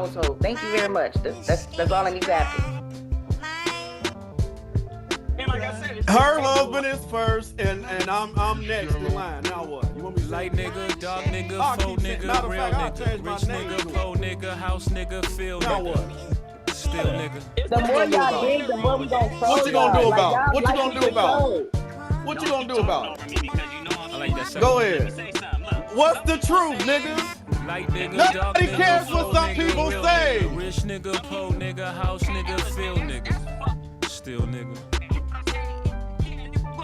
household. Thank you very much. That's all I need to happen. Her husband is first, and I'm next in line. Now what? You want me to light nigga, dark nigga, faux nigga, real nigga, rich nigga, poor nigga, house nigga, field now nigga. What? Still nigga. The more y'all dig, the more we gonna troll. What you gonna do about? What you like gonna do about? What you gonna do about? I like that. Go ahead. What's the truth, nigga? Light nigga, dark Nobody nigga, cares what faux some nigga, people real say. Nigga, rich nigga, poor nigga, house nigga, field nigga. Still nigga.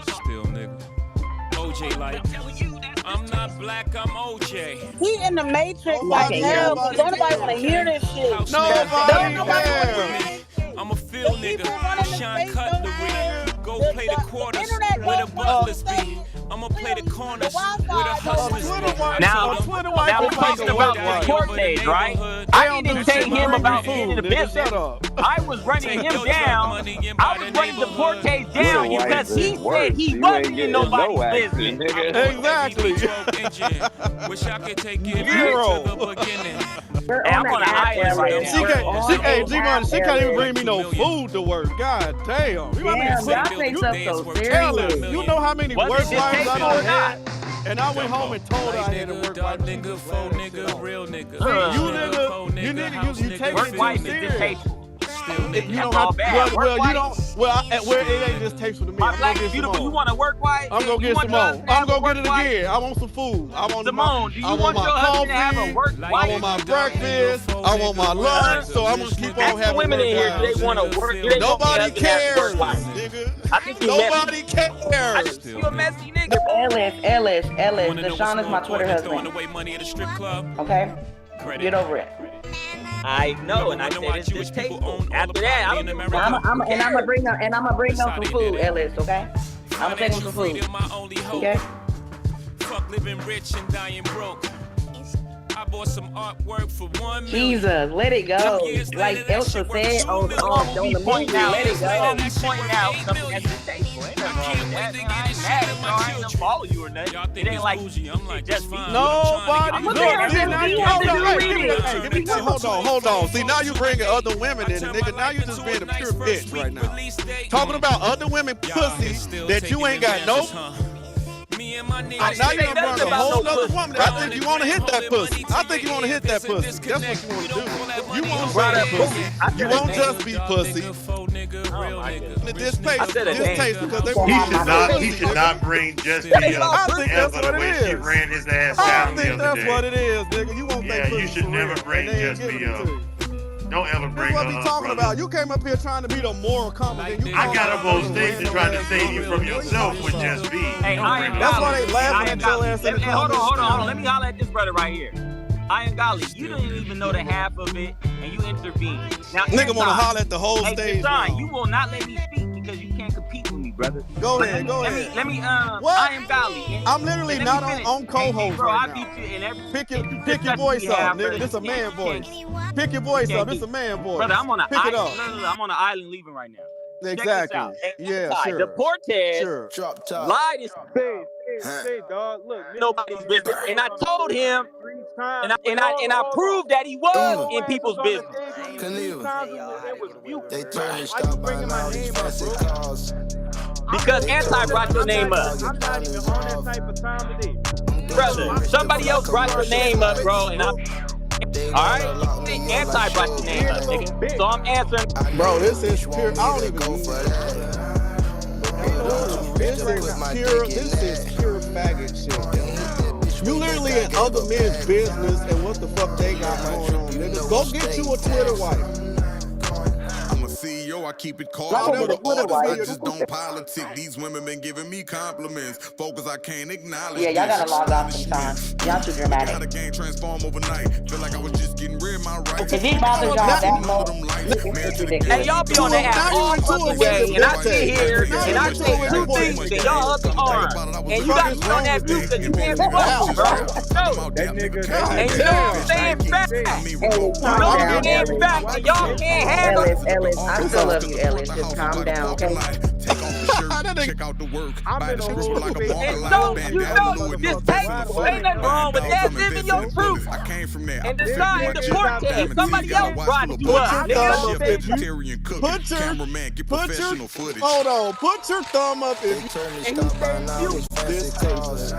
Still nigga. OJ like, I'm not black, I'm OJ. He in the Matrix Oh, like nobody hell, cares. but don't nobody want to hear this shit. Nobody Nobody cares. I'm a field People nigga, running the Sean face Cutlery. Go the- play the the quarters internet where the don't butlers know be. I'ma play the corners Wi-Fi where the don't hustlers know. be. Now- now we talking about Cortez, right? I didn't say him about getting the business. Shut up. I was running him down. I was running the Cortez down because he said he wasn't in nobody's business. Exactly. Wish I could take it Zero. back to the beginning. We're Hey, on I'm on the a high end right app, now. Hey, G-Money, she can't even bring me no $2 food to work. God damn. You know how Damn, many y'all sick- take stuff so Hell, serious. you know how many Was work it wives distasteful I or done not? had? And I went home and told her I had a Nigga, work dark wife. nigga, faux nigga, real nigga. You nigga, you take Work it too wife is serious. distasteful. Still If nigga. you That's don't all have, bad. well, Work well, you wife. don't, well, it ain't just tasteful to me. My I'm black gonna is get beautiful. You some want a work wife? I'm gonna You get want some your more. husband to I'm have a gonna work get it wife? again. I want some food. I want Simone, do you I want want your my husband to have a coffee. work I wife? want my breakfast. I want my lunch. So I'm gonna keep on Ask the having women work in here, do wives. they want to work? Do they want Nobody their husband to have a cares, work wife? nigga. I think you Nobody messy. I cares. just you a messy nigga. Ellis. Wanna know Deshaun what's is my more Twitter important than throwing husband. away money at a strip club? Okay? Credit. Get over it. I know, and I Wonder said why it's Jewish people distasteful. own all After the that, I property don't in give a America. fuck. I'm gonna bring them That's some how they food, did it. Ellis, okay? I'm gonna take them some food. Freedom, my only hope. Okay? Fuck living rich and dying broke. I bought some artwork for $1 million. Jesus, let it go. Years Like later, that Elsa shit worth said $2 on million. the movie, let it go. He's pointing out something that's distasteful. Ain't nothing wrong with that. I ain't mad at y'all. I ain't gonna follow you or nothing. Y'all think It ain't it's like bougie. I'm like, just just fine. Nobody. I'm Look, looking at see, him. now you- He hold has on, to hey, read give me it. that, hey, give me that. Hold on. See, now you bringing other women in, and nigga, now you just being a pure bitch right now. Talking about other women pussy that you ain't got no. Me and my Now niggas. you're bringing a whole other woman. I think you want to hit that pussy. I think you want to hit that pussy. That's what you want to do. You want that pussy. You won't just be pussy. This taste because they He should not bring Just Be I up think that's ever what the it way she is. ran his ass I down the think other that's what day. it is, nigga. You won't Yeah, think you pussy should for never real, bring and they ain't Just giving Be it up. to you. Don't ever That's bring what her we up, talking brother. about. You came up here trying to be the moral compass. I got up on stage to try to save you from yourself with Just Be. Hey, Don't I bring ain't That's her why up. they laughing at your ass in the Hold comments. on. Let me holler at this brother right here. Iron Golly, you didn't even know the half of it, and you intervened. Now, Nigga want to Deshaun, holler at the whole hey, stage. Deshaun, now. you will not let me speak because you can't compete with me, brother. Go But ahead. Let me, What? Iron Golly. I'm literally Let me not finish. on co-host Bro, right I now. beat you in every. Pick your discussion voice we up, have, nigga. brother. This a You man can't- voice. you can't- Pick your voice can't up. This do a man voice. Brother, I'm on an Pick it island. up. No, I'm on an island leaving right now. Check this Exactly. out. Hey, Yeah, Ty, sure. Deportes Sure. lied and Say, dog, look, nobody's business, and I told him, and I proved that he was in people's business. They told me stop buying all these fancy cars. Because Anti brought your name up. I'm not even on that type of time today. Brother, somebody else brought your name up, bro, and I'm alright? Anti brought your name up, nigga. So I'm answering. Bro, this is pure. I don't even go need for it. that. This is pure faggot shit. You literally in other men's business and what the fuck they got going on, nigga. Go get you a Twitter wife. I'm a CEO, I keep it calm. Right, With the the orders, I Twitter just don't politic. These women been giving me compliments. Focus, I can't acknowledge. Yeah, y'all gotta this. log off sometimes. Y'all too How the dramatic. game transform overnight. Feel like I was just getting rid of my rights. If it bothers y'all that None of much, them lights. it's Man to the ridiculous. Hey, y'all be on the app all fucking day, and I sit here and I say two things, and y'all up the arm, and you got me on that mute because you can't smoke, bro. No. And you know I'm saying back. You know I'm saying back, and y'all can't handle it. Ellis, I still love you, Ellis. Just calm down, okay? That nigga. Check out the work. I'm Buy in the a script whole like a big- baller, And like so, a you bandana, know, Louis this Vuitton. tape ain't nothing wrong with that. Living your truth. I came from there. And I decide perfected to my port shit. that. Somebody else brought you Put up, your nigga. thumb up Chef, if you vegetarian cooking. put your Cameraman, get put professional your footage. hold on. Put your thumb up if And he said you. this tape.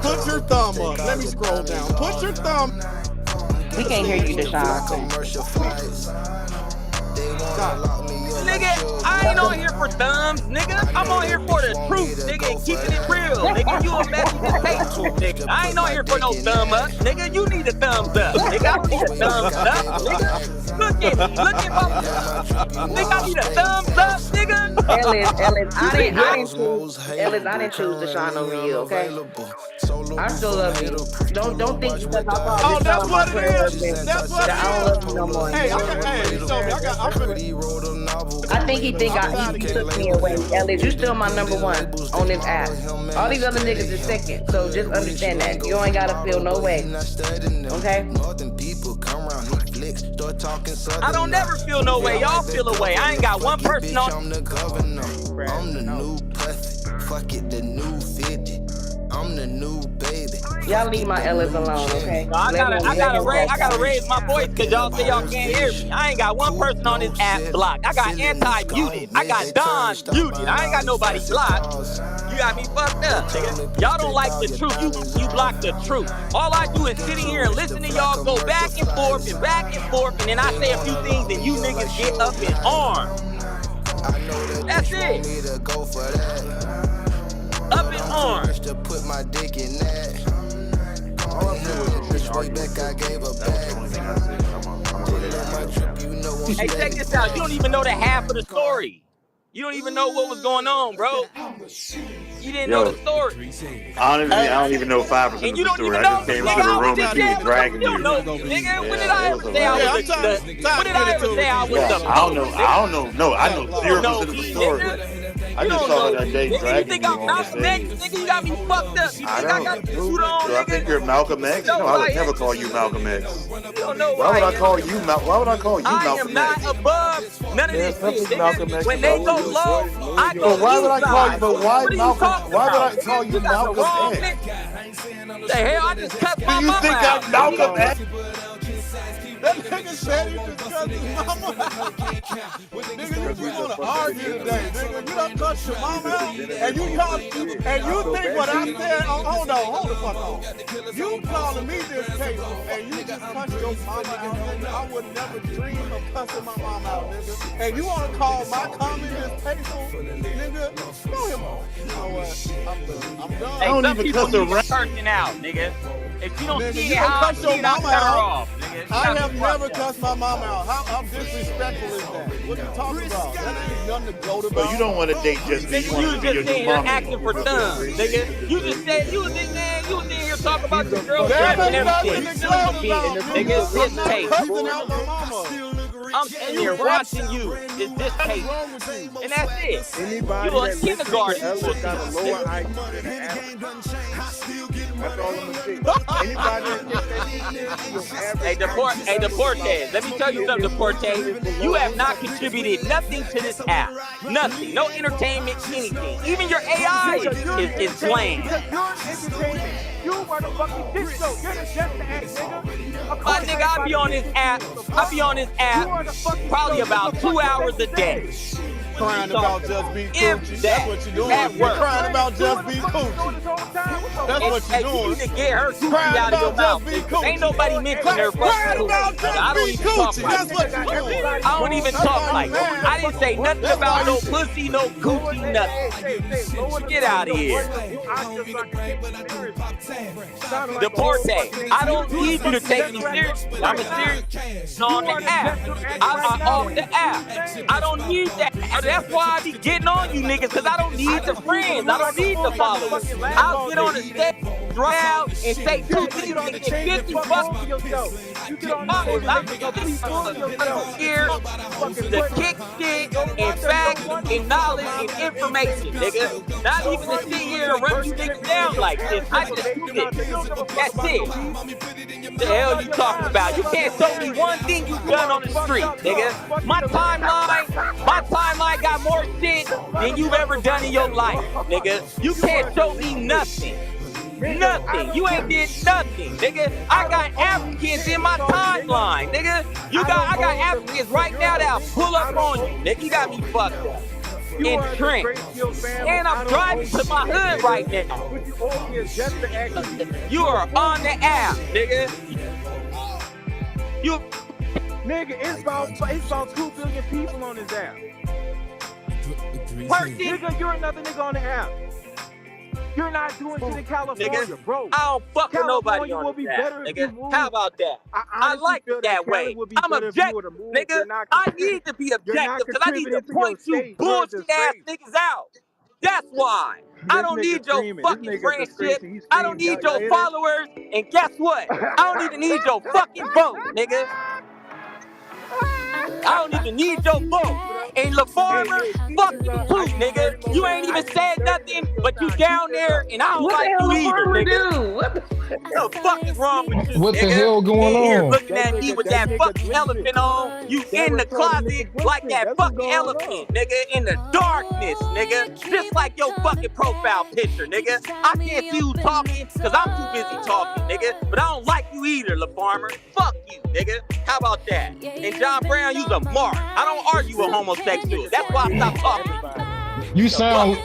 Put your thumb up. Let me scroll down. Put your thumb. We can't hear you, Deshaun. Nigga, I ain't on here for thumbs, nigga. I'm on here for the truth, nigga, and keeping it real. Nigga, you a messy distasteful, nigga. I ain't on here for no thumb up. Nigga, you need a thumbs up. Nigga, I need a thumbs up, nigga. Look at me. Look at my... Nigga, I need a thumbs up, nigga. Ellis, I didn't choose Deshaun over you, okay? I still love you. Don't think because Oh, that's what it is. That's what that I don't love you no more. Hey, show me. I'm finna. I think he took me away. Ellis, you still my number one on this app. All these other niggas is second, so just understand that. You ain't gotta feel no way. Okay? I don't never feel no way. Y'all feel a way. I ain't got one person on... I'm the governor. I'm the new pussy. Fuck it, the new 50. I'm the new baby. Y'all leave my Ellis alone, okay? I gotta raise my voice because y'all say y'all can't hear me. I ain't got one person on this app blocked. I got anti-muted. I got Don muted. I ain't got nobody blocked. You got me fucked up, nigga. Y'all don't like the truth. You block the truth. All I do is sit in here and listen to y'all go back and forth, and then I say a few things and you niggas get up in arms. That's it. Up in arms. To put my dick in that. Way back I gave a back. Hey, check this out. You don't even know the half of the story. You don't even know what was going on, bro. You didn't know the story. I don't even know 5% And of you the don't story. even I know, just came nigga, into the I was room just and she was there. dragging You you. don't know me, nigga. When did Yeah, I it ever was say I a was lot. when did I ever say I was the I don't know. No, I know 0% of the story. I You just don't saw know her that day me. Nigga, you dragging think you I'm on the Malcolm X? stage. Nigga, you got me fucked up. You I think I got the don't. suit on, Do I think nigga? you're Malcolm X? No, I would never call you Malcolm X. You don't know Why would I am. call you Why would I call you I Malcolm am not X? above none of There's this shit, nothing Malcolm nigga. X When they about go you. low, I go But why would I call you? east But side. why What are you Malcolm? talking Why would I about? call you got the Malcolm wrong X? nigga. The hell, I just cut my Do you mama think out. I'm Malcolm X? That nigga said he just cut his mama out. Nigga, you wanna argue today, nigga. You done cut your mama out, and you think what I said, hold the fuck on. You calling me this case, and you just cut your mama out, nigga. I would never dream of cussing my mama out, nigga. And you wanna call my comment distasteful, nigga? Throw him on. You know what? I'm done. Hey, I don't some even people cuss need around. cursing out, nigga. If you don't Nigga, see you it, don't how I cut see your it, I'll mama cut her out. off, nigga. I Got have me never fucked up. cussed my mama out. How disrespectful is that? What you talking about? That ain't nothing to gloat about. But you don't want to date just me. Nigga, You you want to was be your just new in here mama. acting for thumbs, nigga. You just said you was in here talking about your girlfriend That and ain't nothing everything. to gloat about, Nigga, it's I'm not tape. cussing out my mama. I'm sitting here watching you. It's this tape. What's wrong with you? And that's it. Anybody You a that listens to kindergarten Ellis pussy, got a lower nigga. IQ than an average. That's all I'm gonna say. Anybody that gets that your average. Hey, Deportes, let me tell you something, Deportes. You have not contributed nothing to this app. Nothing. No entertainment, anything. Even your AI is lame. Because you're entertainment. You are the fucking dick show. You're the just act, nigga. My nigga, I be on this app probably about 2 hours a day. Crying about just be If coochie. that, That's what you're doing. at You're work. crying about just be coochie. That's And, what hey, you're you doing. need to get her coochie Crying out of your about mouth. just be Nigga. Ain't coochie. nobody mentioning her Crying fucking about coochie. I just don't be even talk coochie. like That's that. what you're doing. I don't even talk like that. I didn't say nothing That's about why no you- pussy, no coochie, nothing. Get out of here. Deporte, I don't need you to take me seriously. I'm a serious on the app. I'm off the app. I don't need that. That's why I be getting on you niggas, because I don't need the friends. I don't need the followers. I'll get on the stage, dry out, and say 2 things and get 50 bucks. You get on I'm yourself. here to kick shit and facts and knowledge and information, nigga. Not even to sit here and run you niggas down like this. I just do this. That's it. The hell you talking about? You can't show me one thing you done on the street, nigga. My timeline got more shit than you've ever done in your life, nigga. You can't show me nothing. Nothing. You ain't did nothing, nigga. I got Africans in my timeline, nigga. I got Africans right now that'll pull up on you, nigga. You got me fucked up. Entrenched. And I'm driving to my hood right now. You are on the app, nigga. Nigga, it's about 2 billion people on this app. Nigga, you're another nigga on the app. You're not doing shit in California, nigga, bro. I don't fuck with nobody on this app, nigga. How about that? I like it that way. I'm objective, nigga. I need to be objective because I need to point you bullshit ass niggas out. That's why. I don't need your fucking friendship. I don't need your followers. And guess what? I don't even need your fucking vote, nigga. I don't even need your vote. And LaFarmer, fuck you too, nigga. You ain't even said nothing, but you down there, and I don't like you either, nigga. What the fuck is wrong with you, What nigga? the hell going Here on? looking at me with that fucking elephant on. You in the closet like that fucking elephant, nigga. In the darkness, nigga. Just like your fucking profile picture, nigga. I can't see you talking because I'm too busy talking, nigga. But I don't like you either, LaFarmer. Fuck you, nigga. How about that? And John Brown, you's a mark. I don't argue with homosexuals. That's why I stopped talking about it. You sound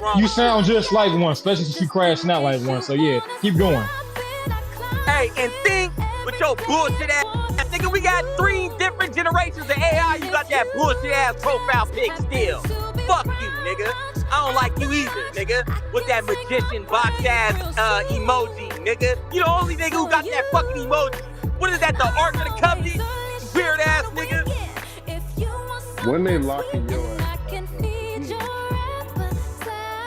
just like one, especially since you crashing out like one. So yeah, keep going. Hey, and think with your bullshit ass nigga, we got 3 different generations of AI. You got that bullshit ass profile pic still. Fuck you, nigga. I don't like you either, nigga. With that magician box ass emoji, nigga. You the only nigga who got that fucking emoji. What is that, the Ark of the Covenant? Weird ass nigga. When they locking your ass?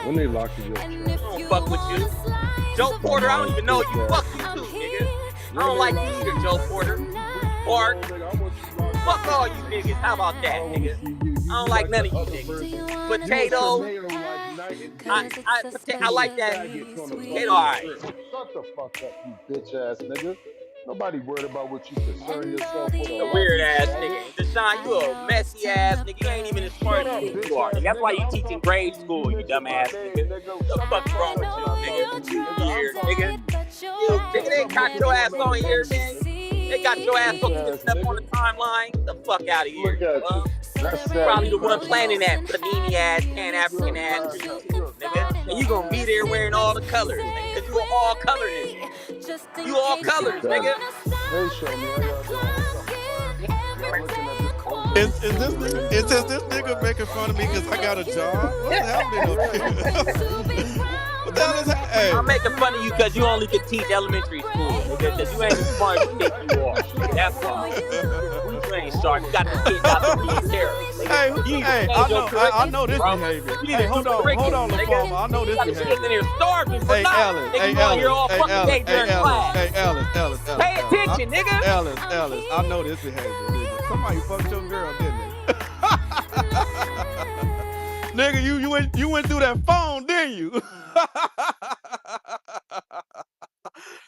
When they locking your ass? I don't fuck with you. Joe Porter, I don't even know you. Fuck you too, nigga. I don't like you either, Joe Porter. Bart. Fuck all you niggas. How about that, nigga? I don't like none of you niggas. Potato. I like that. Potato, alright. Shut the fuck up, you bitch ass nigga. Nobody worried about what you concern yourself with. A weird ass nigga. Deshaun, you a messy ass nigga. You ain't even as smart as you are. That's why you teach in grade school, you dumb ass nigga. What the fuck's wrong with you, nigga? You weird, nigga. You nigga, they got your ass on here, man. They got your ass so you can step on the timeline. Get the fuck out of here. Probably the one planning that panini ass, Pan-African ass, nigga. And you gonna be there wearing all the colors, nigga. Cause you are all colors. You all colors, nigga. Is this nigga making fun of me because I got a job? What's happening up here? What the hell is that? Hey. I'm making fun of you because you only can teach elementary school, nigga. Because you ain't as smart as you think you are. That's why. You ain't smart. You got the kids out there being terrorists. Hey, I know this behavior. Hey, hold on, LaFarmer. I know this behavior. Sitting there starving for Hey, nothing. Alice. Nigga, Hey, you out here all Alice. fucking day during class. Hey, Alice. Pay attention, nigga. Alice. I know this behavior, nigga. Somebody fucked your girl, didn't they? Nigga, you went through that phone, didn't you?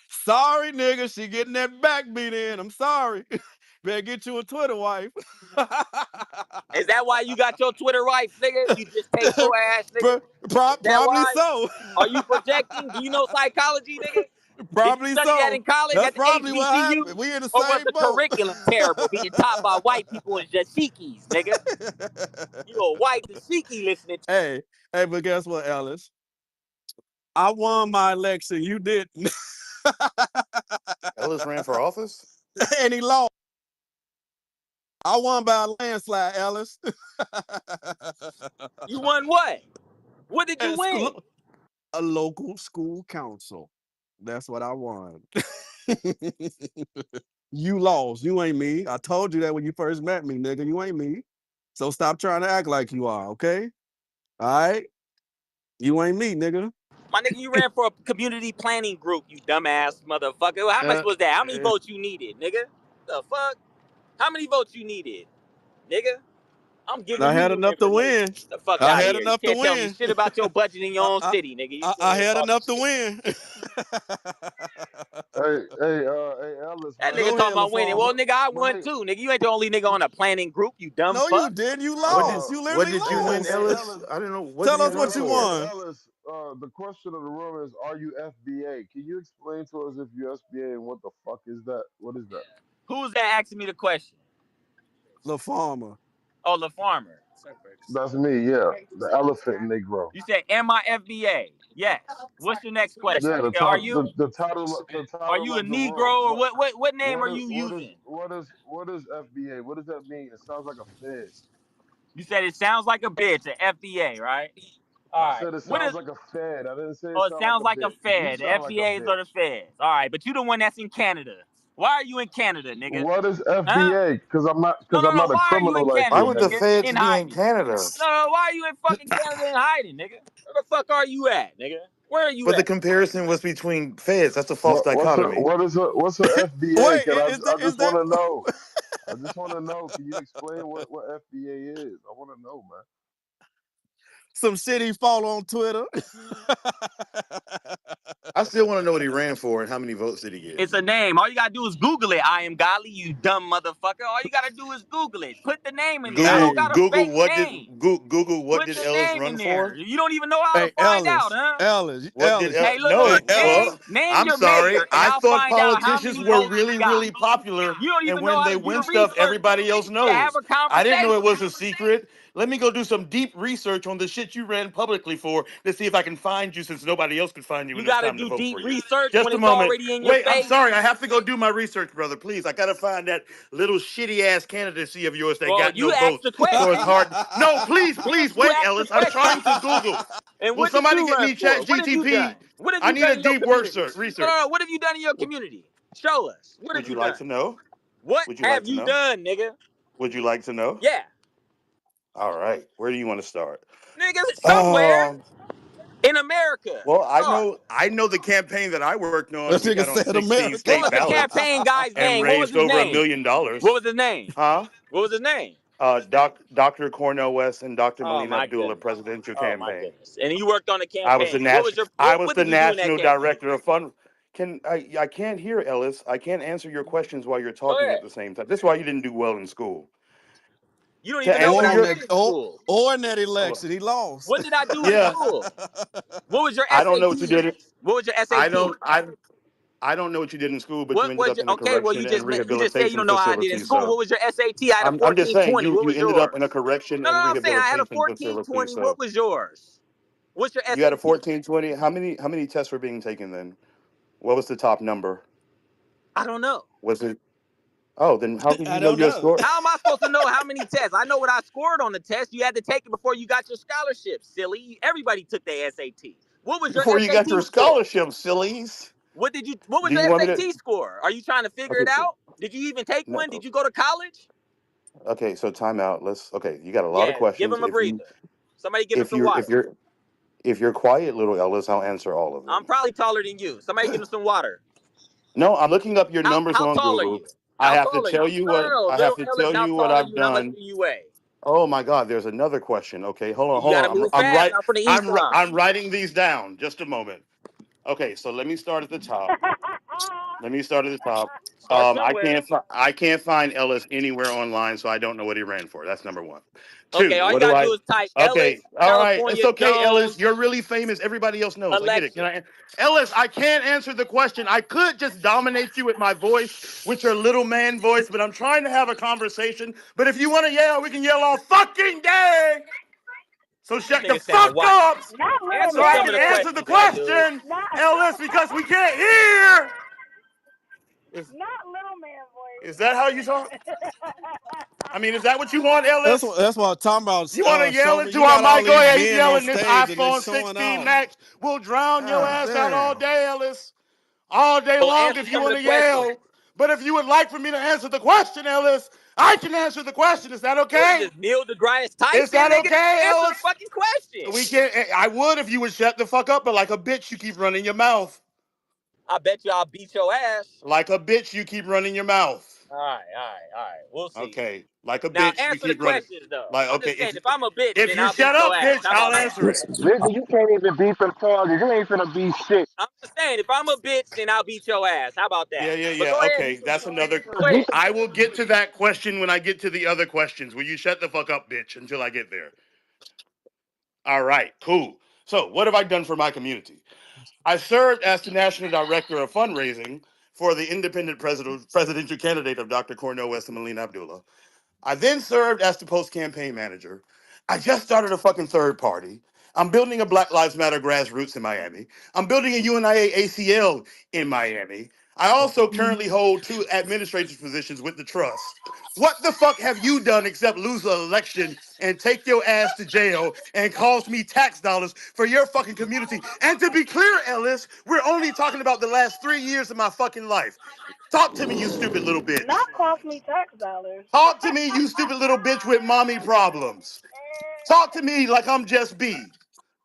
Sorry, nigga. She getting that back beat in. I'm sorry. Better get you a Twitter wife. Is that why you got your Twitter wife, nigga? You just take your ass, nigga? Probably so. Are you projecting? Do you know psychology, nigga? Probably Did you study that in college? That's at the probably HBCU? what happened. We in the or was same the boat. curriculum terrible, being taught by white people and Jashikis, nigga? You a white Jashiki listening to. Hey, but guess what, Alice? I won my election. You didn't. Ellis ran for office? And he lost. I won by a landslide, Alice. You won what? What did you win? A local school council. That's what I won. You lost. You ain't me. I told you that when you first met me, nigga. You ain't me. So stop trying to act like you are, okay? All right? You ain't me, nigga. My nigga, you ran for a community planning group, you dumbass motherfucker. How much was that? How many votes you needed, nigga? The fuck? How many votes you needed, nigga? I'm giving I you had new enough to information. win. Get the fuck I out of had here. You enough to can't tell me win. shit about your budget in your own city, nigga. You I can't had talk enough to shit. win. Hey, Ellis, That man. nigga Go talking ahead, about winning. Well, LaFarmer. nigga, I But won they, too, nigga. You ain't the only nigga on the planning group, you dumb No, you fuck. did. You What did lost. You what literally did you win, lost. Ellis? Ellis, I don't know. What Tell did you us win what you Ellis, for? won. Ellis. The question of the room is: Are you FBA? Can you explain to us if you're FBA and what the fuck is that? What is that? Who's that asking me the question? LaFarmer. Oh, LaFarmer. That's me. Yeah, the elephant Negro. You said, am I FBA? Yes. What's your next question, Yeah, nigga? Are you the are title you a of the room. Negro or what name are What is you what is using? what is FBA? What does that mean? It sounds like a fed. You said it sounds like a bitch, an FBA, right? All I right. said it What is sounds like a fed. I didn't say Oh, it it sounded like sounds a like a bitch. You Fed. The sound like a FBAs are the bitch. feds. All right, but you the one that's in Canada. Why are you in Canada, nigga? What is Huh? FBA? No, Because no, I'm no. not a Why are you in criminal like Why Canada, you, would the nigga? nigga. feds In be in hiding. Canada? No, no. Why are you in fucking Canada in hiding, nigga? Where the fuck are you at, nigga? Where are you But the at? comparison was between feds. That's a false dichotomy. What's a FBA? Wait, Can I is just want that to know? I just want to know. Can you explain what FBA is? I want to know, man. some shit he follow on Twitter? I still want to know what he ran for and how many votes did he get. It's a name. All you gotta do is Google it. I am Godly, you dumb motherfucker. All you gotta do is Google it. Put the name in there. I don't got a Google fake what did name. Google what Put did the Ellis name run in there. for? You don't even know how to Hey, find out, Ellis. huh? What did Hey, look, no? Hey, look. Ellis. Name I'm your sorry. mayor, and I I'll thought find out how politicians many were votes really he got. really popular, You don't and even know when how they to do win the stuff, research. everybody else Yeah, have knows. a I didn't know it conversation. was a secret. Let me go do some deep research on the shit you ran publicly for to see if I can find you, since nobody else could find you You when it's gotta time to do vote deep for you. research Just when a it's moment. already in your Wait, I'm face. sorry. I have to go do my research, brother. Please, I gotta find that little shitty ass candidacy of yours that Well, got no you asked votes. the So it's question. hard. No, please You wait, asked the Ellis. I'm question. trying to Google. And Will what did somebody you get run me for? Chat What have you GTP? done? What have I you need done a in your deep word community? search No, research. no, no. What have you done in your community? Show us. What have Would you you like done? to know? What Would you like have to you know? done, nigga? Would you like to know? Yeah. All right. Where do you want to start? Nigga, somewhere Um. in America. Well, Start. I know the campaign that I worked on, That and we nigga got on said 16 What state was America. the ballots campaign guy's and name? What was raised his over $1 name? million. What was his name? Huh? What was his name? Dr. Cornel West and Dr. Oh Melina my Abdullah goodness. presidential Oh my campaign. goodness. And you worked on the campaign. I was What the did you do in that national campaign? director of fund. I can't hear, Ellis. I can't answer your questions while you're Go talking at ahead. the same time. This is why you didn't do well in school. You don't To even know what answer I or, your did in or, school. or in that election, he lost. What did I do in yeah, school? What was your I don't know what you SAT? did. What was your I SAT? don't I don't know what you did in school, but you What ended was up your in a okay? Well, correction and you just said you rehabilitation don't know how I did in facility. school. What So was your SAT? I had a I'm just saying 1420. What you was ended up in a yours? correction No, no, and I'm saying I had a rehabilitation facility. 1420. What So was yours? What's your you had a SAT? 1420. How many tests were being taken then? What was the top number? I don't know. Was it? Oh, then how did I you know don't your know. score How am I supposed to know how many tests? I know what I scored on the test. You had to take it before you got your scholarship, silly. Everybody took their SAT. What was your before you got your SAT score? scholarship, sillies? What was Do your you want me to? SAT score? Are you trying to figure it Okay, out? Did you even take one? no. Did you go to college? Okay, so time out. Okay, you got a lot of Yeah, give questions. him a If you breather. Somebody give him if some you're water. if you're if you're quiet, little Ellis, I'll answer all of I'm them. probably taller than you. Somebody give him some water. No, I'm looking up your numbers How on tall are Google. you? How tall are you? No, no, no. I have Little to Ellis, tell how you what tall are I've you and how much done. do you weigh? Oh my God, there's another question. Okay, You hold gotta on. move fast. I'm from the east side. I'm writing these down. Just a moment. Okay, so let me start at the top. Let me start at the top. Start somewhere. I can't find Ellis anywhere online, so I don't know what he ran for. That's number one. Okay, Two, all you what do gotta I? do is type Okay, Ellis, all right, it's California, okay, Ellis. Jones, You're really famous. Everybody else knows. I get it. election. Ellis? I can't answer the question. I could just dominate you with my voice, with your little man voice, but I'm trying to have a conversation. But if you want to yell, we can yell all fucking day. So This shut the nigga sound fuck white. up, Not little so Answer I man some of can the answer voice. the questions, white dude. question, Not Ellis, because we can't hear. Is, not little man voice. is that how you talk? I mean, is that what you want, Ellis? That's what I'm talking about. You want to yell Show me into you our got all mic? Go these ahead and men yell on in this stage and they iPhone showing 16 out. Max. We'll drown your God ass out all damn. day, Ellis. All day So long answer if you some of want the to questions. yell. But if you would like for me to answer the question, Ellis, I can answer the question. Is that What is okay? this, Neil deGrasse Is Tyson, that nigga? okay, Answer the Ellis? fucking question. We can't. I would if you would shut the fuck up, but like a bitch, you keep running your mouth. I bet you I'll beat your ass. Like a bitch, you keep running your mouth. All right. We'll see. Okay, like a Now bitch, you answer the keep running. questions though. Like I'm okay, just saying, if I'm a bitch, if then you I'll beat shut your up, ass. bitch, How I'll about that? answer it. Nigga, you can't even beat them targets. You ain't finna beat shit. I'm just saying, if I'm a bitch, then I'll beat your ass. How about that? But Yeah. go ahead. Okay, that's another. Go ahead. I will get to that question when I get to the other questions. Will you shut the fuck up, bitch, until I get there? All right, cool. So, what have I done for my community? I served as the national director of fundraising for the independent presidential candidate of Dr. Cornel West and Melina Abdullah. I then served as the post-campaign manager. I just started a fucking third party. I'm building a Black Lives Matter grassroots in Miami. I'm building a UNIA ACL in Miami. I also currently hold 2 administrative positions with the trust. What the fuck have you done except lose an election and take your ass to jail and cost me tax dollars for your fucking community? And to be clear, Ellis, we're only talking about the last 3 years of my fucking life. Talk to me, you stupid little bitch. Not cost me tax dollars. Talk to me, you stupid little bitch with mommy problems. Talk to me like I'm just B.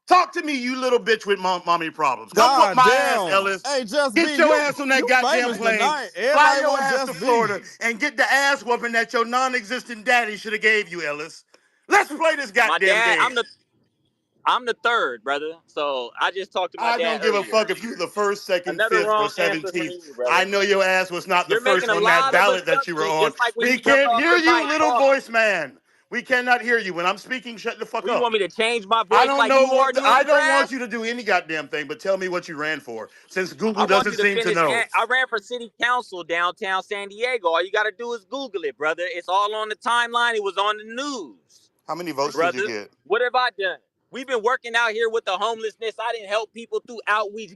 Talk to me, you little bitch with mommy problems. Come whoop God my ass, damn. Ellis. Hey, Just Get Be, your ass on that you goddamn famous plane. tonight. Fly Everybody your want ass to Just Be. Florida and get the ass whooping that your non-existent daddy should have gave you, Ellis. Let's play this My goddamn dad, game. I'm the third, brother. So I just talked to my I dad don't give a earlier. fuck if you were the first, second, Another fifth, or wrong answer from 17th. you, brother. I know your ass was not the You're first making a on that lot of ballot that you were assumptions, on. just like when We you jumped can't off hear the you, mic little talking. voice man. We cannot hear you. When I'm speaking, shut the fuck What, you up. want me to change my I voice don't like know you what are doing I the don't want grass? you to do any goddamn thing, but tell me what you ran for, since Google I want doesn't you to seem to finish. know. I ran for city council downtown San Diego. All you got to do is Google it, brother. It's all on the timeline. It was on the news. How many votes did you Brother, get? what have I done? We've been working out here with the homelessness. I didn't help people through outreach.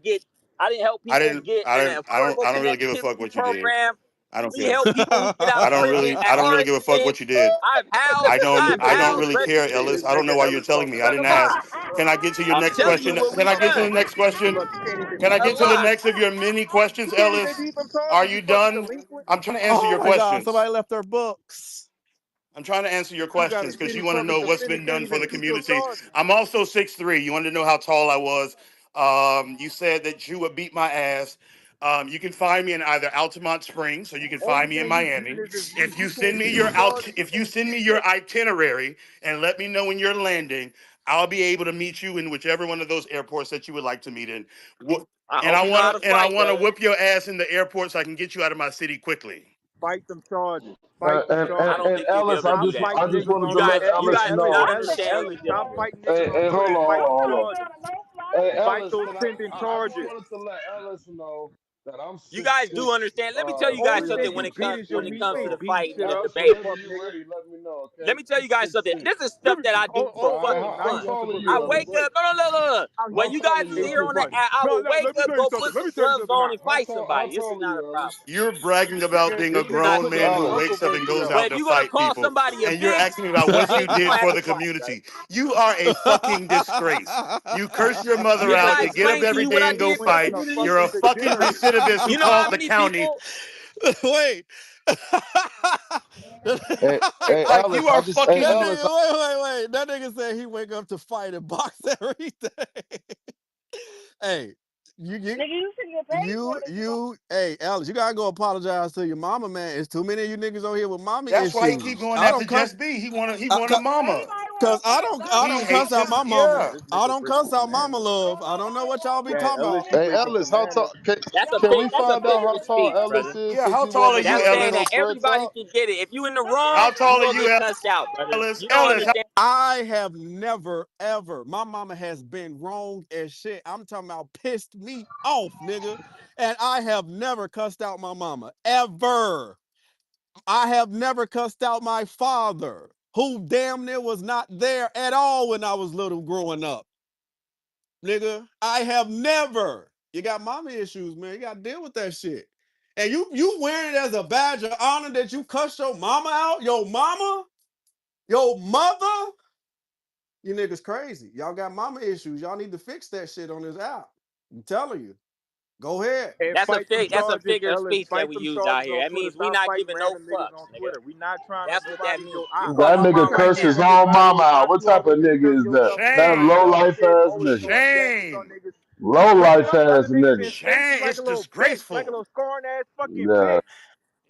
I didn't help people get an affordable I don't really give a fuck connectivity what you did. program. I don't We care. help people who get out of prison I at don't really hardship. give a fuck what you did. I've I don't housed really care, refugees. Ellis. I don't know why you're telling me. I didn't ask. Can I get to your I'm next telling you question? what Can I we've get to the done. next question? Look, you can't even Can I A get to the lot. next of your many questions, you can't even Ellis? beat them Are targets, you you fucking done? delinquent. I'm trying to answer Oh your my God, questions. somebody left their books. I'm trying to answer your You got a questions because city you want to public know what's defender been can't done for even the beat them community. charges. I'm also 6'3". You wanted to know how tall I was. You said that you would beat my ass. You can find me in either Altamont Springs or you can Only find me in thing you beating Miami. is his If youth. you You send can't me beat them your charges. You if you can't send beat me your shit. itinerary and let me know when you're landing, I'll be able to meet you in whichever one of those airports that you would like to meet in. I hope you know how to I fight, wanna brother. whip your ass in the airport so I can get you out of my city quickly. Fight them charges. Uh, Fight them and, I and, charges. don't and think you'll be Ellis, able to Stop do that. I fighting just niggas wanted on to let You Ellis guys do know. not That's understand a what shame. you're Stop doing. fighting niggas Hey, on hold Twitter on, and fight them hold on. charges. Hey, Fight Ellis, those pending I just charges. wanted to let Ellis know that I'm You guys do 6'6". understand. Let me tell The you guys only Ellis, something thing when you it beat comes is your when it meat. comes You to the ain't beating fighting shit and the else. Ellis, You a debate. whenever fuck you're nigga. ready, let me know, Let okay? me tell I'm you guys something. 6'6". This is Let stuff me that I do for All right, fun. I how ain't answer tall are but you, I brother. Ellis? wake Go ahead. up. No. I'm When How you tall are guys you, is here answer on Ellis? the but app, I no, will no, wake let me up, tell you go something. put Let some me tell you gloves something on, now. and fight How somebody. This is tall are not a you, problem. Ellis? You're bragging about being a This This is nigga not grown a put man his who problem. uncle wakes up and versus goes yo. But out if to you're gonna fight call people, somebody a and you're bitch, asking me about what you then you're did gonna have for to the fight, brother. community. You are a fucking disgrace. You curse your mother Didn't out. I You get up explain to every you what day I and go did for the fight. In a community? You're fucking a fucking degenerate. recidivist who You know how calls the many county. people? Wait. Hey, Like Ellis, you are hey, That fucking. Ellis, nigga, wait. That nigga said he wake up to fight and box every day. Hey, you, Nigga, you should get paid for it if you don't. hey, Alex, you gotta go apologize to your mama, man. It's too many of you niggas on here with mommy That's why he keep issues. going I after don't cuss, Just B. He want a mama. Everybody want cause to fight. I That's He don't fine. cuss hates out his my mama. yeah. This I nigga don't cuss freaking out mama bananas. love. I don't know what y'all be Yeah, talking Ellis, about. you hey, freaking Ellis, bananas. can we That's a find out figure how of tall speech, Ellis brother. is Yeah. since How he tall won't are let me you, That's bring saying no that Ellis? threats everybody out? can get it. If you in the How wrong, tall you are gonna you, get cussed out, brother. Ellis? You don't Ellis. understand. I have never, ever, my mama has been wrong as shit. I'm talking about pissed me off, nigga. And I have never cussed out my mama, ever. I have never cussed out my father, who damn near was not there at all when I was little growing up. Nigga, I have never. You got mama issues, man. You got to deal with that shit. And you wearing it as a badge of honor that you cussed your mama out, your mama, your mother. You niggas crazy. Y'all got mama issues. Y'all need to fix that shit on this app. I'm telling you. Go ahead. And fight them That's a charges, figure of Ellis. speech that Fight we them use out charges here. on That Twitter. means we Stop not fighting giving no random niggas fucks, on nigga. Twitter. We not trying to That's whip what out that of means. your You eye. call That my nigga mom right cursed now. his Niggas own rather mama out. watch What you type of always nigga defend is that? yourself and That talk low Shame. tough life shit. ass Always nigga. throwing gadgets on Shame. niggas. Low Bring it life up. ass Other niggas nigga. in spaces Shame. like It's a little bitch. Like a disgraceful. little scorn ass fucking Yeah. bitch.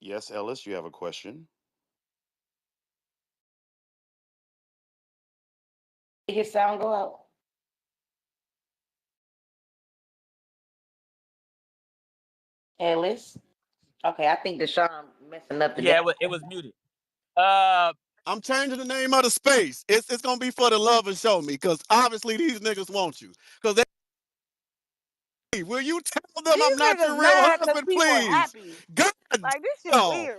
Yes, Ellis, you have a question. Did his sound go out? Ellis? Okay, I think Deshaun messing up the Yeah, it was muted. I'm changing the name of the space. It's gonna be for the love and show me, because obviously these niggas want you. Because they, will you tell them I'm not your real husband, please? God, Like this shit no. weird.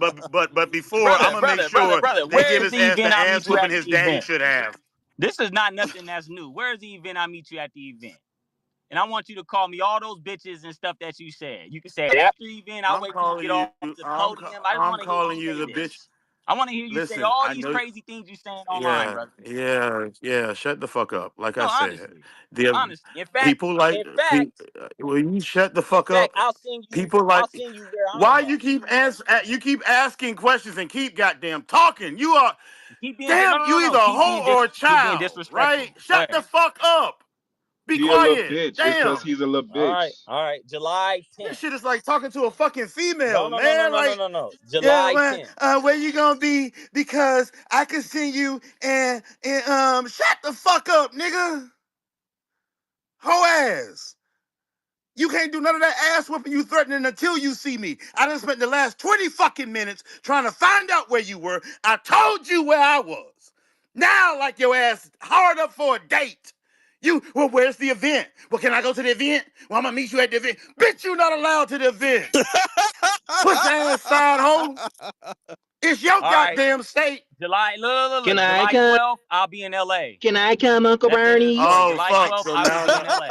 but before I'm gonna make sure brother. they Where give is his the ass the event I ass need to whooping at his the daddy event? should have. This is not nothing that's new. Where's the event? I meet you at the event. And I want you to call me all those bitches and stuff that you said. You can say it after the event. I'll wait till you get off the podium. I just want to hear you say this. I want to hear you say all these crazy things you're saying online, brother. Yeah. Shut the fuck up. Like No, I said, honestly. In fact, people like. Will you shut the fuck up? I'll send you. People like. I'll send you where I'm Why at. you keep asking questions and keep goddamn talking? You are. Keep being, Damn, you either a hoe or a child, right? Shut the fuck up. Be quiet. A little bitch Damn. because he's a little bitch. All right. July 10th. This shit is like talking to a fucking female, man. No. July 10th. Where you gonna be? Because I can see you and shut the fuck up, nigga. Hoe ass. You can't do none of that ass whipping you threatening until you see me. I done spent the last 20 fucking minutes trying to find out where you were. I told you where I was. Now, like your ass hard up for a date. Well, where's the event? Well, can I go to the event? Well, I'm gonna meet you at the event. Bitch, you not allowed to the event. Put your ass side, hoe. It's your goddamn state. July 12th, I'll be in LA. Can I come, Uncle Bernie? Oh, July fuck. 12th, So I'll be in LA.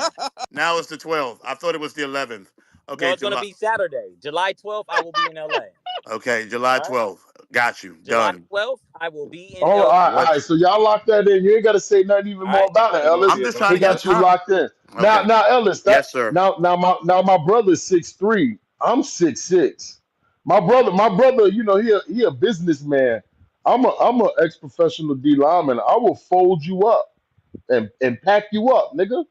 now it's the 12th. I thought it was the 11th. Okay, no, it's going to be Saturday. July 12th, I will be in LA. Okay, July 12th. Got you. Done. July 12th, I will be in LA. LA. All right. So y'all locked that in. You ain't got to say nothing even more about it, Ellis. I'm just trying to get you locked in. Okay. Now, Ellis. Yes, sir. Now, my brother's 6'3". I'm 6'6". My brother, you know, he a businessman. I'm a ex-professional D lineman. I will fold you up and pack you up, nigga.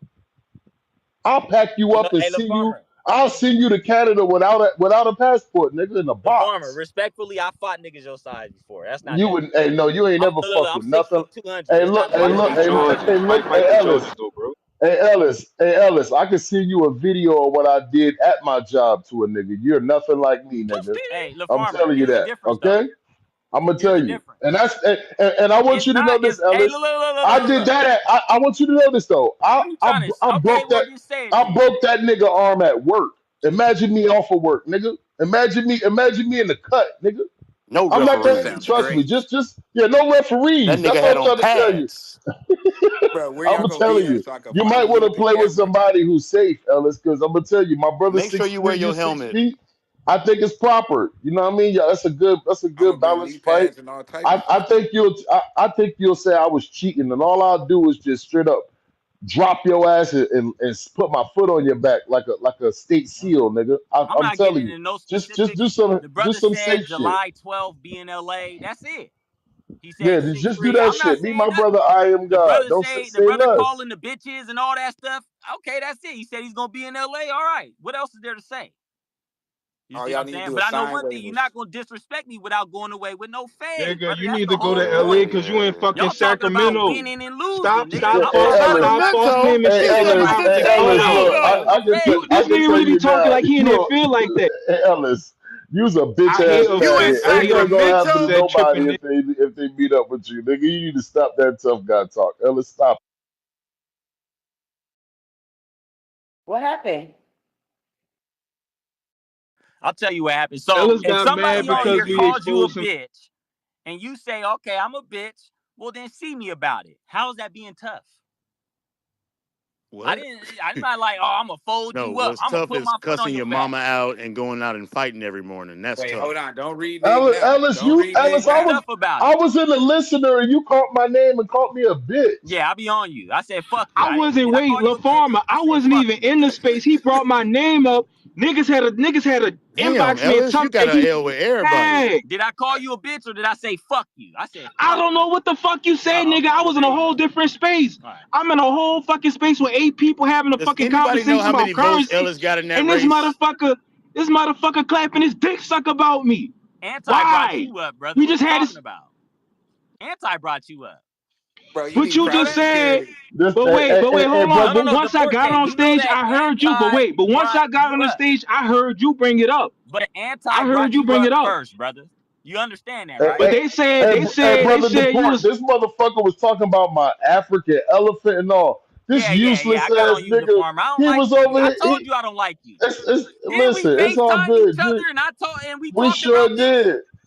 I'll pack you up and send you. I'll send you to Canada without a passport, nigga, in a box. Farmer, respectfully, I fought niggas your size before. That's not. You would. Hey, no, you ain't never fucked with nothing. Hey, look, Hey, Ellis, I can send you a video of what I did at my job to a nigga. You're nothing like me, nigga. Hey, I'm telling you that, okay? I'm gonna tell you, and that's and I want you to know this, Ellis. I did that. I want you to know this though. I broke that nigga arm at work. Imagine me off of work, nigga. Imagine me in the cut, nigga. No, I'm not gonna trust me. Just no referees. That nigga That's what I'm trying to tell you. Bro, I'm telling you, you might want to play with somebody who's safe, Ellis, because I'm gonna tell you, my brother. Make sure you wear your helmet. I think it's proper. You know what I mean? Yeah, that's a good balanced fight. I think you'll say I was cheating, and all I'll do is just straight up drop your ass and put my foot on your back like a state seal, nigga. I'm telling you. No just do some safe July 12th, be in LA. That's it. He said, yeah, just do that shit. Me, my brother, I am God. Don't say the brother less. calling the bitches and all that stuff. Okay, that's it. He said he's gonna be in LA. All right. What else is there to say? You see what I'm saying? But I know one thing, you're not gonna disrespect me without going away with no fans. Nigga, you need to go to LA because you in fucking Sacramento. Stop This nigga really be talking like he in that field like that. Hey, Ellis, you's a bitch ass. You ain't gonna happen to nobody if they meet up with you, nigga. You need to stop that tough guy talk. Ellis, stop. What happened? I'll tell you what happened. So if somebody on here calls you a bitch and you say, okay, I'm a bitch, well then see me about it. How is that being tough? What? I'm not like, oh, I'm gonna fold you up. What's I'm gonna tough put is my foot on cussing your your mama out and going out and fighting every morning. That's tough. Hold on, don't read Ellis, I was in the listener and you called my name and called me a bitch. Yeah, I be on you. I said fuck you. I wasn't waiting, LaFarmer. I wasn't even in the space. He brought my name up. Niggas had a inbox me and you got an L with everybody. Did I call you a bitch or did I say fuck you? I said I don't know what the fuck you said, nigga. I was in a whole different space. Right. I'm in a whole fucking space with 8 people having a fucking conversation about currency. Got in that and race? this motherfucker clapping his dick suck about me. Brought you up, brother. We just had this about. Anti brought you up. Bro, but you just said, but wait, hold on. But once I got on stage, I heard you. But once I got on the stage, I heard you bring it up. But I heard you bring it up first, brother. You understand that, right? But they said you was. This motherfucker was talking about my African elephant and all. This useless ass nigga. He was over here. I told you I don't like you. Listen, it's all good. And we sure about did.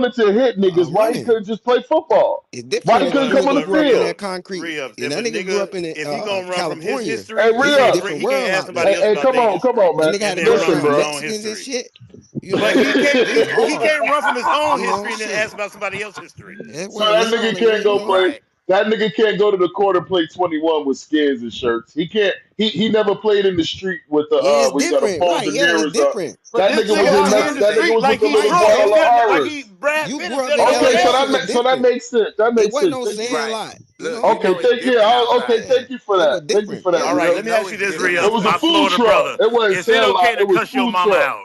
wanted to hit niggas, why he running. couldn't just play football? It's Why different he if couldn't that come on the nigga grew up in field? that concrete. Re-ups. And If that a nigga grew up in if he gonna run from his California. history, Hey, This is a Rhea. different he can't world ask out somebody there. else about Come their on, history. come on, That man. nigga had And to then be run Listen, from around his bro. own Mexicans and history. shit. You But know, he can't it's he hard. can't run from his own You know, history and then ask shit. about somebody else's history. That So wasn't that his nigga only can't way, you go know. play. That nigga can't go to the court and play 21 with skins and shirts. He can't. He never played in the street with the Yeah, it's where you got to different. fold Right. the Yeah, it's mirrors up. different. But That this nigga So was nigga I'm in out that. here in trying to the That say, nigga street was with like the he's little right, Roy, so like Guadalajara's. he Brad you Pitt grew up instead in of Okay, Notre LA, so so that Dame. it's so that different. makes sense. That It makes wasn't sense. no Thank you. saying a Right. lot, you Look, know. you Okay, know it's thank you. different Okay, outside. Yeah, thank you for it was that. Thank you different. for that, Yeah, All right, Rhea. let me You know ask you it's this, It Rhea. different. was a My food Florida truck. brother. It wasn't Is it Sandlot. okay to It was cuss your food mama truck. out?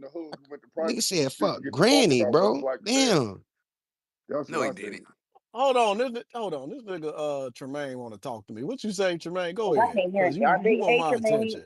the hood who went to private Nigga school said, shit "Fuck to get to talking granny, about what it's bro." like to say it. Damn. That's No, what he I think. didn't. Hold on, this nigga Tremaine want to talk to me. What you say, Tremaine? Go I ahead, can't hear cause him. Are you they want hey my Tremaine? attention.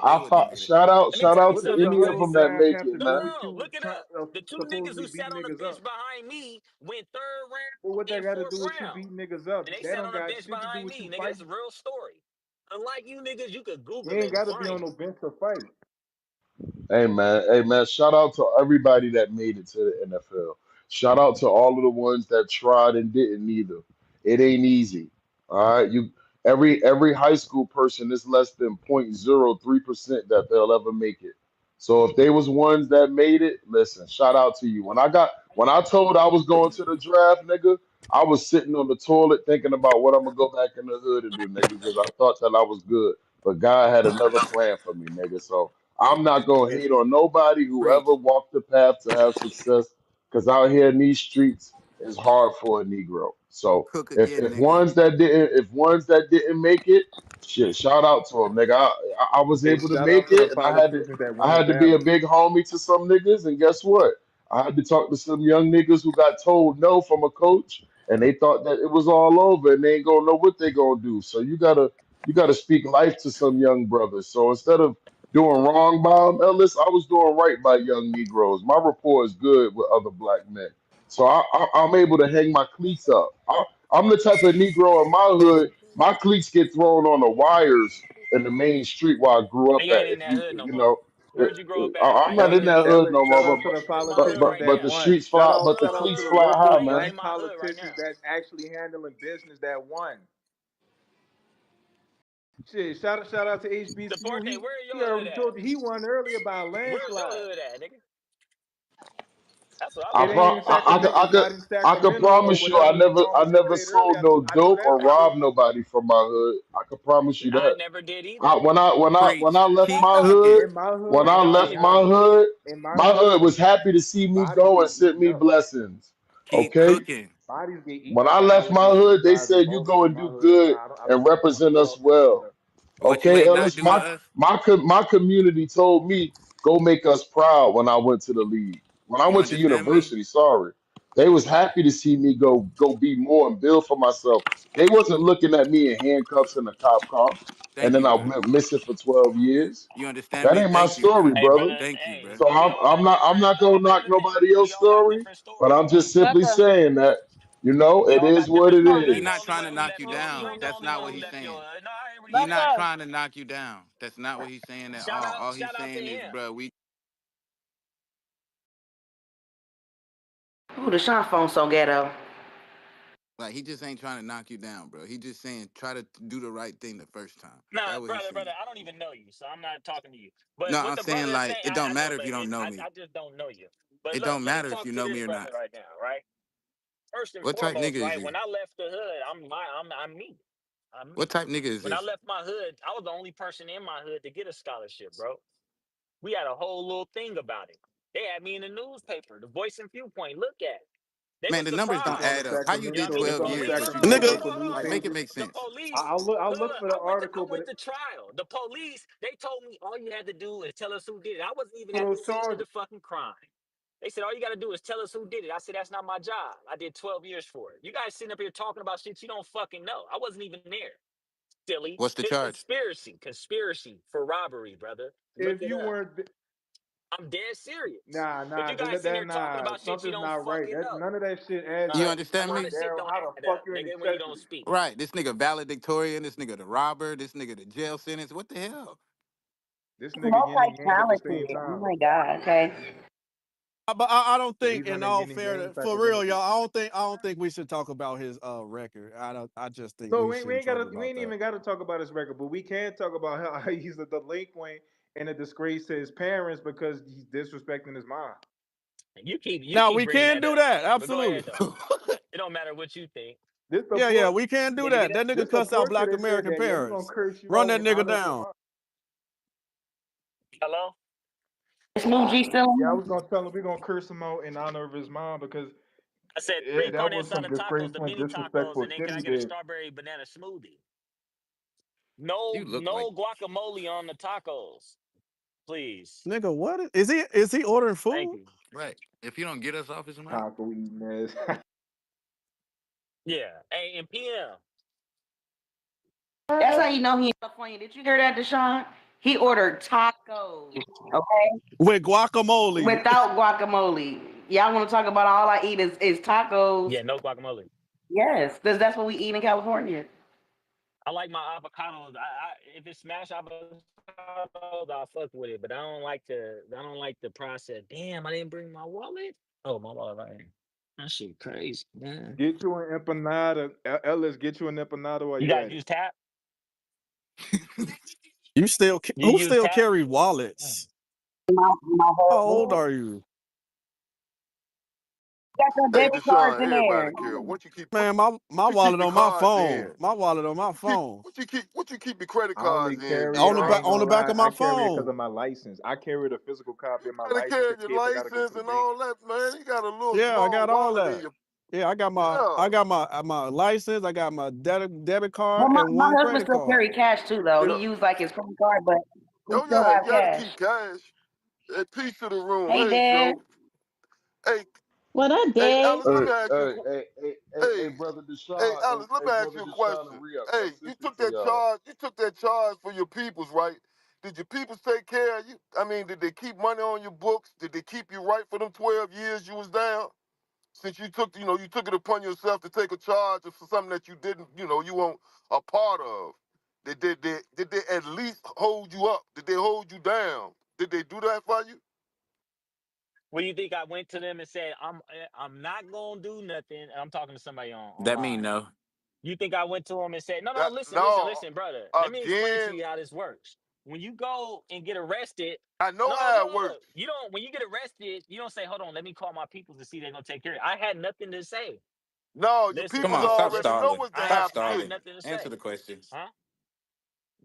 Let me shout tell you out What to does a something, any of humble them Tracy. that brag make have it, to No, do no, man. with no. you Look it up. The two niggas who supposedly sat beating on the niggas bench up? behind me went third But what round that and got to fourth do with you round. beating niggas up? And they That sat don't on the got bench shit to do behind with you me, nigga. That's a fighting. real story. Unlike you niggas, you could You Google ain't it and got to be find on it. no bench to fight. Hey man, shout out to everybody that made it to the NFL. Shout out to all of the ones that tried and didn't either. It ain't easy. All right, every high school person is less than 0.03% that they'll ever make it. So if they was ones that made it, listen, shout out to you. When I told I was going to the draft, nigga, I was sitting on the toilet thinking about what I'm gonna go back in the hood and do, nigga, because I thought that I was good. But God had another plan for me, nigga. So I'm not gonna hate on nobody who ever walked the path to have success. Cause out here in these streets, it's hard for a Negro. So Cook if again, if nigga. ones that didn't make it, shit, shout out to them, nigga. I was Hey, able to shout out make to the it, and politicians that I won the had to be a ballot. big homie to some niggas, and guess what? I had to talk to some young niggas who got told no from a coach, and they thought that it was all over, and they ain't gonna know what they gonna do. So you gotta speak life to some young brothers. So instead of doing wrong by them, Ellis, I was doing right by young Negroes. My rapport is good with other black men, so I'm able to hang my cleats up. I'm the type of Negro in my hood. My cleats get thrown on the wires in the main street where I grew up You ain't at. in If that you hood no you more. know, Where'd you grow up at? I'm not in that hood no more, Shout out to the but politicians but that the won. streets fly, but the Shout out to cleats the fly local high, You man. black in my hood right politicians now. that's actually handling business that won. Shit, shout out to HBCU. Deporte, where He your hood already at? told you he won earlier by a Where's your landslide. hood at, nigga? That's what I I It want to ain't pro- in know. Sacramento. It's not in I could Sacramento or promise you whatever I motherfucker never said earlier. sold no I know dope that or for sure. robbed nobody from my hood. I could promise you I that. never did either. When I left Keep my hood, cooking. In my when hood, I No, left you my won't. hood, in my my hood hood, was happy to see me bodies go get and sent eaten me up. blessings. Keep Okay? cooking. Bodies get When eaten I up by left my police hood, they drives and said you bosses go in and my do hood. good I and don't want to represent us cross that well. border. What you Okay, ain't not Ellis, doing us? my community told me go make us proud when I went to the league. When I You went to understand me? university, sorry, they was happy to see me go be more and build for myself. They wasn't looking at me in handcuffs in a cop car, and Thank then you, I bro. went missing for 12 years. You understand That me? ain't my Thank you, story, bro. Hey, brother. brother. Thank you, Hey, bro. So we all got I'm different. not No, gonna but knock listen. nobody We else's all got story, different but stories, I'm bro. just simply saying that We it all is got what different it stories. He You is. the not only trying one to who knock left you your. You down. ain't the That's only not one what who he's left your saying. hood. No, I ain't He not relocated. trying to knock you down. That's not what he's saying at all. All he's Shout out to saying is, him. bro, we Ooh, the Sean phone so ghetto. like he just ain't trying to knock you down, bro. He just saying try to do the right thing the first time. Nah, That's what he's brother, saying. I don't even know you, so I'm not talking to you. But No, what I'm the saying brother is like saying, it I don't know, matter if but you don't know me. I just don't know you. But It look, don't let me matter if talk you to know this me or brother not. right now, right? First and What type foremost, nigga is right? you? When I left the hood, I'm me. I'm What me. type nigga is When I this? left my hood, I was the only person in my hood to get a scholarship, bro. We had a whole little thing about it. They had me in the newspaper, the Voice and Viewpoint. Look at it. They were Man, the numbers It's don't on surprised. the add up. How you You know what did I mean? It's 12 on the years, but you Sacramento didn't Nigga, get local it? Like, make it newspaper. make The sense. police. I'll look for the I article, but went to trial. The police, they told me all you had to do is tell us who did it. I wasn't even for at the those scene of charges. the fucking crime. They said all you got to do is tell us who did it. I said that's not my job. I did 12 years for it. You guys sitting up here talking about shit you don't fucking know. I wasn't even there. Silly. What's the It's charge? conspiracy for robbery, brother. Look If it you up. weren't, I'm dead serious. But nah, you guys sitting here talking nah, about shit you something's don't not right. fucking That know. none of that shit adds You Nah, up. a understand lot me? of shit Daryl, don't how the add fuck up, you in nigga, when you don't accessory? speak. Right. This nigga valedictorian, this nigga the robber, this nigga the jail sentence. What the hell? This nigga yin and yang at the same Multi-talented. Oh time. my God. Okay. but I don't Yeah, think, he's on in the all yin and fairness, yang type for of real, energy. y'all. I don't think we should talk about his record. I just think No, we shouldn't talk we about ain't that. even gotta talk about his record, but we can talk about how he's a delinquent and a disgrace to his parents because he's disrespecting his mom. You Now keep we bringing can that do up. that. But go Absolutely. ahead though. It don't matter what you think. This the Yeah, poor we can do Did you get that. it? That nigga this the cussed out portrait black that said American that, yeah, we're gonna parents. curse you Run out that in nigga honor of your down. mom. Hello? Smooth G still Yeah, I on? was gonna tell him we're gonna curse him out in honor of his mom because I said yeah, three that carne was some asada tacos, the disgraceful and mini tacos, disrespectful and then shit can I he get a did. strawberry banana smoothie? No, You look like no guacamole on the tacos, please. Nigga, what is he ordering Thank food? you. right. If you don't get us off his mouth. Taco eating ass. Yeah. Hey, and PM. That's how you know he in California. Did you hear that, Deshaun? He ordered tacos, okay, With guacamole. without guacamole. Y'all want to talk about all I eat is tacos? Yeah, no guacamole. Yes, because that's what we eat in California. I like my avocados. If it's smashed avocados, I'll fuck with it. But I don't like the process. Damn, I didn't bring my wallet. Oh, my wallet right here. That shit crazy, man. Get you an empanada. Ellis, get you an empanada while You you guys at it. use tap? You still You who use still tap? carry wallets? My How whole old book. are you? Got some Hey, debit cards Deshaun, in everybody there. care. What you keep Man, my you keep wallet your on my cards phone. in? My wallet on my phone. What you keep your credit I only cards in, carry it. On the I back ain't Deshaun? on gonna the back lie. of I my carry it because phone. of my license. I carried a physical copy of my You gotta license carry in your case I gotta go to license the and bank. all that, man. You got a little Yeah, I small got all wallet in that. your Yeah, I got yeah. my license, I got my debit Well, card, and my one husband credit still card. carry cash too, though. Yeah. He used like his credit card, but he Oh still yeah, have you gotta cash. keep cash. Hey, peace to the room. Hey, Hey, Dad. Joe. Hey, What up, hey, Dad? Alice, let me ask you. Hey, Brother hey, Deshaun, Alice, let me ask brother you a Deshaun and question. Rhea, Hey, you listen took to that y'all. charge. You took that charge for your peoples, right? Did your peoples take care of you? I mean, did they keep money on your books? Did they keep you right for them 12 years you was down? Since you took, you took it upon yourself to take a charge for something that you didn't, you weren't a part of. Did they at least hold you up? Did they hold you down? Did they do that for you? What do you think I went to them and said, I'm not gonna do nothing? I'm talking to somebody That mean online. no. You think I went to them and said, no, That no. listen, brother. Let me explain to Again, you how this works. When you go and get arrested, I know no, how it look. works. You don't. When you get arrested, you don't say, hold on, let me call my people to see they're gonna take care of it. I had nothing to say. No, your Listen, Come peoples on, stop already know stalling. what's gonna Stop happen I to had stalling. you. nothing to Answer say. the question. Huh?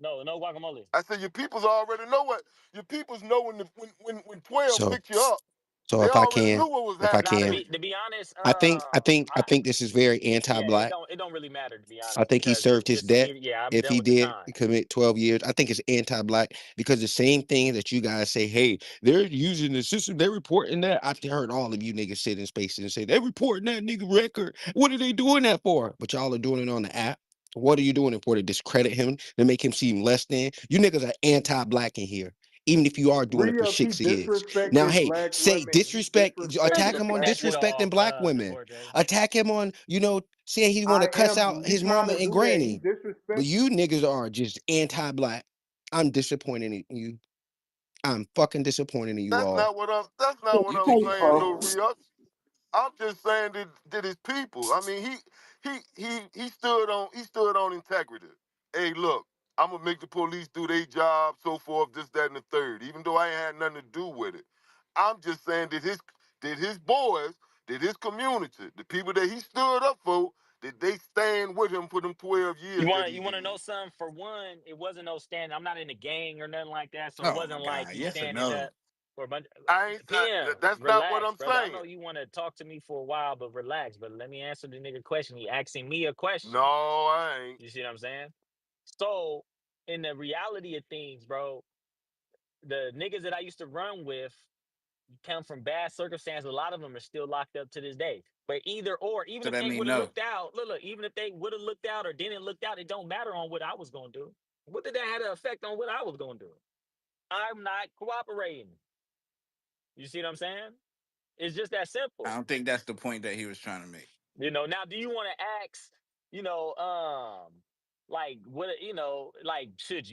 No guacamole. I said your peoples already know what your peoples know when 12 So picked you up. so They if I already can, knew what was if I Nah, happening to to can, be you. to be honest, I think this is very yeah, it anti-black. don't really matter to be I honest think he because served his just debt. I'm If done he with the did time. commit 12 years, I think it's anti-black because the same thing that you guys say, hey, they're using the system, they're reporting that. I've heard all of you niggas sit in spaces and say, they're reporting that nigga record. What are they doing that for? But y'all are doing it on the app. What are you doing it for? To discredit him, to make him seem less than? You niggas are anti-black in here. Even if you are doing it for Re-up, he shits and gigs. Now, disrespected hey, black say women. He disrespect, attack disrespected him on black Cut it women. off, disrespecting black women. Deporte. Attack him on, saying he want to cuss out He his trying mama to and do that. He granny. But disrespect. you niggas are just anti-black. I'm disappointed in you. I'm fucking disappointed in you That's all. not what I'm You saying, though, Rios. I'm just saying that his people. I mean, he stood on integrity. Hey, look, I'm gonna make the police do their job, so forth, this, that, and the third. Even though I ain't had nothing to do with it, I'm just saying that his boys, that his community, the people that he stood up for, that they stand with him for them 12 You years that want he you want to did. know something? For one, it wasn't no stand. I'm not in a gang or nothing like that, so it Oh my wasn't like God. you Yes or standing no? up for a bunch. I ain't. PM, That's not what relax, I'm brother. I saying. know you want to talk to me for a while, but relax. But let me answer the nigga question. He asking me a No, question. I ain't. You see what I'm saying? So, in the reality of things, bro, the niggas that I used to run with come from bad circumstances. A lot of them are still locked up to this day. But either or, even So if that they mean would have no. looked out, look, even if they would have looked out or didn't look out, it don't matter on what I was gonna do. What did that have an effect on what I was gonna do? I'm not cooperating. You see what I'm saying? It's just that I simple. don't think that's the point that he was trying to make. Now do you want to ask, you know, like what like should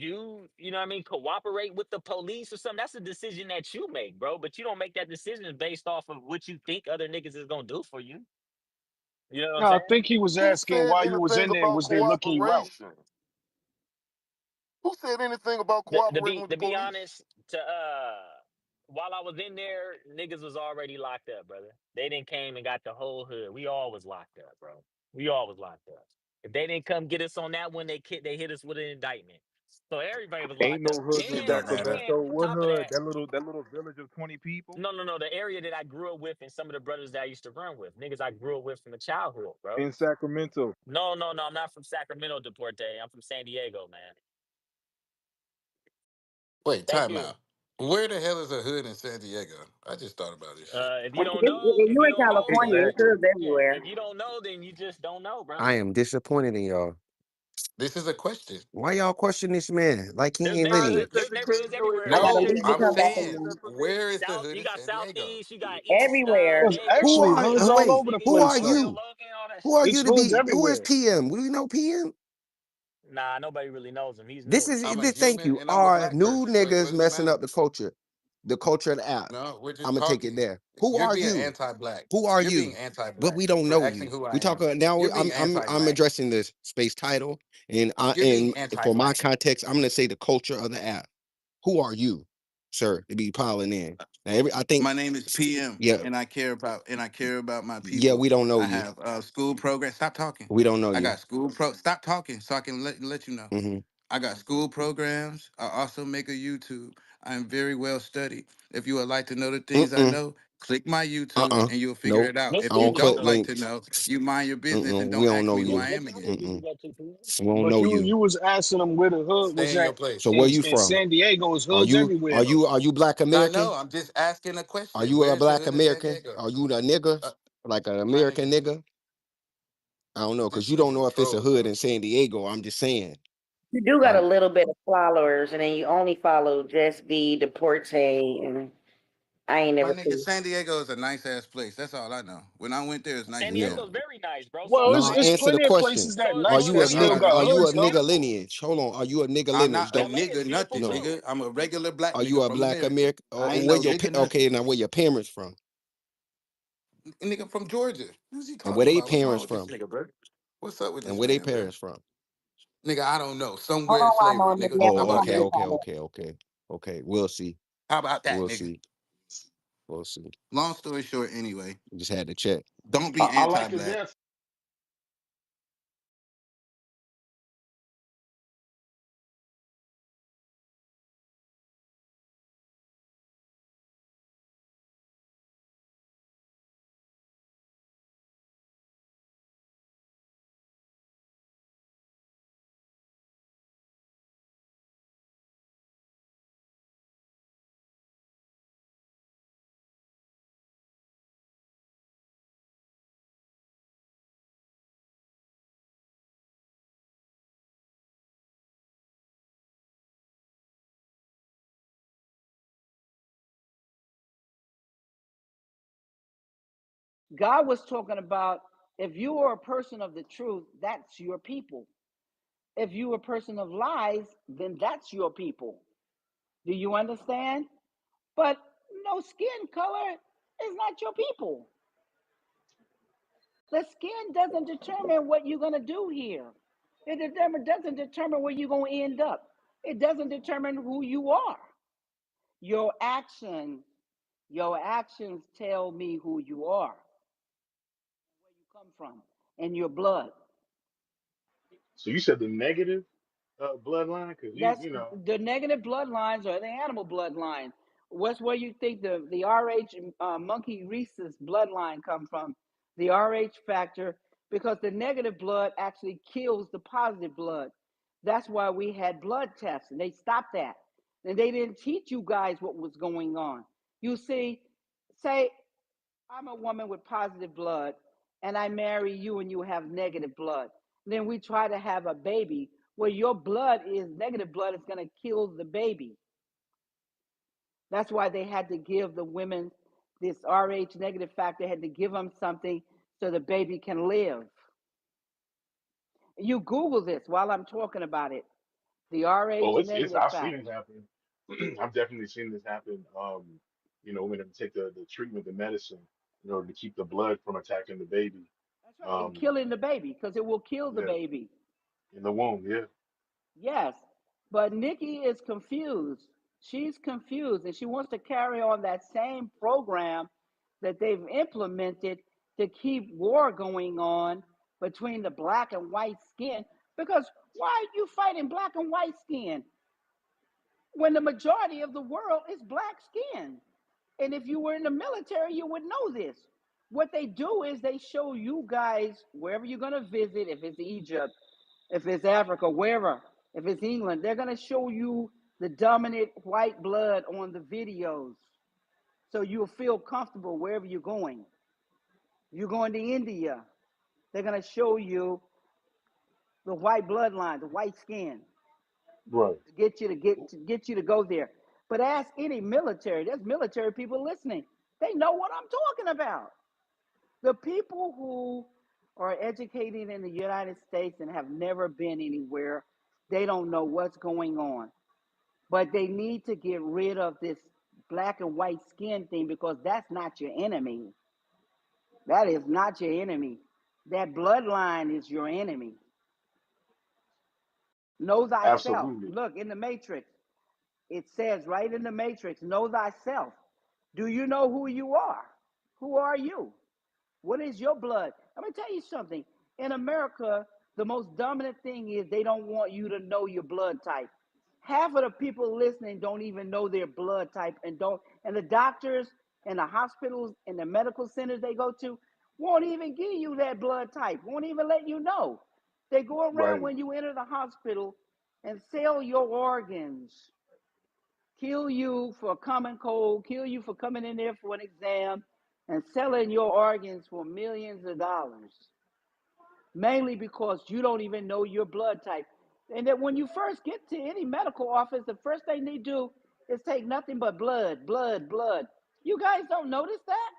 what I mean, cooperate with the police or something? That's a decision that you make, bro. But you don't make that decision based off of what you think other niggas is gonna do for you. You know what I'm No, I saying? think he was Who asking said why you was anything in there. about Was they looking you out? cooperation? Who said anything about To, to cooperating be with the to be police? honest, while I was in there, niggas was already locked up, brother. They didn't came and got the whole hood. We all was locked up, bro. We all was locked up. If they didn't come get us on that one, they hit us with an indictment. So everybody was Ain't locked no up. hood It group Then that don't could matter. best then though. on What top of hood? that, That little village of 20 people no, the area that I grew up with and some of the brothers that I used to run with, niggas I grew up with from the childhood, bro. in Sacramento. No, I'm not from Sacramento, Deporte. I'm from San Diego, man. Wait, Thank time you. out. Where the hell is a hood in San Diego? I just thought about this shit. If you don't know, If you in California, it's Exactly. hoods everywhere. if you don't know, then you just don't know, I brother. am disappointed in y'all. This is a question. Why y'all question this man like he There's ain't Because neighborhood. it's lineage? There's educated. neighborhoods No, it's everywhere, I gotta bro. No, leave to educated I'm come back guess. saying, again. where is the South, hood you in got San Diego? southeast, you got east, Everywhere. There's Davis, Who actually are hoods all wait? over the Mississippi, Who are place, Royal, though. you? Logan, all that Who are shit. It's you to hoods be? Who is everywhere. PM? Do you know PM? Nah, nobody really knows him. He's This new. is I'm a this. Thank human you. and I'm a Are black new person. What niggas does it messing matter? up the culture of the app? No, we're I'm just gonna take it talking. there. Who You're are being you? anti-black. Who are You're being you? But anti-black we don't for know asking you. who I We talk am. now. You're being I'm anti-black. addressing the space title, and You're being for my anti-black. context, I'm gonna say the culture of the app. Who are you? sir. They be piling in. Now, I think. My name is PM, Yeah, and I care about my yeah. people. We don't know I you. have school programs. Stop talking. We don't know I you. got Stop talking, so I can let you know. Mm-hmm. I got school programs. I also make a YouTube. I am very well studied. If you would like to know the things I know, click my YouTube and you'll figure Nope. it out. I If you don't click don't like to links. know, you mind your business and We don't don't ask know me who you. I am again. We don't But know you you. was asking them where the hood was Stay in at your place. So where you in from? San Diego. Is Are hoods you everywhere are though. you are you Black I American? know. I'm just asking a Are question. you a Where's the Black hood in San American? Diego? Are you a nigga? Like an My American nigga, nigga? I don't know, because this you don't nigga know if it's a trolling, hood bro. in San Diego. I'm just saying. You do got a Like, little bit of followers, and then you only follow Just Be Deporte, and I ain't My never nigga, seen. San Diego is a nice ass place. That's all I know. When I went there, it's nice as yeah. hell. Well, No, it's answer the plenty of question. places that Are nice you that a I still nigga? gotta got Are go. you a hoods though. nigga lineage? Hold on. Are you a nigga I'm not lineage? a Don't nigga, nothing, no. nigga. I'm a regular black Are you nigga a from Black America. American? I ain't Where no your nigga, okay? nothing. Now where your parents from? Nigga from Georgia. Who's he And where talking they about? What's wrong parents with this from? nigga, bro? What's up with And this where they man, bro? parents from? Nigga, I don't know. Hold Somewhere in on, while I'm slavery, on the nigga. mute. How Oh, Hold about on, okay, that? Miss okay, okay, okay, okay. We'll see. How about that, We'll nigga? see. We'll see. Long story short, anyway, Just had to check. don't be I like his anti-black. answer. God was talking about if you are a person of the truth, that's your people. If you are a person of lies, then that's your people. Do you understand? But no, skin color is not your people. The skin doesn't determine what you're going to do here. It doesn't determine where you're going to end up. It doesn't determine who you are. Your actions tell me who you are, where you come from, and your blood. So you said the negative bloodline, because That's you know. the negative bloodlines or the animal bloodline. What's where you think the Rh monkey rhesus bloodline come from? The Rh factor, because the negative blood actually kills the positive blood. That's why we had blood tests, and they stopped that, and they didn't teach you guys what was going on. You see, say I'm a woman with positive blood and I marry you and you have negative blood. Then we try to have a baby where your blood is negative blood is going to kill the baby. That's why they had to give the women this Rh negative factor, had to give them something so the baby can live. You Google this while I'm talking about it. The Rh Oh, it's negative I've seen it factor. happen. I've definitely seen this happen. When they take the treatment, the medicine, in order to keep the blood from attacking the baby. That's right, and Um, killing the baby because it will kill the yeah, baby. in the womb. Yeah. Yes, but Nikki is confused. She's confused and she wants to carry on that same program that they've implemented to keep war going on between the black and white skin. Because why are you fighting black and white skin when the majority of the world is black skin? And if you were in the military, you would know this. What they do is they show you guys wherever you're going to visit, if it's Egypt, if it's Africa, wherever, if it's England, they're going to show you the dominant white blood on the videos. So you'll feel comfortable wherever you're going. You're going to India, they're going to show you the white bloodline, the white skin, Right. to get you to go there. But ask any military, there's military people listening. They know what I'm talking about. The people who are educated in the United States and have never been anywhere, they don't know what's going on. But they need to get rid of this black and white skin thing because that's not your enemy. That is not your enemy. That bloodline is your enemy. Know thyself. Absolutely. Look in the Matrix. It says right in the Matrix, know thyself. Do you know who you are? Who are you? What is your blood? I'm going to tell you something. In America, the most dominant thing is they don't want you to know your blood type. Half of the people listening don't even know their blood type, and the doctors and the hospitals and the medical centers they go to won't even give you that blood type, won't even let you know. They go around Right. when you enter the hospital and sell your organs, kill you for a common cold, kill you for coming in there for an exam, and selling your organs for millions of dollars, mainly because you don't even know your blood type. And that when you first get to any medical office, the first thing they do is take nothing but blood, blood, blood. You guys don't notice that?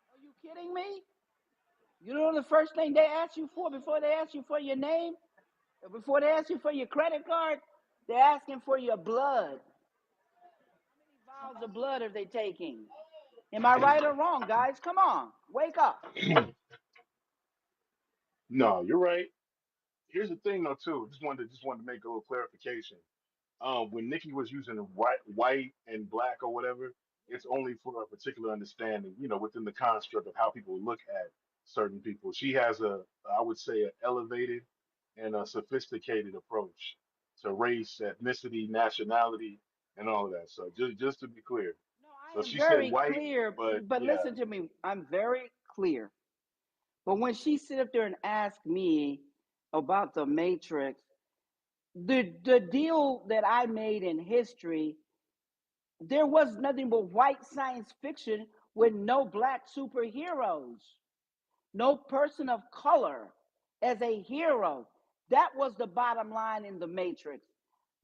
Are you kidding me? You know the first thing they ask you for before they ask you for your name? Before they ask you for your credit card? They're asking for your blood. How many vials of blood are they taking? Am I right or wrong, guys? Come on, wake up. No, you're right. Here's the thing, though, too. Just wanted to make a little clarification. When Nikki was using white and black or whatever, it's only for a particular understanding, within the construct of how people look at certain people. She has I would say, an elevated and a sophisticated approach to race, ethnicity, nationality, and all of that. So just to be clear, so I'm she said very white, clear, but but yeah, listen to me. I'm very clear. But when she sit up there and ask me about the Matrix, the deal that I made in history, there was nothing but white science fiction with no black superheroes, no person of color as a hero. That was the bottom line in the Matrix.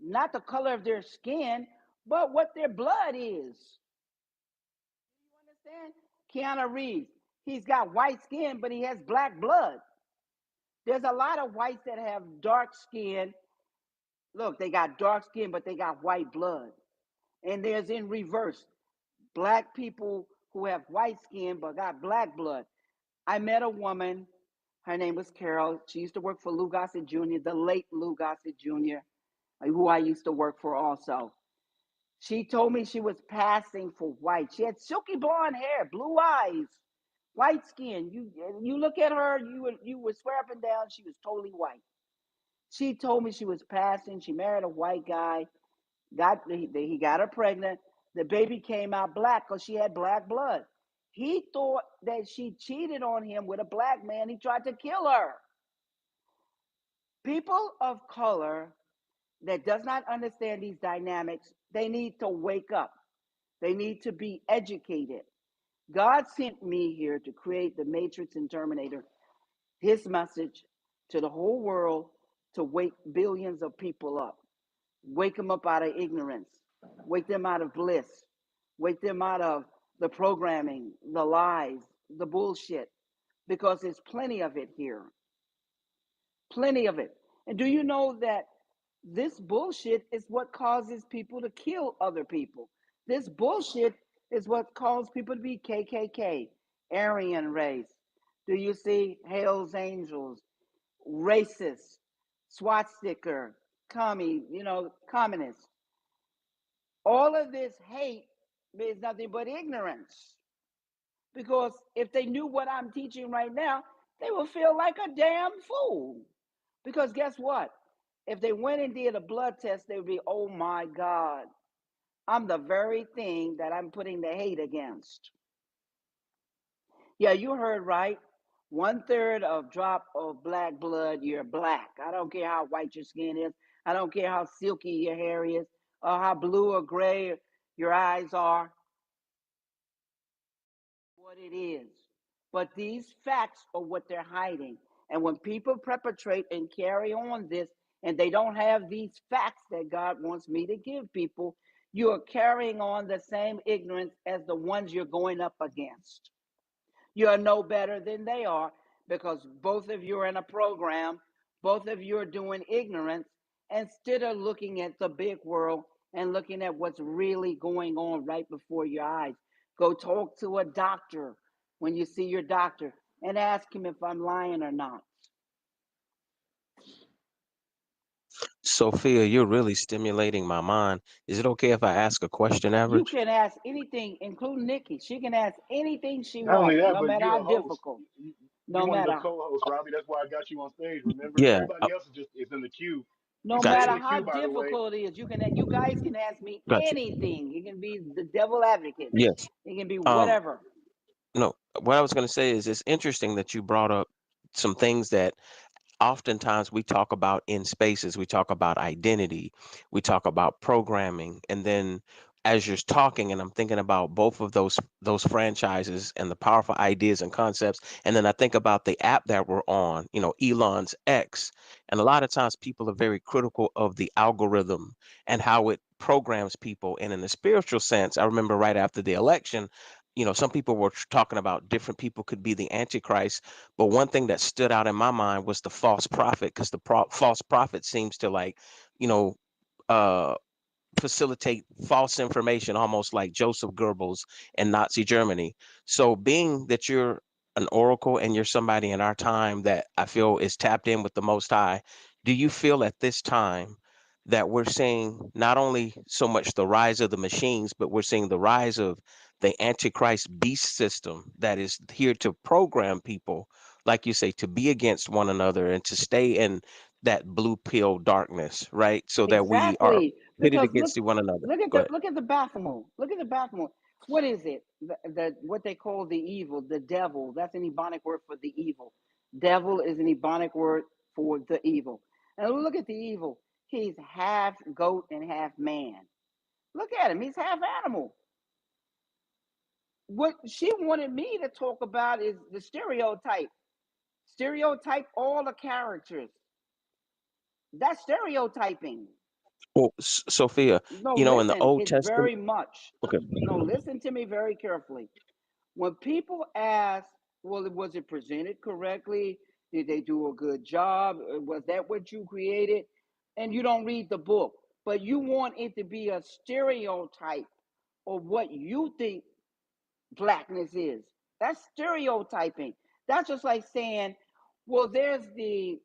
Not the color of their skin, but what their blood is. You understand? Keanu Reeves, he's got white skin, but he has black blood. There's a lot of whites that have dark skin. Look, they got dark skin, but they got white blood. And there's in reverse, black people who have white skin but got black blood. I met a woman. Her name was Carol. She used to work for Lou Gossett Jr., the late Lou Gossett Jr., who I used to work for also. She told me she was passing for white. She had silky blonde hair, blue eyes, white skin. You look at her, you would swear up and down she was totally white. She told me she was passing. She married a white guy. He got her pregnant. The baby came out black because she had black blood. He thought that she cheated on him with a black man. He tried to kill her. People of color that does not understand these dynamics, they need to wake up. They need to be educated. God sent me here to create the Matrix and Terminator, his message to the whole world to wake billions of people up. Wake them up out of ignorance. Wake them out of bliss. Wake them out of the programming, the lies, the bullshit, because there's plenty of it here. Plenty of it. And do you know that this bullshit is what causes people to kill other people? This bullshit is what causes people to be KKK, Aryan race. Do you see Hell's Angels, racist, swastika, communist? All of this hate is nothing but ignorance. Because if they knew what I'm teaching right now, they would feel like a damn fool. Because guess what? If they went and did a blood test, they would be, oh my God, I'm the very thing that I'm putting the hate against. Yeah, you heard right. 1/3 of drop of black blood, you're black. I don't care how white your skin is. I don't care how silky your hair is or how blue or gray your eyes are. What it is. But these facts are what they're hiding. And when people perpetrate and carry on this, and they don't have these facts that God wants me to give people, you are carrying on the same ignorance as the ones you're going up against. You're no better than they are because both of you are in a program, both of you are doing ignorance instead of looking at the big world and looking at what's really going on right before your eyes. Go talk to a doctor when you see your doctor and ask him if I'm lying or not. Sophia, you're really stimulating my mind. Is it okay if I ask a question, You Average? can ask anything, including Nikki. She can ask anything she Not only wants, that, no but matter you're how a host. difficult. You're No one of the matter co-hosts, Robbie. That's why I got you on stage. Remember, Yeah, everybody else is in the queue. You no stay in matter the how queue, by the way. difficult it is, you guys can ask me got you. anything. It can be the devil advocate. Yes. It can be Um, whatever. no, what I was going to say is it's interesting that you brought up some things that oftentimes we talk about in spaces. We talk about identity, we talk about programming, and then as you're talking, and I'm thinking about both of those franchises and the powerful ideas and concepts, and then I think about the app that we're on, Elon's X, and a lot of times people are very critical of the algorithm and how it programs people. And in the spiritual sense, I remember right after the election, some people were talking about different people could be the antichrist, but one thing that stood out in my mind was the false prophet, because the false prophet seems to, like, you know, uh, facilitate false information, almost like Joseph Goebbels in Nazi Germany. So, being that you're an oracle and you're somebody in our time that I feel is tapped in with the Most High, do you feel at this time that we're seeing not only so much the rise of the machines, but we're seeing the rise of the Antichrist beast system that is here to program people, like you say, to be against one another and to stay in that blue pill darkness, right? So that we are Exactly. pitted Because against one another. look at Go the ahead. look at the bathroom. Look at the bathroom. What is it? What they call the evil, the devil. That's an Ebonic word for the evil. Devil is an Ebonic word for the evil. And look at the evil. He's half goat and half man. Look at him. He's half animal. What she wanted me to talk about is the stereotype. Stereotype all the characters. That's stereotyping. Well, Sophia, No, in the listen, Old it's Testament. very much. Okay. No, listen to me very carefully. When people ask, well, was it presented correctly? Did they do a good job? Was that what you created? And you don't read the book, but you want it to be a stereotype of what you think blackness is. That's stereotyping. That's just like saying, well, there's the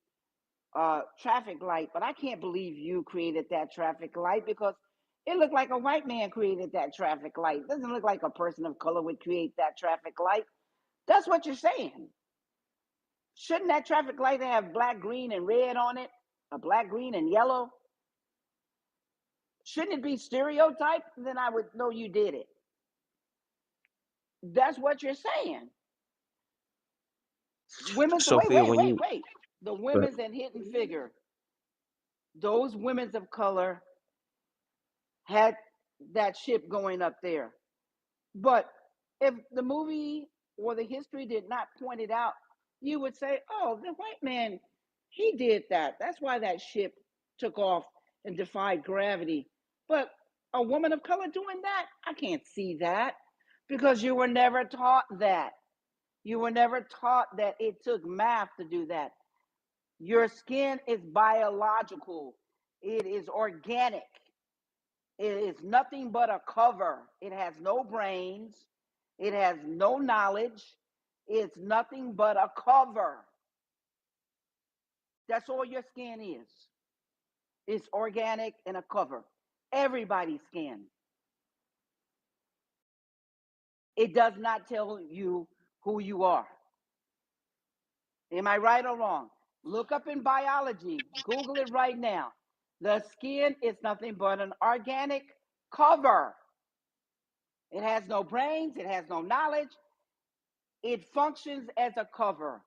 traffic light, but I can't believe you created that traffic light because it looked like a white man created that traffic light. It doesn't look like a person of color would create that traffic light. That's what you're saying. Shouldn't that traffic light have black, green, and red on it? A black, green, and yellow? Shouldn't it be stereotyped? Then I would know you did it. That's what you're saying. Women's Sophia, when you wait. The go ahead. women's and Hidden Figure. Those women's of color had that ship going up there. But if the movie or the history did not point it out, you would say, oh, the white man, he did that. That's why that ship took off and defied gravity. But a woman of color doing that, I can't see that because you were never taught that. You were never taught that it took math to do that. Your skin is biological, it is organic. It is nothing but a cover. It has no brains. It has no knowledge. It's nothing but a cover. That's all your skin is. It's organic and a cover. Everybody's skin. It does not tell you who you are. Am I right or wrong? Look up in biology. Google it right now. The skin is nothing but an organic cover. It has no brains. It has no knowledge. It functions as a cover.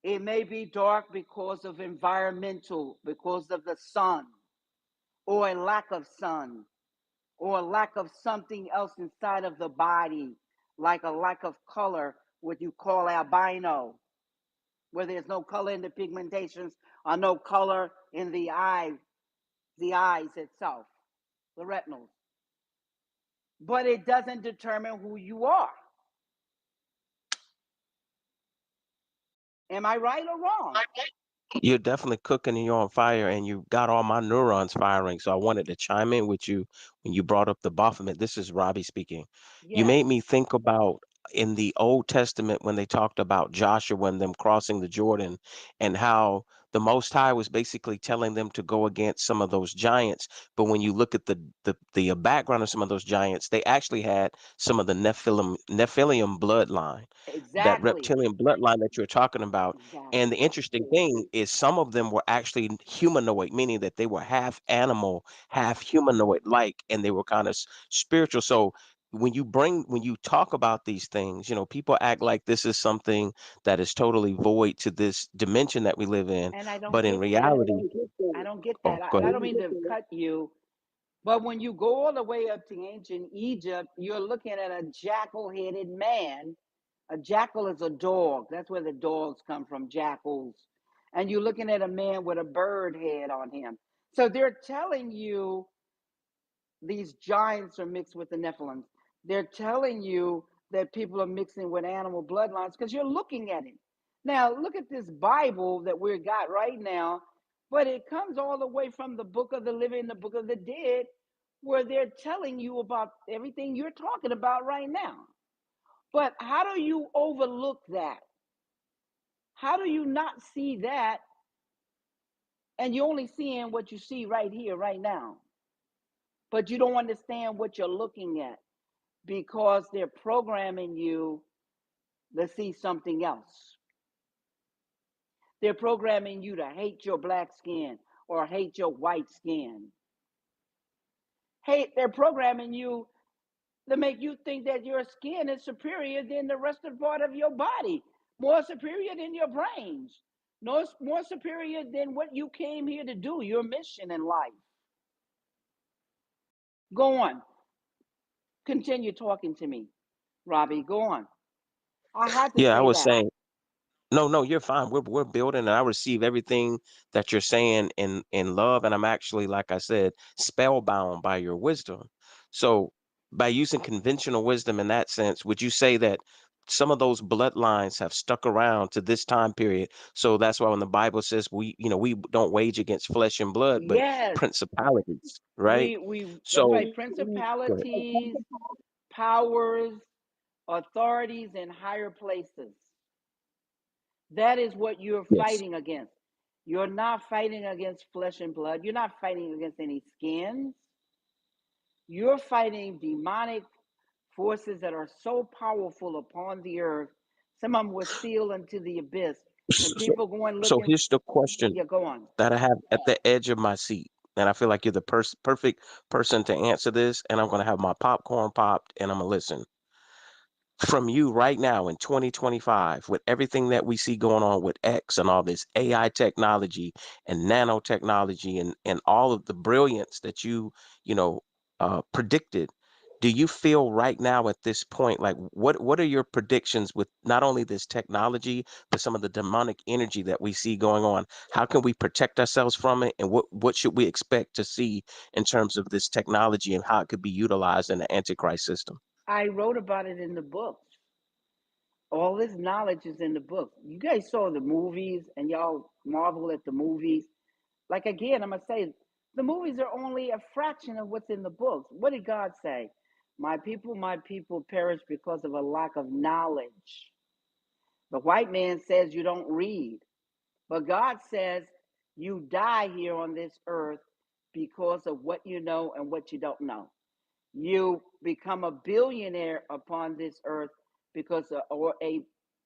It may be dark because of environmental, because of the sun, or a lack of sun, or a lack of something else inside of the body, like a lack of color, what you call albino, where there's no color in the pigmentations or no color in the eyes itself, the retinals. But it doesn't determine who you are. Am I right or wrong? You're definitely cooking and you're on fire, and you got all my neurons firing. So I wanted to chime in with you when you brought up the Baphomet. This is Robbie speaking. You Yes. made me think about in the Old Testament when they talked about Joshua and them crossing the Jordan, and how the Most High was basically telling them to go against some of those giants. But when you look at the background of some of those giants, they actually had some of the Nephilim bloodline, that Exactly. reptilian bloodline that you're talking about. And the Exactly. interesting thing is some of them were actually humanoid, meaning that they were half animal, half humanoid like, and they were kind of spiritual. So when you talk about these things, people act like this is something that is totally void to this dimension that we live in. And I don't But in get that. reality, I don't get oh, that. go I ahead. don't mean to cut you, but when you go all the way up to ancient Egypt, you're looking at a jackal-headed man. A jackal is a dog. That's where the dogs come from, jackals. And you're looking at a man with a bird head on him. So they're telling you these giants are mixed with the Nephilims. They're telling you that people are mixing with animal bloodlines because you're looking at it. Now, look at this Bible that we've got right now, but it comes all the way from the book of the living, the book of the dead, where they're telling you about everything you're talking about right now. But how do you overlook that? How do you not see that? And you're only seeing what you see right here, right now. But you don't understand what you're looking at because they're programming you to see something else. They're programming you to hate your black skin or hate your white skin. They're programming you to make you think that your skin is superior than the rest of the part of your body, more superior than your brains, more superior than what you came here to do, your mission in life. Go on. Continue talking to me, Robbie. Go on. I had to Yeah, I say was that. saying, no, you're fine. We're building, and I receive everything that you're saying in love, and I'm actually, like I said, spellbound by your wisdom. So, by using conventional wisdom in that sense, would you say that some of those bloodlines have stuck around to this time period? So that's why when the Bible says we don't wage against flesh and blood, but Yes, principalities, right? we that's So, right. go ahead. Principalities, powers, authorities in higher places. That is what you're Yes. fighting against. You're not fighting against flesh and blood. You're not fighting against any skins. You're fighting demonic forces that are so powerful upon the earth. Some of them were sealed into the abyss. And So, people going so looking. here's the question Yeah, go on. that I have at the edge of my seat. And I feel like you're the perfect person to answer this. And I'm going to have my popcorn popped and I'm going to listen. From you right now in 2025, with everything that we see going on with X and all this AI technology and nanotechnology and all of the brilliance that you know, predicted, do you feel right now at this point, like what are your predictions with not only this technology, but some of the demonic energy that we see going on? How can we protect ourselves from it? And what should we expect to see in terms of this technology and how it could be utilized in the Antichrist system? I wrote about it in the book. All this knowledge is in the book. You guys saw the movies and y'all marvel at the movies. Like again, I'm going to say the movies are only a fraction of what's in the books. What did God say? My people perish because of a lack of knowledge. The white man says you don't read, but God says you die here on this earth because of what you know and what you don't know. You become a billionaire upon this earth because or a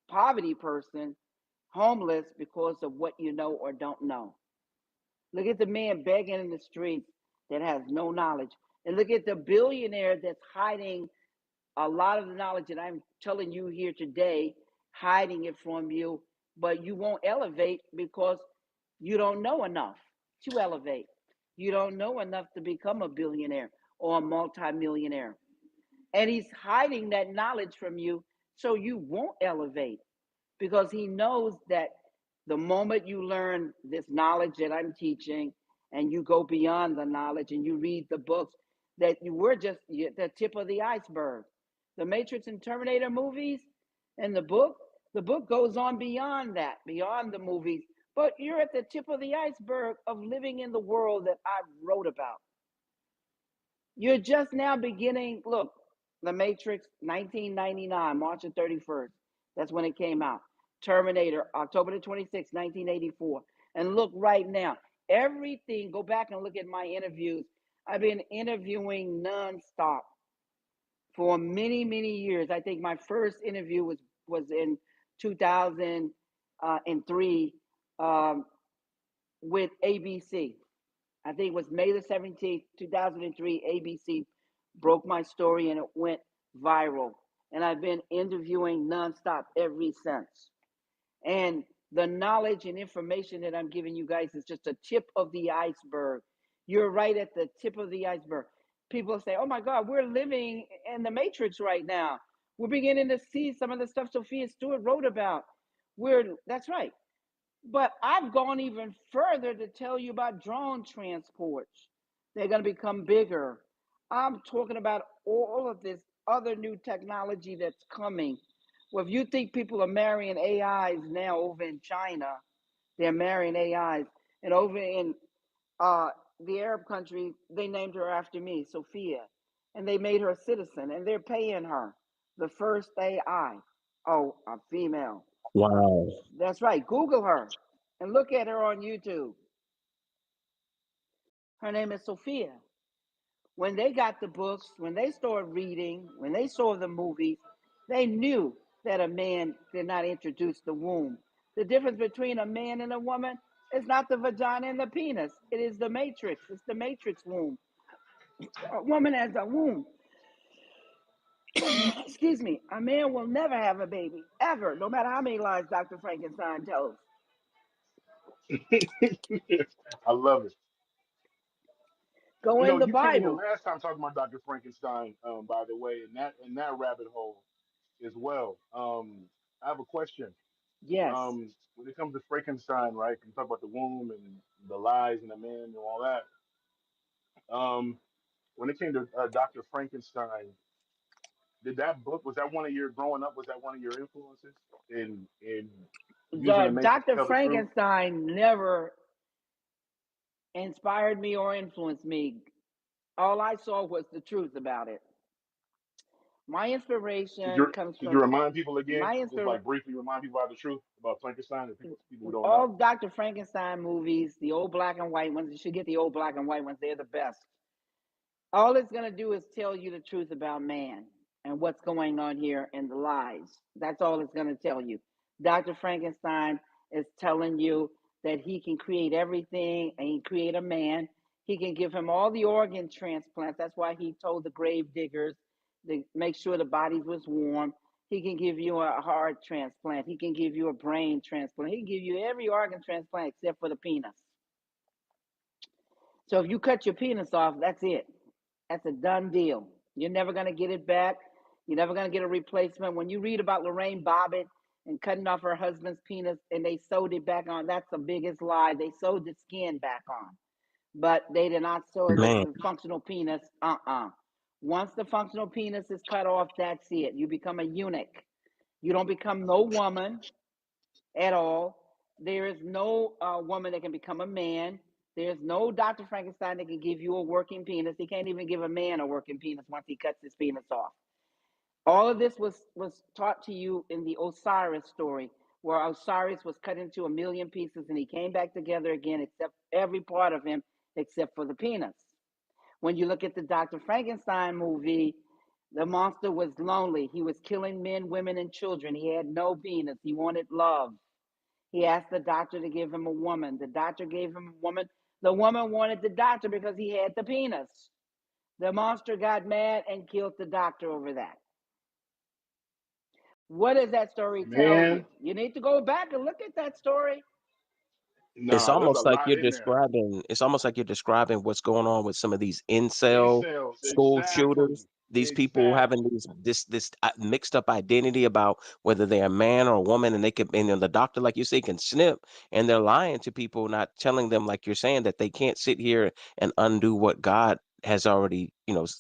poverty person, homeless because of what you know or don't know. Look at the man begging in the streets that has no knowledge. And look at the billionaire that's hiding a lot of the knowledge that I'm telling you here today, hiding it from you, but you won't elevate because you don't know enough to elevate. You don't know enough to become a billionaire or a multimillionaire. And he's hiding that knowledge from you so you won't elevate because he knows that the moment you learn this knowledge that I'm teaching and you go beyond the knowledge and you read the books, that you were just the tip of the iceberg. The Matrix and Terminator movies and the book goes on beyond that, beyond the movies. But you're at the tip of the iceberg of living in the world that I wrote about. You're just now beginning. Look, The Matrix, 1999, March the 31st. That's when it came out. Terminator, October the 26th, 1984. And look right now, everything, go back and look at my interviews. I've been interviewing nonstop for many, many years. I think my first interview was in 2003 with ABC. I think it was May the 17th, 2003. ABC broke my story and it went viral. And I've been interviewing nonstop ever since. And the knowledge and information that I'm giving you guys is just a tip of the iceberg. You're right at the tip of the iceberg. People say, oh my God, we're living in the matrix right now. We're beginning to see some of the stuff Sophia Stewart wrote about. That's right. But I've gone even further to tell you about drone transports. They're going to become bigger. I'm talking about all of this other new technology that's coming. Well, if you think people are marrying AIs now over in China, they're marrying AIs. And over in the Arab country, they named her after me, Sophia. And they made her a citizen. And they're paying her the first AI. Oh, a female. Wow. That's right. Google her and look at her on YouTube. Her name is Sophia. When they got the books, when they started reading, when they saw the movies, they knew that a man did not introduce the womb. The difference between a man and a woman is not the vagina and the penis. It is the matrix. It's the matrix womb. A woman has a womb. Excuse me. A man will never have a baby, ever, no matter how many lies Dr. Frankenstein tells. I love it. Go You in know, the you came here Bible. last time talking about Dr. Frankenstein, by the way, and that rabbit hole as well. I have a question. Yes. When it comes to Frankenstein, right? You talk about the womb and the lies and the man and all that. When it came to Dr. Frankenstein, did that book was that one of your growing up? Was that one of your influences in using the Matrix to Dr. tell the truth? Frankenstein never inspired me or influenced me. All I saw was the truth about it. My inspiration comes Could you from remind people again, my just inspiration. like briefly remind people about the truth about Frankenstein and people who don't know? All Dr. Frankenstein movies, the old black and white ones, you should get the old black and white ones. They're the best. All it's going to do is tell you the truth about man and what's going on here and the lies. That's all it's going to tell you. Dr. Frankenstein is telling you that he can create everything and he create a man. He can give him all the organ transplants. That's why he told the grave diggers to make sure the bodies was warm. He can give you a heart transplant. He can give you a brain transplant. He can give you every organ transplant except for the penis. So if you cut your penis off, that's it. That's a done deal. You're never going to get it back. You're never going to get a replacement. When you read about Lorraine Bobbitt and cutting off her husband's penis and they sewed it back on, that's the biggest lie. They sewed the skin back on, but they did not sew Man. the functional penis. Once the functional penis is cut off, that's it. You become a eunuch. You don't become no woman at all. There is no woman that can become a man. There's no Dr. Frankenstein that can give you a working penis. He can't even give a man a working penis once he cuts his penis off. All of this was taught to you in the Osiris story, where Osiris was cut into a million pieces and he came back together again, except every part of him except for the penis. When you look at the Dr. Frankenstein movie, the monster was lonely. He was killing men, women, and children. He had no penis. He wanted love. He asked the doctor to give him a woman. The doctor gave him a woman. The woman wanted the doctor because he had the penis. The monster got mad and killed the doctor over that. What does that story tell Man, you? You need to go back and look at that story. It's there's a almost like lot you're in there. describing. It's almost like you're describing what's going on with some of these incel Incels, school exactly, shooters. These people having exactly. this mixed up identity about whether they're a man or a woman, and they could, and then the doctor, like you say, can snip, and they're lying to people, not telling them, like you're saying, that they can't sit here and undo what God has already,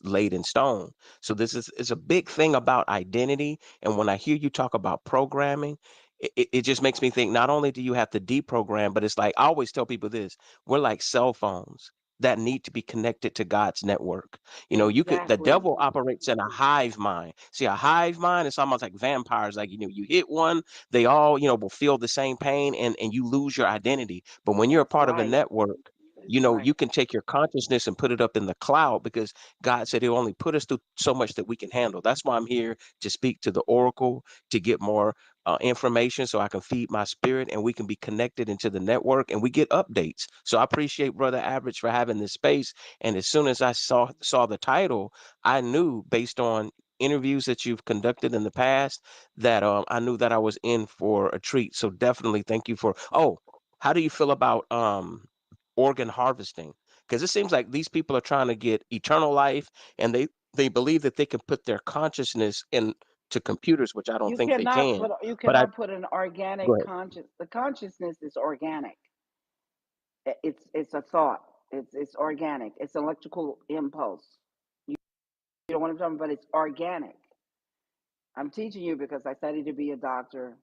laid in stone. So this is a big thing about identity. And when I hear you talk about programming, it just makes me think not only do you have to deprogram, but it's like I always tell people this: we're like cell phones. that need to be connected to God's network. The devil operates in a hive mind. See, a hive mind is almost like vampires. Like, you hit one, they all, will feel the same pain, and you lose your identity. But when you're a part of a network, you can take your consciousness and put it up in the cloud, because God said he'll only put us through so much that we can handle. That's why I'm here to speak to the oracle, to get more information so I can feed my spirit, and we can be connected into the network, and we get updates. So I appreciate Brother Average for having this space. And as soon as I saw the title, I knew, based on interviews that you've conducted in the past, that I knew that I was in for a treat. So definitely thank you for. Oh, how do you feel about organ harvesting? Because it seems like these people are trying to get eternal life, and they believe that they can put their consciousness into computers, which I don't think they can. You But I cannot put an organic go ahead. the consciousness is organic. It's a thought. It's organic. It's electrical impulse. You know what I'm talking about? It's organic. I'm teaching you because I studied to be a doctor.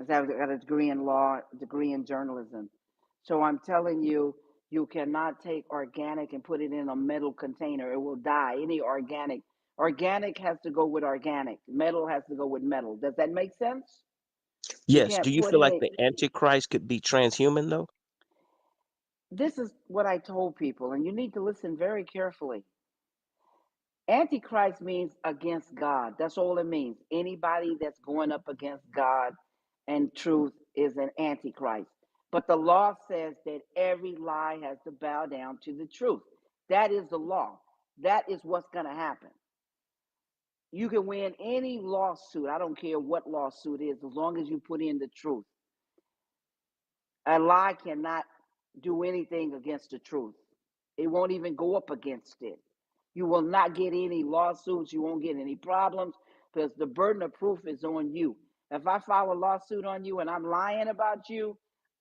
I got a degree in law, a degree in journalism. So I'm telling you, you cannot take organic and put it in a metal container. It will die. Any organic has to go with organic. Metal has to go with metal. Does that make sense? Yes. Do you feel like the Antichrist could be transhuman, though? This is what I told people, and you need to listen very carefully. Antichrist means against God. That's all it means. Anybody that's going up against God and truth is an antichrist. But the law says that every lie has to bow down to the truth. That is the law. That is what's going to happen. You can win any lawsuit. I don't care what lawsuit is, as long as you put in the truth. A lie cannot do anything against the truth. It won't even go up against it. You will not get any lawsuits. You won't get any problems, because the burden of proof is on you. If I file a lawsuit on you and I'm lying about you,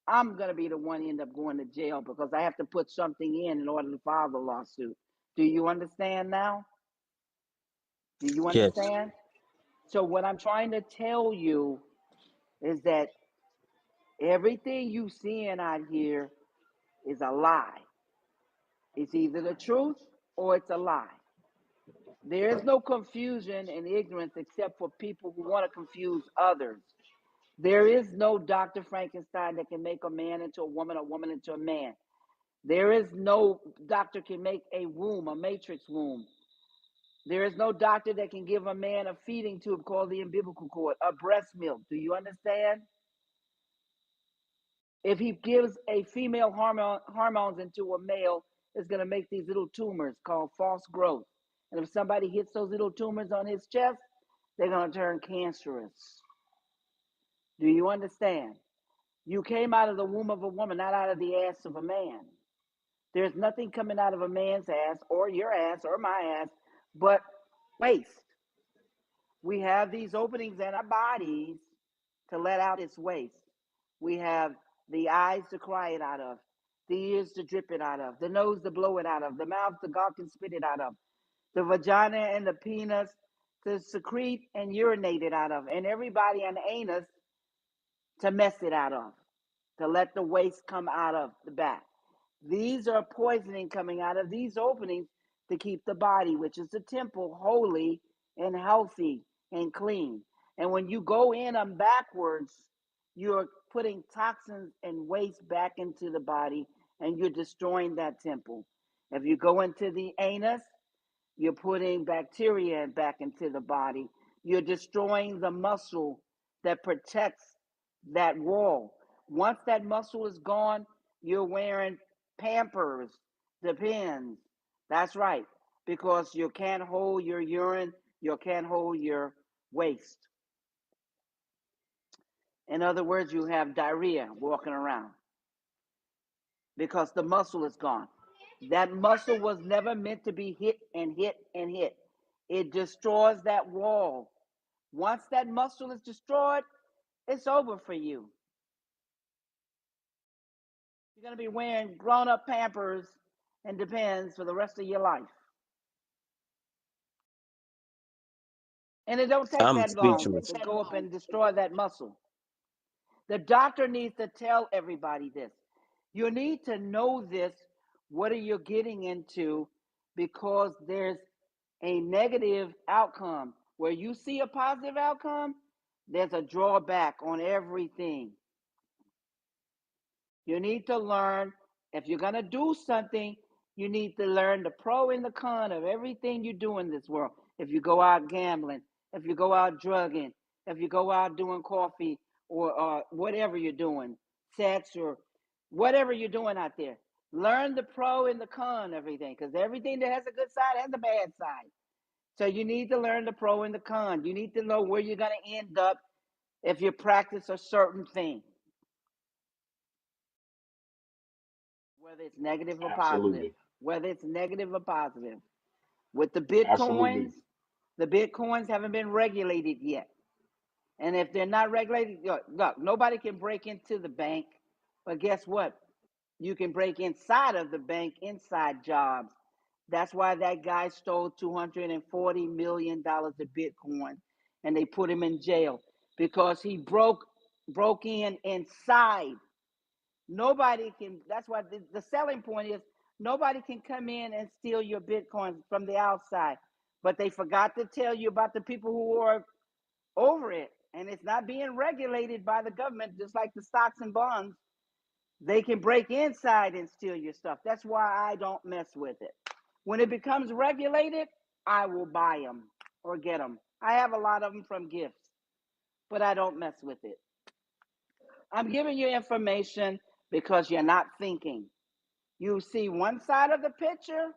I'm going to be the one end up going to jail, because I have to put something in order to file the lawsuit. Do you understand now? Do you understand? Yes. So what I'm trying to tell you is that everything you seeing out here is a lie. It's either the truth or it's a lie. There is no confusion and ignorance except for people who want to confuse others. There is no Dr. Frankenstein that can make a man into a woman into a man. There is no doctor can make a womb, a matrix womb. There is no doctor that can give a man a feeding tube called the umbilical cord, a breast milk. Do you understand? If he gives a female hormones into a male, it's going to make these little tumors called false growth. And if somebody hits those little tumors on his chest, they're going to turn cancerous. Do you understand? You came out of the womb of a woman, not out of the ass of a man. There's nothing coming out of a man's ass or your ass or my ass but waste. We have these openings in our bodies to let out its waste. We have the eyes to cry it out of, the ears to drip it out of, the nose to blow it out of, the mouth to gawk and spit it out of, the vagina and the penis to secrete and urinate it out of, and everybody and the anus to mess it out of, to let the waste come out of the back. These are poisoning coming out of these openings to keep the body, which is the temple, holy and healthy and clean. And when you go in them backwards, you're putting toxins and waste back into the body, and you're destroying that temple. If you go into the anus, you're putting bacteria back into the body. You're destroying the muscle that protects that wall. Once that muscle is gone, you're wearing Pampers, Depends. That's right, because you can't hold your urine, you can't hold your waste. In other words, you have diarrhea walking around because the muscle is gone. That muscle was never meant to be hit and hit and hit. It destroys that wall. Once that muscle is destroyed, it's over for you. You're going to be wearing grown-up Pampers and Depends for the rest of your life. And it don't take that long to go up and destroy that muscle. The doctor needs to tell everybody this. You need to know this What are you getting into? Because there's a negative outcome. Where you see a positive outcome, there's a drawback on everything. You need to learn, if you're going to do something, you need to learn the pro and the con of everything you do in this world. If you go out gambling, if you go out drugging, if you go out doing coffee or whatever you're doing, sex or whatever you're doing out there, learn the pro and the con of everything, because everything that has a good side has a bad side. So you need to learn the pro and the con. You need to know where you're going to end up if you practice a certain thing, whether it's negative or positive. Absolutely. Whether it's negative or positive. With the Absolutely. Bitcoins haven't been regulated yet. And if they're not regulated, look, nobody can break into the bank. But guess what? You can break inside of the bank, inside jobs. That's why that guy stole $240 million of Bitcoin and they put him in jail because he broke in inside. Nobody can, that's why the selling point is nobody can come in and steal your Bitcoins from the outside. But they forgot to tell you about the people who are over it. And it's not being regulated by the government, just like the stocks and bonds. They can break inside and steal your stuff. That's why I don't mess with it. When it becomes regulated, I will buy them or get them. I have a lot of them from gifts, but I don't mess with it. I'm giving you information because you're not thinking. You see one side of the picture,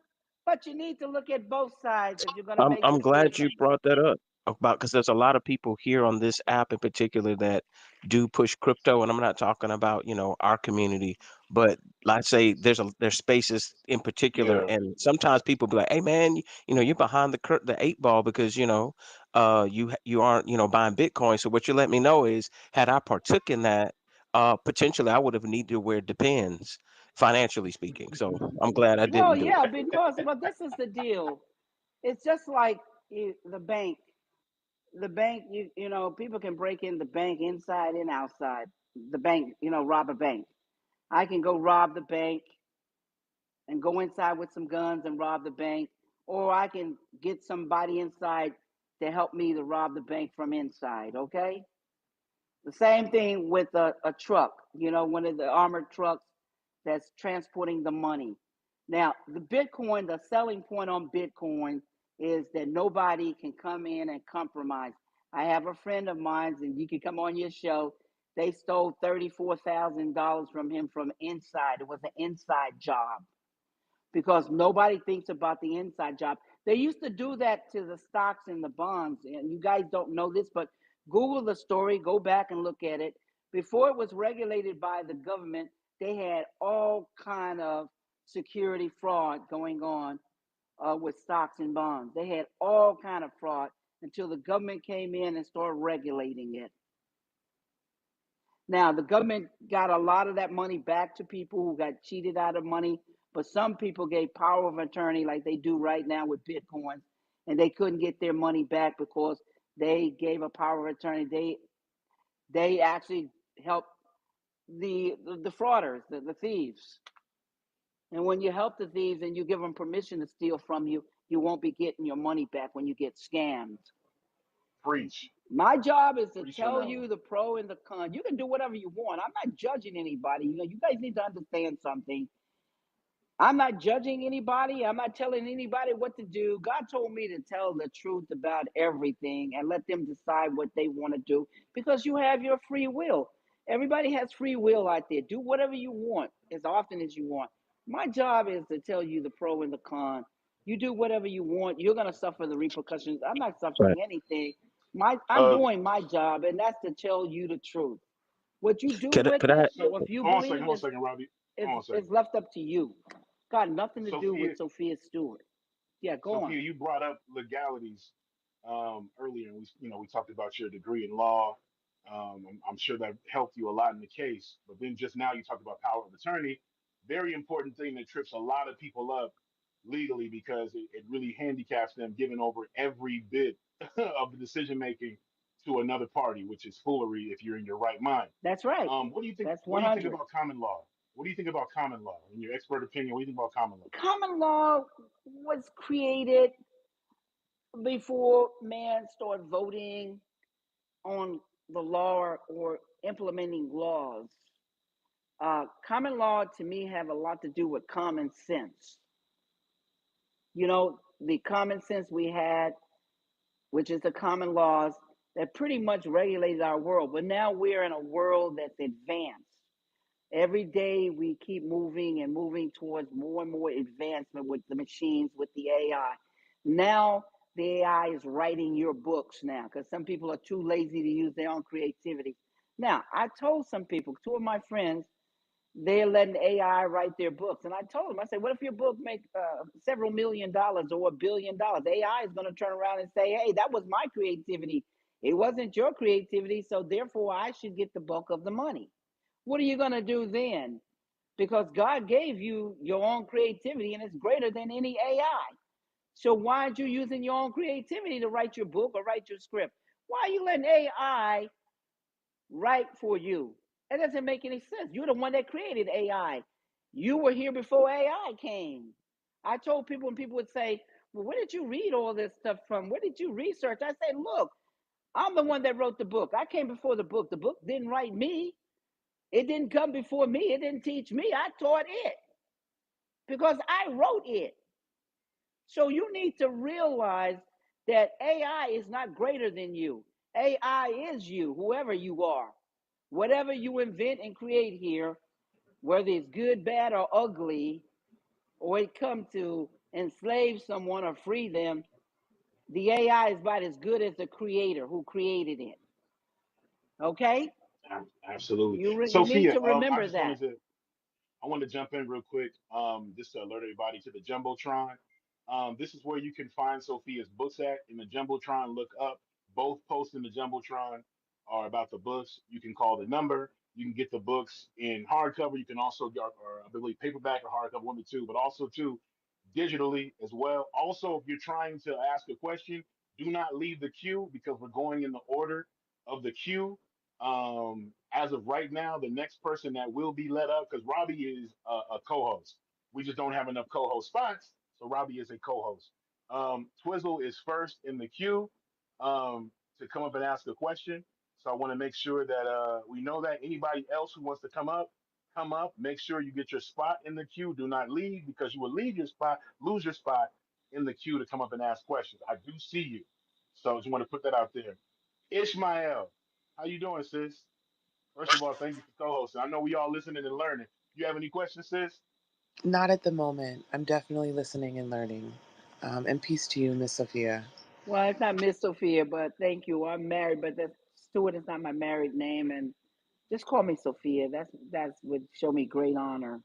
but you need to look at both sides if you're going to make I'm glad you decisions. brought that up about, because there's a lot of people here on this app in particular that do push crypto, and I'm not talking about, you know, our community, but let's say there's spaces in particular, Yeah. and sometimes people be like, "Hey man, you know, you're behind the eight ball because you know, you aren't, you know, buying Bitcoin." So what you let me know is, had I partook in that, potentially I would have needed to wear Depends, financially speaking. So I'm glad I Well, didn't do it. yeah, because this is the deal. It's just like the bank. The bank, you know, people can break in the bank inside and outside. The bank, you know, rob a bank. I can go rob the bank and go inside with some guns and rob the bank, or I can get somebody inside to help me to rob the bank from inside. Okay. The same thing with a truck, you know, one of the armored trucks that's transporting the money. Now, the selling point on Bitcoin is that nobody can come in and compromise. I have a friend of mine, and you can come on your show. They stole $34,000 from him from inside. It was an inside job because nobody thinks about the inside job. They used to do that to the stocks and the bonds. And you guys don't know this, but Google the story, go back and look at it. Before it was regulated by the government, they had all kind of security fraud going on with stocks and bonds. They had all kind of fraud until the government came in and started regulating it. Now, the government got a lot of that money back to people who got cheated out of money, but some people gave power of attorney like they do right now with Bitcoin, and they couldn't get their money back because they gave a power of attorney. They actually helped the frauders, the thieves. And when you help the thieves and you give them permission to steal from you, you won't be getting your money back when you get scammed. Preach. My job is to Preach on tell that one. you the pro and the con. You can do whatever you want. I'm not judging anybody. You know, you guys need to understand something. I'm not judging anybody. I'm not telling anybody what to do. God told me to tell the truth about everything and let them decide what they want to do because you have your free will. Everybody has free will out there. Do whatever you want as often as you want. My job is to tell you the pro and the con. You do whatever you want. You're going to suffer the repercussions. I'm not Right. suffering anything. I'm Uh, doing my job, and that's to tell you the truth. What you do Could I, with could I it, so or if you hold on a second, believe hold on a second, Robbie. Hold on a is second. left up to you. Got nothing to do Sophia, with Sophia Stewart. Yeah, go on. Sophia, you brought up legalities earlier, and we talked about your degree in law. I'm sure that helped you a lot in the case. But then just now you talked about power of attorney. Very important thing that trips a lot of people up legally because it really handicaps them giving over every bit of the decision making to another party, which is foolery if you're in your right mind. That's right. What do you think? That's What do you think 100. about common law? What do you think about common law? In your expert opinion, what do you think about common law? Common law was created before man started voting on the law or implementing laws. Common law to me have a lot to do with common sense. You know, the common sense we had, which is the common laws that pretty much regulated our world. But now we're in a world that's advanced. Every day we keep moving and moving towards more and more advancement with the machines, with the AI. Now the AI is writing your books now because some people are too lazy to use their own creativity. Now, I told some people, two of my friends, they're letting AI write their books. And I told them, I said, what if your book make several $1 million or $1 billion? AI is going to turn around and say, hey, that was my creativity. It wasn't your creativity, so therefore I should get the bulk of the money. What are you going to do then? Because God gave you your own creativity and it's greater than any AI. So why aren't you using your own creativity to write your book or write your script? Why are you letting AI write for you? That doesn't make any sense. You're the one that created AI. You were here before AI came. I told people, and people would say, well, where did you read all this stuff from? Where did you research? I said, look, I'm the one that wrote the book. I came before the book. The book didn't write me. It didn't come before me. It didn't teach me. I taught it because I wrote it. So you need to realize that AI is not greater than you. AI is you, whoever you are. Whatever you invent and create here, whether it's good, bad, or ugly, or it come to enslave someone or free them, the AI is about as good as the creator who created it. Okay? Absolutely. You need Sophia, to I remember just that. wanted to jump in real quick, just to alert everybody to the Jumbotron. This is where you can find Sophia's books at in the Jumbotron. Look up both posts in the Jumbotron are about the books. You can call the number. You can get the books in hardcover. You can also get, or I believe paperback or hardcover, one of the two, but also too digitally as well. Also, if you're trying to ask a question, do not leave the queue because we're going in the order of the queue. As of right now, the next person that will be let up, because Robbie is a co-host. We just don't have enough co-host spots, so Robbie is a co-host. Twizzle is first in the queue to come up and ask a question. So I want to make sure that we know that anybody else who wants to come up, come up. Make sure you get your spot in the queue. Do not leave because you will leave your spot, lose your spot in the queue to come up and ask questions. I do see you, so I just want to put that out there. Ishmael, how you doing, sis? First of all, thank you for co-hosting. I know we all listening and learning. You have any questions, sis? Not at the moment. I'm definitely listening and learning. And peace to you, Miss Sophia. Well, it's not Miss Sophia, but thank you. I'm married, but that Stewart is not my married name, and just call me Sophia. That's would show me great honor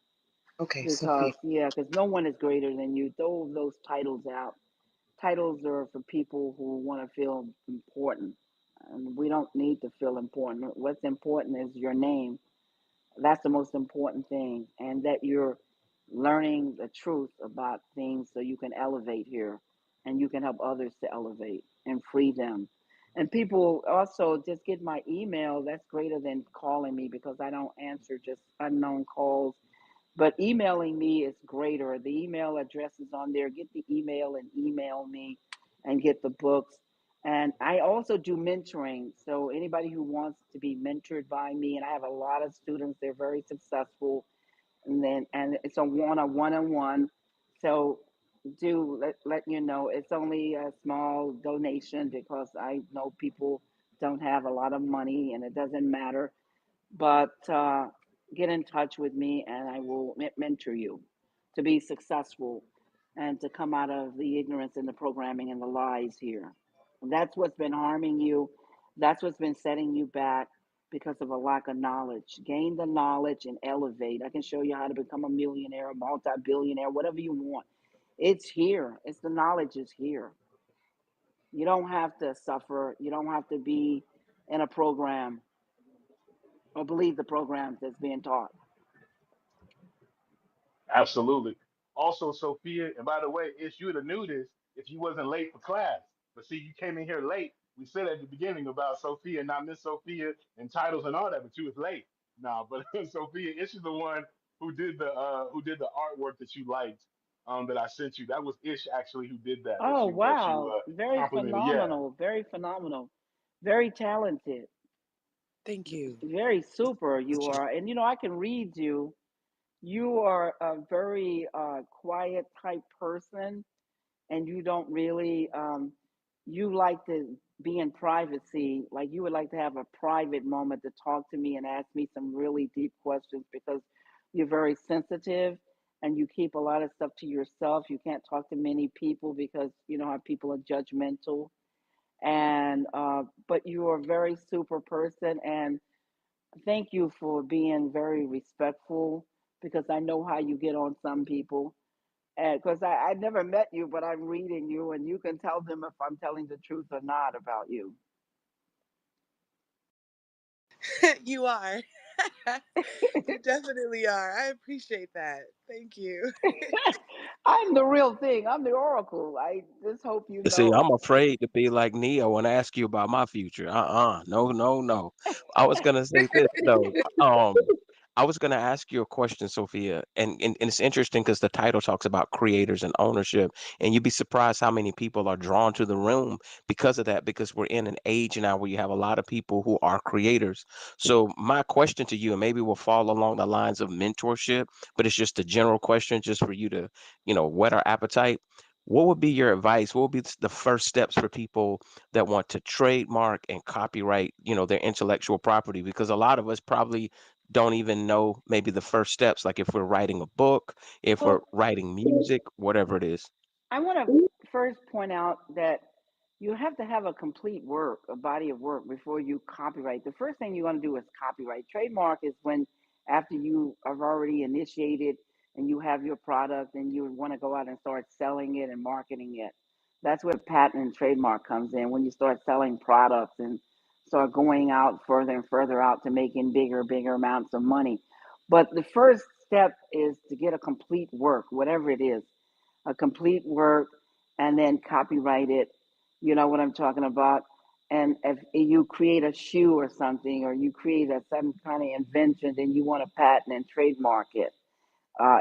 Okay, because Sophia. because no one is greater than you. Throw those titles out. Titles are for people who want to feel important, and we don't need to feel important. What's important is your name. That's the most important thing, and that you're learning the truth about things so you can elevate here and you can help others to elevate and free them. And people also just get my email. That's greater than calling me because I don't answer just unknown calls. But emailing me is greater. The email address is on there. Get the email and email me and get the books. And I also do mentoring. So anybody who wants to be mentored by me, and I have a lot of students, they're very successful. And it's a one-on-one. So do let you know it's only a small donation because I know people don't have a lot of money and it doesn't matter. But get in touch with me and I will mentor you to be successful and to come out of the ignorance and the programming and the lies here. That's what's been harming you. That's what's been setting you back because of a lack of knowledge. Gain the knowledge and elevate. I can show you how to become a millionaire, a multi-billionaire, whatever you want. It's here. It's the knowledge is here. You don't have to suffer. You don't have to be in a program or believe the programs that's being taught. Absolutely. Also, Sophia, and by the way, if you'd have knew this if you wasn't late for class. But see, you came in here late. We said at the beginning about Sophia, not Miss Sophia, and titles and all that, but you was late. Nah, but Sophia, is the one who did the artwork that you liked that I sent you. That was Ish actually who did that Oh that you wow, very complimented. Yeah. phenomenal, very phenomenal, very talented, Thank you. very super you are. And I can read you. You are a very quiet type person, and you don't really you like to be in privacy. Like you would like to have a private moment to talk to me and ask me some really deep questions because you're very sensitive and you keep a lot of stuff to yourself. You can't talk to many people because you know how people are judgmental. And but you are a very super person, and thank you for being very respectful because I know how you get on some people. And because I never met you, but I'm reading you, and you can tell them if I'm telling the truth or not about you. You are. You definitely are. I appreciate that. Thank you. I'm the real thing. I'm the oracle. I just hope you See, know. I'm afraid to be like Neo and ask you about my future. No, no, no. I was gonna say this though. I was gonna ask you a question, Sophia, and it's interesting because the title talks about creators and ownership, and you'd be surprised how many people are drawn to the room because of that, because we're in an age now where you have a lot of people who are creators. So my question to you, and maybe will fall along the lines of mentorship, but it's just a general question just for you to, whet our appetite. What would be your advice? What would be the first steps for people that want to trademark and copyright, their intellectual property? Because a lot of us probably don't even know maybe the first steps, like if we're writing a book, if we're Well, writing music, whatever it is. I want to first point out that you have to have a complete work, a body of work, before you copyright. The first thing you want to do is copyright. Trademark is when, after you have already initiated and you have your product and you want to go out and start selling it and marketing it. That's where patent and trademark comes in, when you start selling products and start going out further and further out to making bigger amounts of money. But the first step is to get a complete work, whatever it is, a complete work, and then copyright it. You know what I'm talking about? And if you create a shoe or something, or you create some kind of invention, then you want to patent and trademark it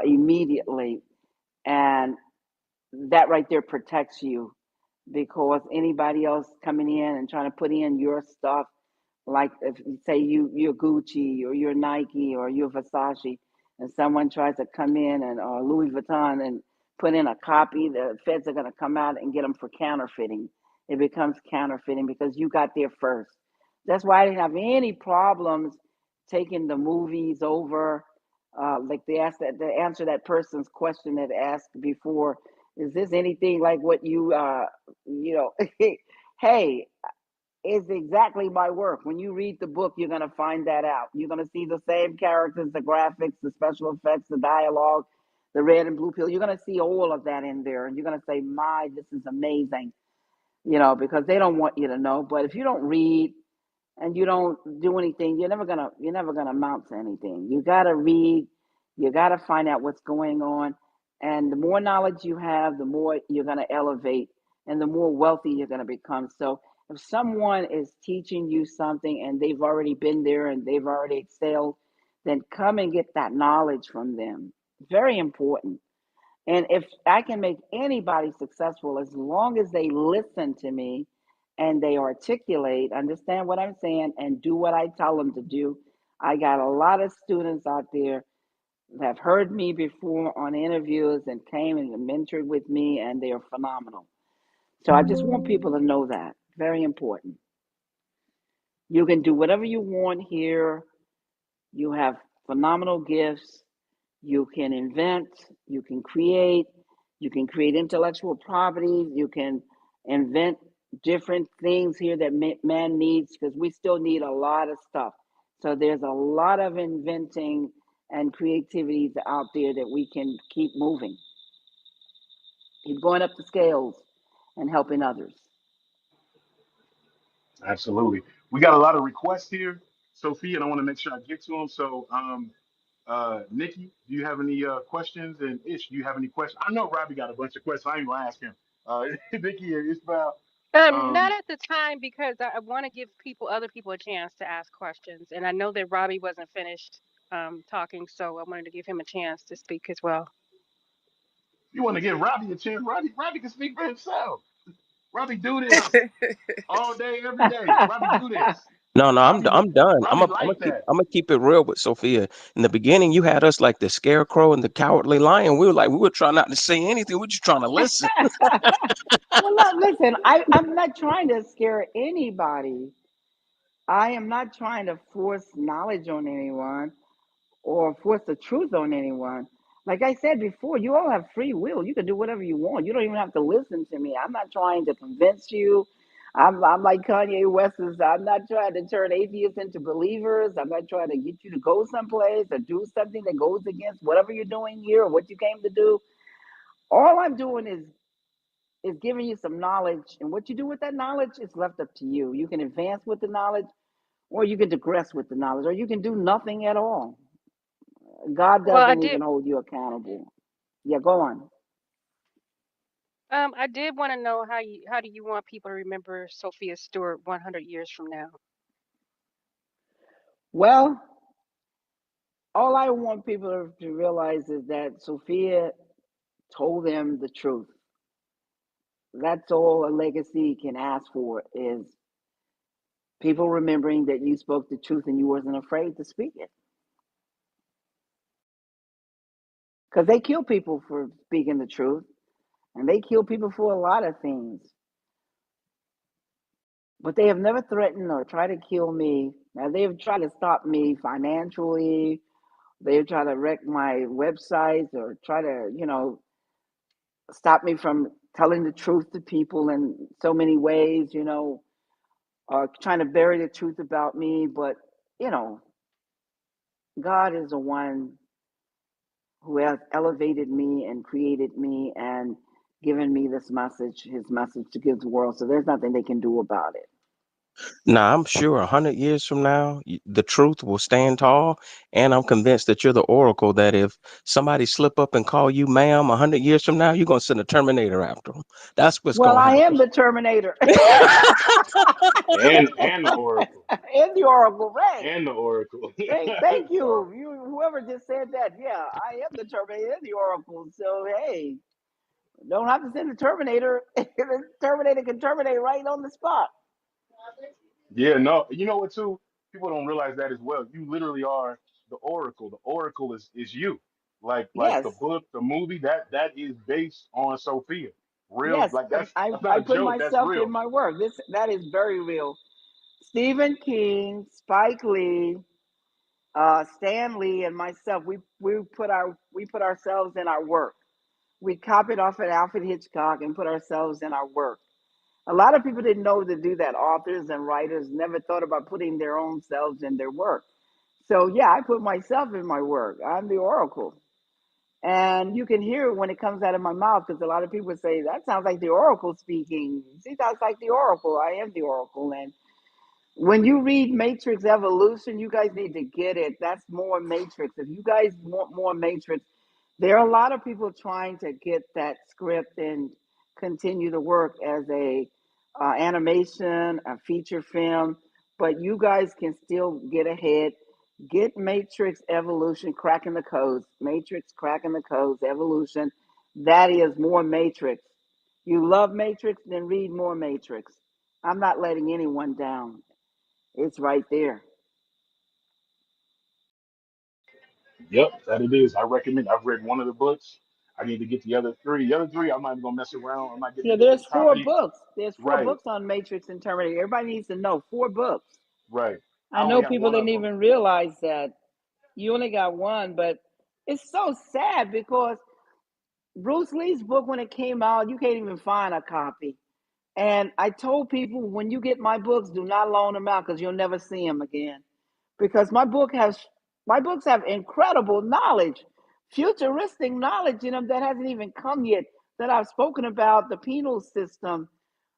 immediately. And that right there protects you, because anybody else coming in and trying to put in your stuff, like if you say you're Gucci or you're Nike or you're Versace, and someone tries to come in and Louis Vuitton and put in a copy, the feds are going to come out and get them for counterfeiting. It becomes counterfeiting because you got there first. That's why I didn't have any problems taking the movies over. Like they asked that to answer that person's question that asked before, is this anything like what you know, hey, is exactly my work. When you read the book, you're going to find that out. You're going to see the same characters, the graphics, the special effects, the dialogue, the red and blue pill. You're going to see all of that in there. And you're going to say, my, this is amazing, because they don't want you to know. But if you don't read and you don't do anything, you're never gonna amount to anything. You gotta read, you gotta find out what's going on. And the more knowledge you have, the more you're gonna elevate and the more wealthy you're gonna become. So if someone is teaching you something and they've already been there and they've already excelled, then come and get that knowledge from them. Very important. And if I can make anybody successful, as long as they listen to me and they articulate, understand what I'm saying, and do what I tell them to do. I got a lot of students out there that have heard me before on interviews and came and mentored with me, and they are phenomenal. So I just want people to know that. Very important. You can do whatever you want here. You have phenomenal gifts. You can invent, you can create intellectual property, you can invent different things here that man needs, because we still need a lot of stuff. So there's a lot of inventing and creativity out there that we can keep moving, keep going up the scales and helping others. Absolutely. We got a lot of requests here, Sophie, and I want to make sure I get to them. So, Nikki, do you have any questions? And Ish, do you have any questions? I know Robbie got a bunch of questions. I ain't gonna ask him. Nikki and Ishmael. Not Um, at the time because I want to give other people a chance to ask questions, and I know that Robbie wasn't finished talking, so I wanted to give him a chance to speak as well. You want to give Robbie a chance? Robbie can speak for himself. Robbie do this all day, every day. Robbie do this. No, no, I'm done. Robbie like that. I'm gonna keep it real with Sophia. In the beginning, you had us like the scarecrow and the cowardly lion. We were trying not to say anything. We're just trying to listen. Well, look, listen, I'm not trying to scare anybody. I am not trying to force knowledge on anyone or force the truth on anyone. Like I said before, you all have free will. You can do whatever you want. You don't even have to listen to me. I'm not trying to convince you. I'm like Kanye West is. I'm not trying to turn atheists into believers. I'm not trying to get you to go someplace or do something that goes against whatever you're doing here or what you came to do. All I'm doing is giving you some knowledge, and what you do with that knowledge is left up to you. You can advance with the knowledge, or you can digress with the knowledge, or you can do nothing at all. God Well, I doesn't did. even hold you accountable. Yeah, go on. I did want to know how do you want people to remember Sophia Stewart 100 years from now? Well, all I want people to realize is that Sophia told them the truth. That's all a legacy can ask for is people remembering that you spoke the truth and you wasn't afraid to speak it. Because they kill people for speaking the truth, and they kill people for a lot of things. But they have never threatened or tried to kill me. Now, they've tried to stop me financially. They've tried to wreck my websites or try to, stop me from telling the truth to people in so many ways, or trying to bury the truth about me. But, you know, God is the one who has elevated me and created me and given me this message, his message to give the world. So there's nothing they can do about it. Now, I'm sure 100 years from now, the truth will stand tall, and I'm convinced that you're the oracle. That if somebody slip up and call you ma'am 100 years from now, you're gonna send a Terminator after them. That's what's Well, gonna I am happen. the Terminator And the Oracle. and the Oracle, right? And the Oracle. Thank So you. Whoever just said that. Yeah, I am the Terminator and the Oracle. So hey, don't have to send the Terminator. The Terminator can terminate right on the spot. yeah, no, you know what too? People don't realize that as well. You literally are the Oracle. The Oracle is you. Like Yes, the book, the movie, that is based on Sophia. Real, yes. like that's not I a put joke, that's myself in real. my work. That is very real. Stephen King, Spike Lee, Stan Lee, and myself. We put ourselves in our work. We copied off of Alfred Hitchcock and put ourselves in our work. A lot of people didn't know to do that. Authors and writers never thought about putting their own selves in their work. So yeah, I put myself in my work. I'm the oracle. And you can hear it when it comes out of my mouth because a lot of people say, that sounds like the oracle speaking. See, that's like the oracle. I am the oracle. And when you read Matrix Evolution, you guys need to get it. That's more Matrix. If you guys want more Matrix, there are a lot of people trying to get that script and continue to work as a animation, a feature film, but you guys can still get ahead. Get Matrix Evolution, cracking the codes. Matrix, cracking the codes, Evolution. That is more Matrix. You love Matrix, then read more Matrix. I'm not letting anyone down. It's right there. Yep, that it is. I recommend. I've read one of the books. I need to get the other three. The other three, I'm not even gonna mess around. I'm not getting Yeah, a digital there's four copy. books. There's four Right, books on Matrix and Terminator. Everybody needs to know four books. right. I I know only have people one didn't of them. even realize that you only got one, but it's so sad because Bruce Lee's book, when it came out, you can't even find a copy. And I told people, when you get my books, do not loan them out because you'll never see them again. Because my books have incredible knowledge, futuristic knowledge in them that hasn't even come yet. That I've spoken about the penal system,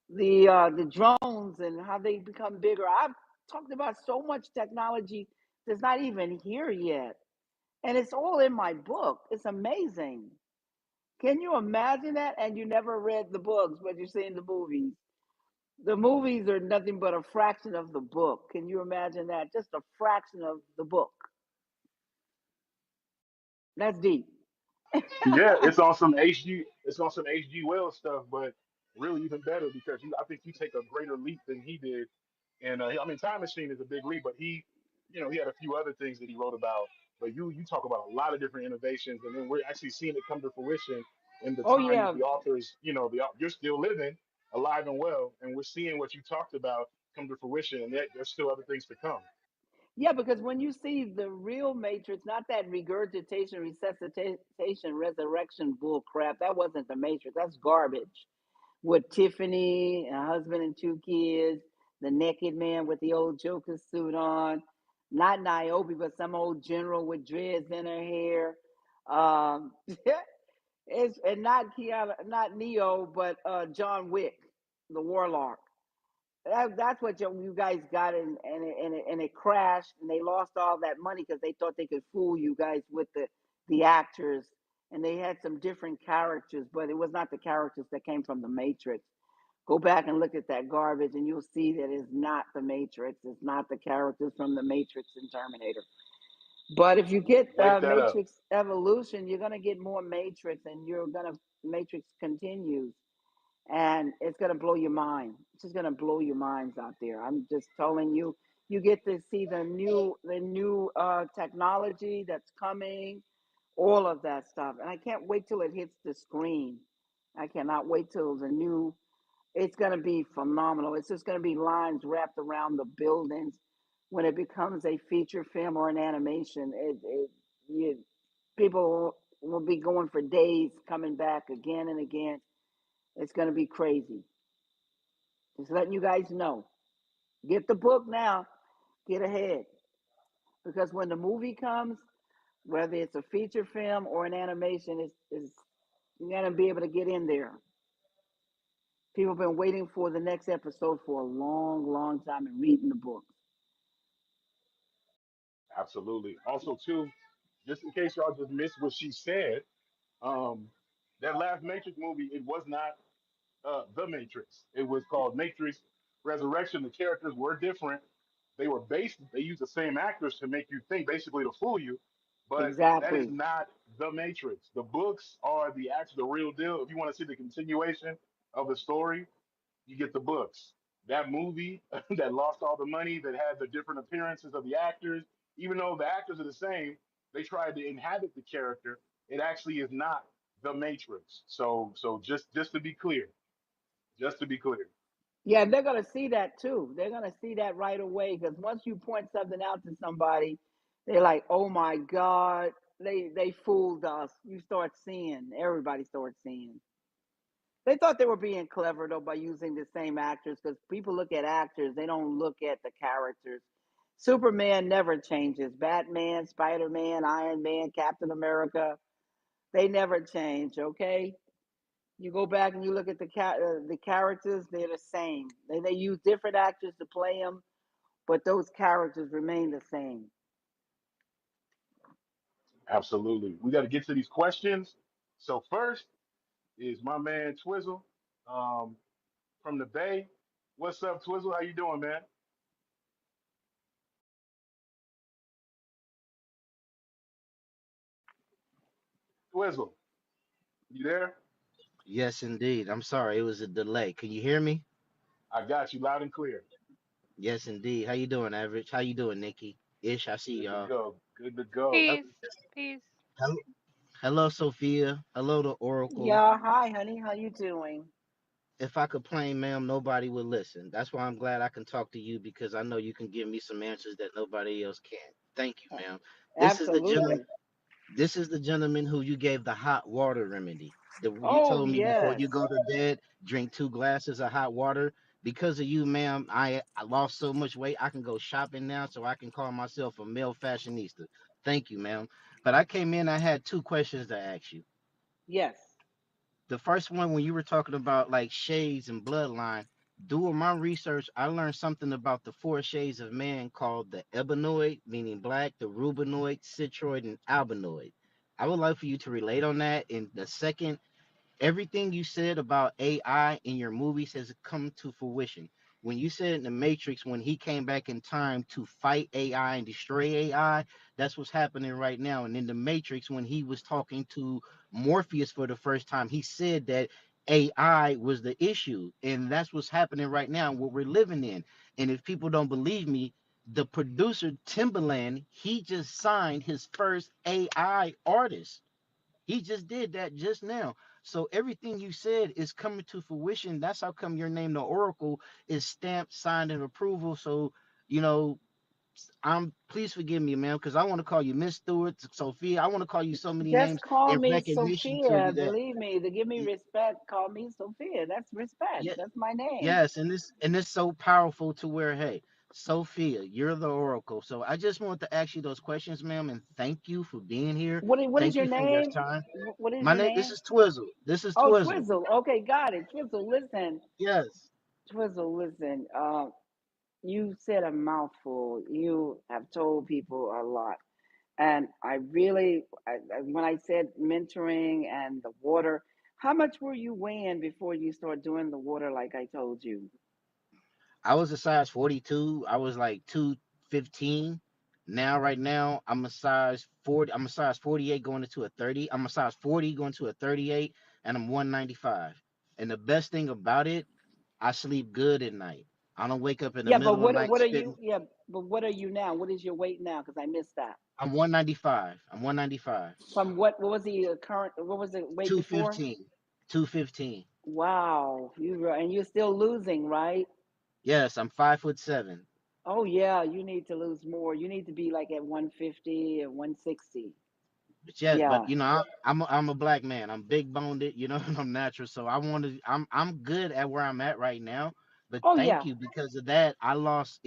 the drones, and how they become bigger. I've talked about so much technology that's not even here yet, and it's all in my book. It's amazing. Can you imagine that? And you never read the books, but you're seeing the movies. The movies are nothing but a fraction of the book. Can you imagine that? Just a fraction of the book. That's deep. Yeah, it's on some HG. It's on some HG Wells stuff, but really even better because I think you take a greater leap than he did. And I mean, Time Machine is a big leap, but he had a few other things that he wrote about. But you talk about a lot of different innovations, and then we're actually seeing it come to fruition in the Oh time that yeah, the authors, you're still living, alive and well, and we're seeing what you talked about come to fruition, and there's still other things to come. yeah. Because when you see the real Matrix, not that regurgitation, resuscitation, resurrection bull crap, that wasn't the Matrix. That's garbage. With Tiffany, a husband and two kids, the naked man with the old Joker suit on, not Niobe, but some old general with dreads in her hair. It's and not Keanu, not Neo, but John Wick, the Warlock. That's what you guys got, and it crashed, and they lost all that money because they thought they could fool you guys with the actors, and they had some different characters, but it was not the characters that came from the Matrix. Go back and look at that garbage, and you'll see that it's not the Matrix. It's not the characters from the Matrix and Terminator. But if you get Wake that up. Matrix Evolution, you're gonna get more Matrix, and Matrix continues, and it's gonna blow your mind. It's just gonna blow your minds out there. I'm just telling you. You get to see the new technology that's coming, all of that stuff, and I can't wait till it hits the screen. I cannot wait till the new. It's going to be phenomenal. It's just going to be lines wrapped around the buildings when it becomes a feature film or an animation. People will be going for days, coming back again and again. It's going to be crazy. Just letting you guys know. Get the book now. Get ahead. Because when the movie comes, whether it's a feature film or an animation, is you're going to be able to get in there. People have been waiting for the next episode for a long, long time and reading the book. Absolutely. Also, too, just in case y'all just missed what she said, um, that last Matrix movie, it was not The Matrix. It was called Matrix Resurrection. The characters were different. They used the same actors to make you think, basically to fool you, but that is Exactly. not The Matrix. The books are the real deal. If you want to see the continuation of the story, you get the books. That movie that lost all the money, that had the different appearances of the actors, even though the actors are the same, they tried to inhabit the character. It actually is not The Matrix. So just to be clear, just to be clear. Yeah, they're going to see that too. They're going to see that right away because once you point something out to somebody, they're like, "Oh my God, they fooled us." You start seeing, everybody starts seeing. They thought they were being clever though by using the same actors because people look at actors, they don't look at the characters. Superman never changes. Batman, Spider Man, Iron Man, Captain America, they never change. Okay, you go back and you look at the characters; they're the same. They use different actors to play them, but those characters remain the same. Absolutely. We got to get to these questions. So first is my man Twizzle um, from the Bay. What's up, Twizzle? How you doing, man? Twizzle, you there? Yes, indeed. I'm sorry, it was a delay. Can you hear me? I got you loud and clear. Yes, indeed. How you doing, Average? How you doing, Nikki? Ish, I see Good to y'all. go. Good to go. Hel- Peace. Peace. hel- Hello, Sophia. Hello to Oracle. Yeah, hi, honey. How you doing? If I could complain, ma'am, nobody would listen. That's why I'm glad I can talk to you because I know you can give me some answers that nobody else can. Thank you, ma'am. This is the gentleman. Absolutely. This is the gentleman who you gave the hot water remedy. You Oh told me before yes, you go to bed, drink 2 glasses of hot water. Because of you, ma'am, I lost so much weight. I can go shopping now, so I can call myself a male fashionista. Thank you, ma'am. But I came in, I had 2 questions to ask you. yes. The first one, when you were talking about like shades and bloodline, doing my research, I learned something about the 4 shades of man called the ebenoid, meaning black, the rubenoid, citroid, and albinoid. I would like for you to relate on that. And the second, everything you said about AI in your movies has come to fruition. when you said in the Matrix, when he came back in time to fight AI and destroy AI, that's what's happening right now. And in the Matrix, when he was talking to Morpheus for the first time, he said that AI was the issue. And that's what's happening right now, what we're living in. And if people don't believe me, the producer Timbaland, he just signed his first AI artist. He just did that just now. So everything you said is coming to fruition. That's how come your name, the Oracle, is stamped, signed, and approval. So, you know, I'm please forgive me, man, because I want to call you Miss Stewart, Sophia. I want to call you so many Just names call in me recognition to Sophia. you that. Believe me, to give me respect, call me Sophia. That's respect. Yeah, That's my name. yes, and it's so powerful to where, hey, Sophia, you're the Oracle. So I just want to ask you those questions, ma'am, and thank you for being here. What is Thank your you for your name? time. What is My your name, this name? is Twizzle. This is Oh, Twizzle. Twizzle. Okay, got it. Twizzle, listen. Yes. Twizzle, listen. You said a mouthful. You have told people a lot. And I really, when I said mentoring and the water, how much were you weighing before you start doing the water like I told you? I was a size 42. I was like 215. Now, right now, I'm a size 40. I'm a size 48 going into a 30. I'm a size 40 going to a 38, and I'm 195. And the best thing about it, I sleep good at night. I don't wake up in the Yeah, but middle of the night what are spitting. you? Yeah, but what are you now? What is your weight now? Because I missed that. I'm 195. I'm 195. From what was the current? What was the weight before? 215. 215. Wow, and you're still losing, right? Yes, I'm 5'7". Oh yeah, you need to lose more. You need to be like at 150 or 160. But yes, Yeah. but you know, I'm a black man. I'm big boned, you know, and I'm natural. So I'm good at where I'm at right now. But Oh thank yeah. you because of that. I was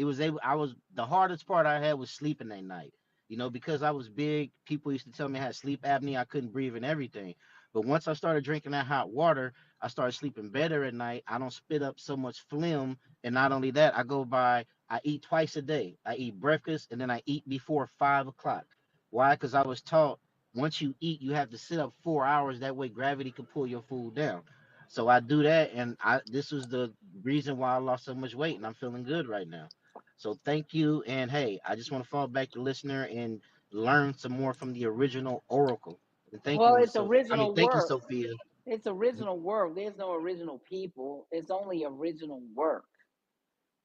the hardest part I had was sleeping at night. You know, because I was big, people used to tell me I had sleep apnea, I couldn't breathe and everything. But once I started drinking that hot water, I started sleeping better at night. I don't spit up so much phlegm. And not only that, I eat twice a day. I eat breakfast and then I eat before 5 o'clock. Why? Because I was taught once you eat, you have to sit up 4 hours. That way, gravity can pull your food down. So I do that, and I this was the reason why I lost so much weight, and I'm feeling good right now. So thank you, and hey, I just want to fall back to listener and learn some more from the original Oracle. And thank you, Well, Miss it's Sophie. I mean, original thank you, work. Sophia. It's original work. There's no original people. It's only original work.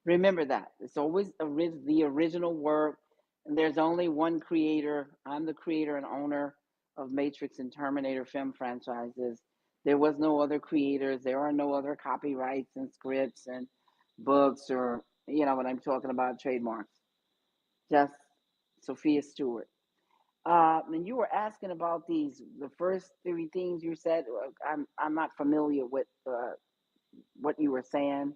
Remember that. It's always the original work, and there's only one creator. I'm the creator and owner of Matrix and Terminator film franchises. There was no other creators. There are no other copyrights and scripts and books or, you know what I'm talking about, trademarks. Just Sophia Stewart. And you were asking about the first three things you said. I'm not familiar with what you were saying.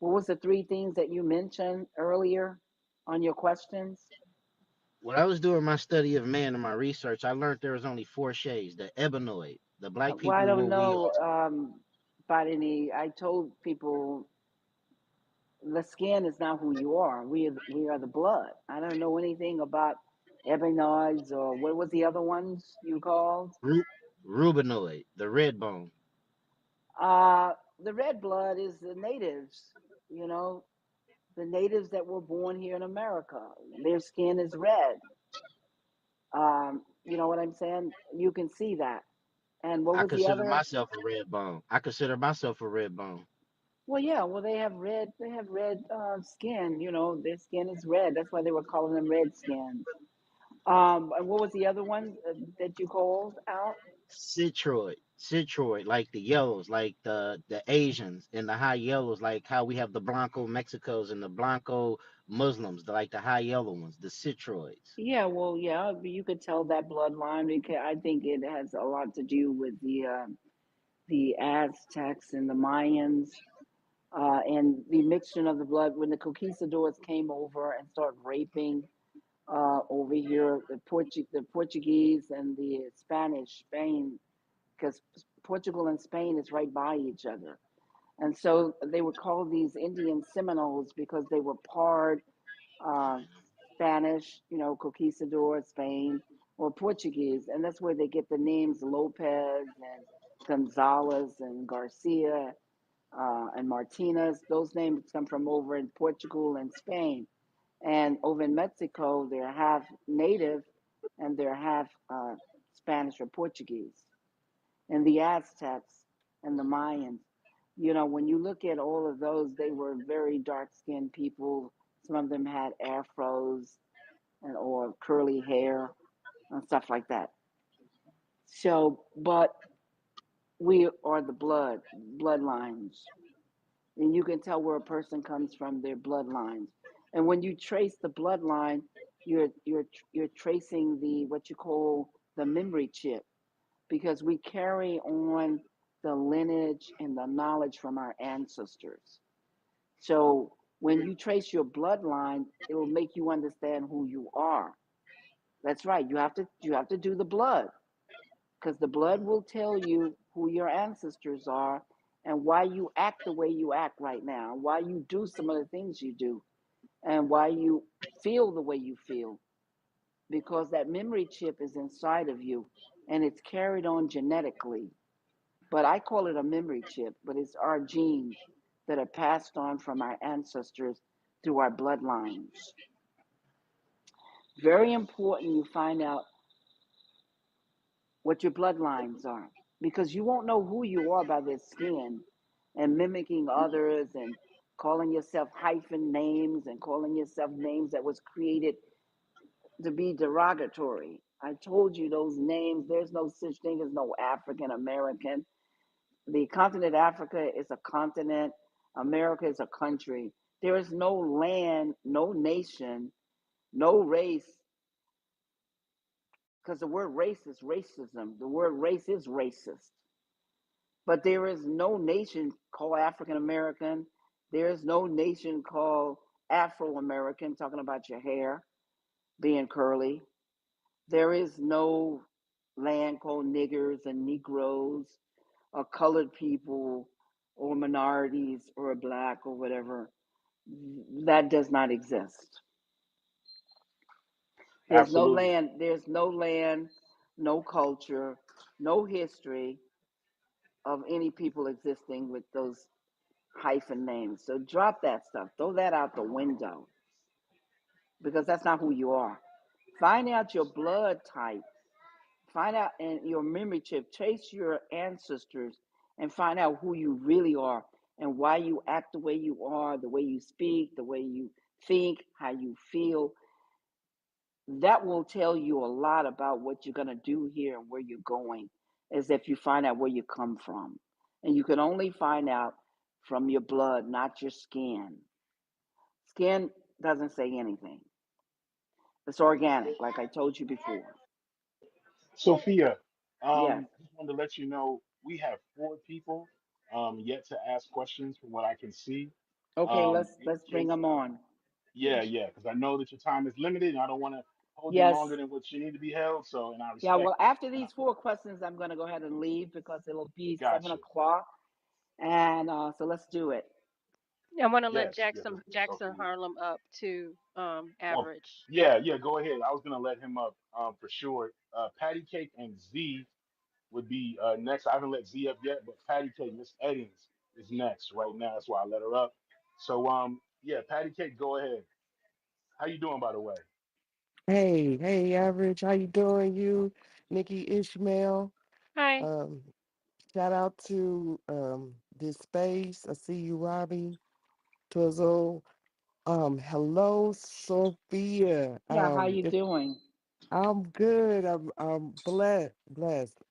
What was the three things that you mentioned earlier on your questions? When I was doing my study of man and my research, I learned there was only four shades: the ebony, the black Well, I people, don't what we know are. about any. I told people the skin is not who you are. We are the blood. I don't know anything about ebenoids or what was the other ones you called? Ru- Rubinoid, the red bone. The red blood is the natives. You know, the natives that were born here in America. Their skin is red. You know what I'm saying? You can see that. And what I was the consider other? myself a red bone. I consider myself a red bone. Well, yeah. Well, they have red skin. You know, their skin is red. That's why they were calling them redskins. And what was the other one that you called out? Citroid, like the yellows, like the Asians and the high yellows, like how we have the Blanco Mexicos and the Blanco Muslims, like the high yellow ones, the Citroids. Yeah, well, yeah, but you could tell that bloodline because I think it has a lot to do with the Aztecs and the Mayans, and the mixture of the blood when the conquistadors came over and started raping over here, the Portuguese and the Spanish, Spain, because Portugal and Spain is right by each other. And so they would call these Indian Seminoles because they were part uh, Spanish, you know, conquistador, Spain, or Portuguese. And that's where they get the names Lopez and Gonzalez and Garcia. and Martinez. Those names come from over in Portugal and Spain. And over in Mexico, they're half native and they're half Spanish or Portuguese. And the Aztecs and the Mayans. You know, when you look at all of those, they were very dark skinned people. Some of them had afros and or curly hair and stuff like that. So, but we are the bloodlines, and you can tell where a person comes from their bloodlines. And when you trace the bloodline, you're tracing the what you call the memory chip, because we carry on the lineage and the knowledge from our ancestors. So when you trace your bloodline, it'll make you understand who you are. That's right. You have to do the blood, because the blood will tell you who your ancestors are and why you act the way you act right now, why you do some of the things you do, and why you feel the way you feel, because that memory chip is inside of you and it's carried on genetically. But I call it a memory chip, but it's our genes that are passed on from our ancestors through our bloodlines. Very important you find out what your bloodlines are, because you won't know who you are by their skin, and mimicking others and calling yourself hyphen names and calling yourself names that was created to be derogatory. I told you those names, there's no such thing as no African American. The continent Africa is a continent, America is a country. There is no land, no nation, no race, because the word race is racism. The word race is racist. But there is no nation called African American. There is no nation called Afro American, talking about your hair being curly. There is no land called niggers and Negroes or colored people or minorities or black or whatever. That does not exist. Absolutely. There's no land, no culture, no history of any people existing with those hyphen names. So drop that stuff. Throw that out the window, because that's not who you are. Find out your blood type. Find out in your memory chip. Trace your ancestors and find out who you really are and why you act the way you are, the way you speak, the way you think, how you feel. That will tell you a lot about what you're going to do here and where you're going, as if you find out where you come from. And you can only find out from your blood, not your skin. Skin doesn't say anything. It's organic, like I told you before. Sophia, Yes. just wanted to let you know we have four people yet to ask questions from what I can see. Okay, In let's bring case, them on. yeah, because I know that your time is limited and I don't want to hold you Yes. longer than what you need to be held. So, and I Yeah, well, respect it. after these four questions, I'm going to go ahead and leave because it'll be seven Gotcha. o'clock. And so let's do it. I want to let Yes, yes, Jackson Sophia. Harlem up to Oh, average. yeah, go ahead. I was gonna let him up for sure. Patty Cake and Z would be next. I haven't let Z up yet, but Patty Cake, Miss Eddings is next right now. That's why I let her up. So yeah, Patty Cake, go ahead. How you doing, by the way? Hey, Average, how you doing? You, Nikki Ishmael. Hi. Um, Shout out to this space. I see you, Robbie Twizzle. Hello, Sophia. Yeah, how you doing? I'm good. I'm blessed.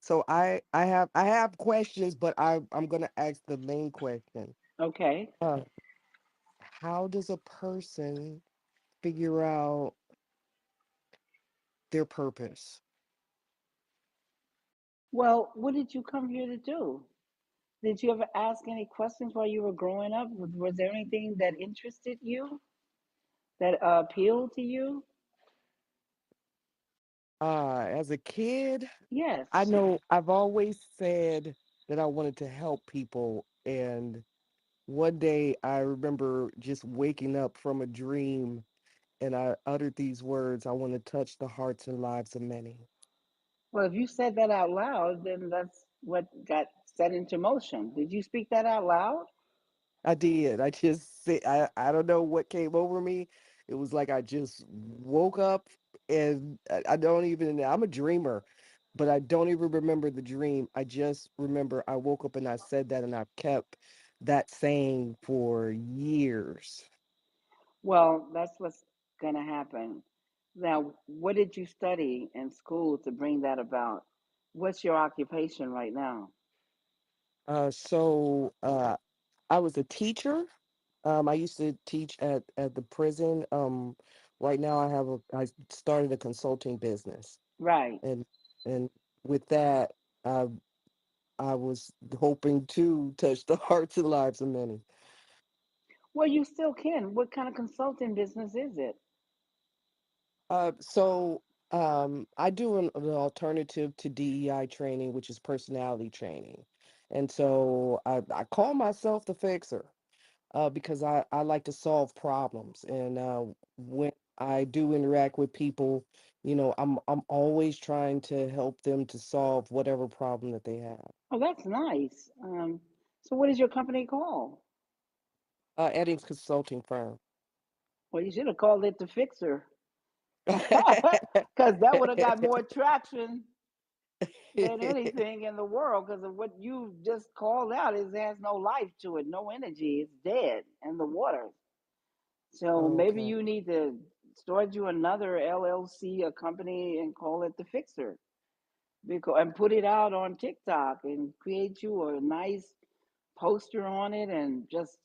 So I have questions, but I'm gonna ask the main question. Okay. Uh, how does a person figure out their purpose? Well, what did you come here to do? Did you ever ask any questions while you were growing up? Was there anything that interested you, that appealed to you? As a kid, I Yes. know I've always said that I wanted to help people. And one day I remember just waking up from a dream and I uttered these words: I want to touch the hearts and lives of many. Well, if you said that out loud, then that's what got set into motion. Did you speak that out loud? I did. I just said I don't know what came over me. It was like I just woke up and I don't even I'm a dreamer, but I don't even remember the dream. I just remember I woke up and I said that and I've kept that saying for years. Well, that's what's going to happen. Now, what did you study in school to bring that about? What's your occupation right now? So I was a teacher. I used to teach at the prison. Right now I started a consulting business, Right. and and with that, I I was hoping to touch the hearts and lives of many. Well, you still can. What kind of consulting business is it? So I do an alternative to DEI training, which is personality training, and so I call myself the fixer. Because I like to solve problems. And when I do interact with people, I'm always trying to help them to solve whatever problem that they have. Oh, that's nice. So what is your company called? Eddings Consulting Firm. Well, you should have called it the Fixer, because that would have got more traction than anything in the world. Because of what you just called out, is has no life to it, no energy. It's dead in the water. So maybe Okay. you need to start you another LLC, a company, and call it the Fixer, because and put it out on TikTok and create you a nice poster on it, and just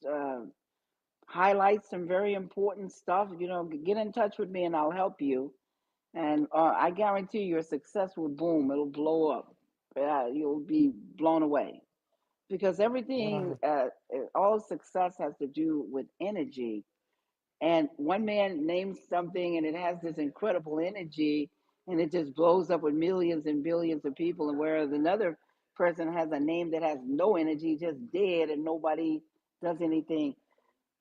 highlight some very important stuff. Get in touch with me and I'll help you. And I guarantee your success will boom. It'll blow up. You'll be blown away, because everything, Wow. all success has to do with energy. And one man names something and it has this incredible energy, and it just blows up with millions and billions of people. And whereas another person has a name that has no energy, just dead, and nobody does anything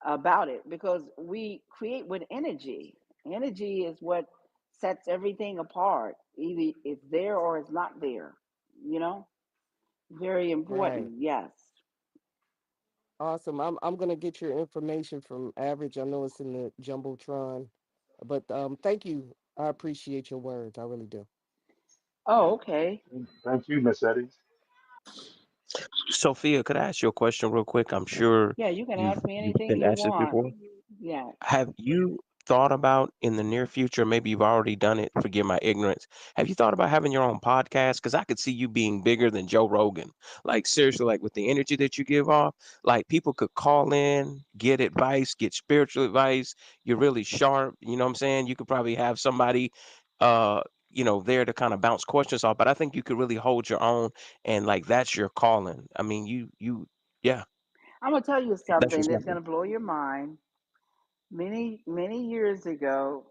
about it, because we create with energy. Energy is what sets everything apart. Either it's there or it's not there. You know, very Right. important. Yes. Awesome. I'm gonna get your information from Average. I know it's in the jumbotron, but thank you. I appreciate your words. I really do. Oh, okay. Thank you, Miss Eddie. Sophia, could I ask you a question real quick? I'm sure Yeah, you can you've ask me you've anything been you asked this want. before. Yeah. Have you thought about in the near future, maybe you've already done it, forgive my ignorance. Have you thought about having your own podcast? Because I could see you being bigger than Joe Rogan. Like, seriously, like with the energy that you give off, like people could call in, get advice, get spiritual advice. You're really sharp. You know what I'm saying? You could probably have somebody, uh, there to kind of bounce questions off. But I think you could really hold your own, and like that's your calling. I mean, yeah, I'm gonna tell you that's something just my that's gonna blow your mind. Many years ago,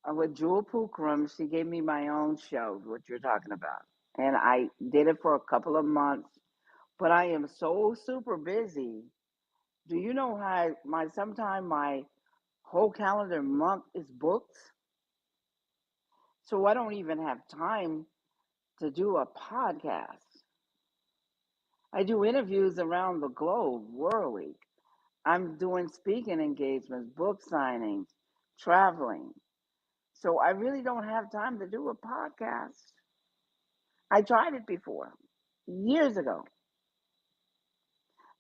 with Jewel Pookrum, she gave me my own show, what you're talking about. And I did it for a couple of months, but I am so super busy. Do you know how my whole calendar month is booked? So I don't even have time to do a podcast. I do interviews around the globe, worldly. I'm doing speaking engagements, book signings, traveling. So I really don't have time to do a podcast. I tried it before, years ago.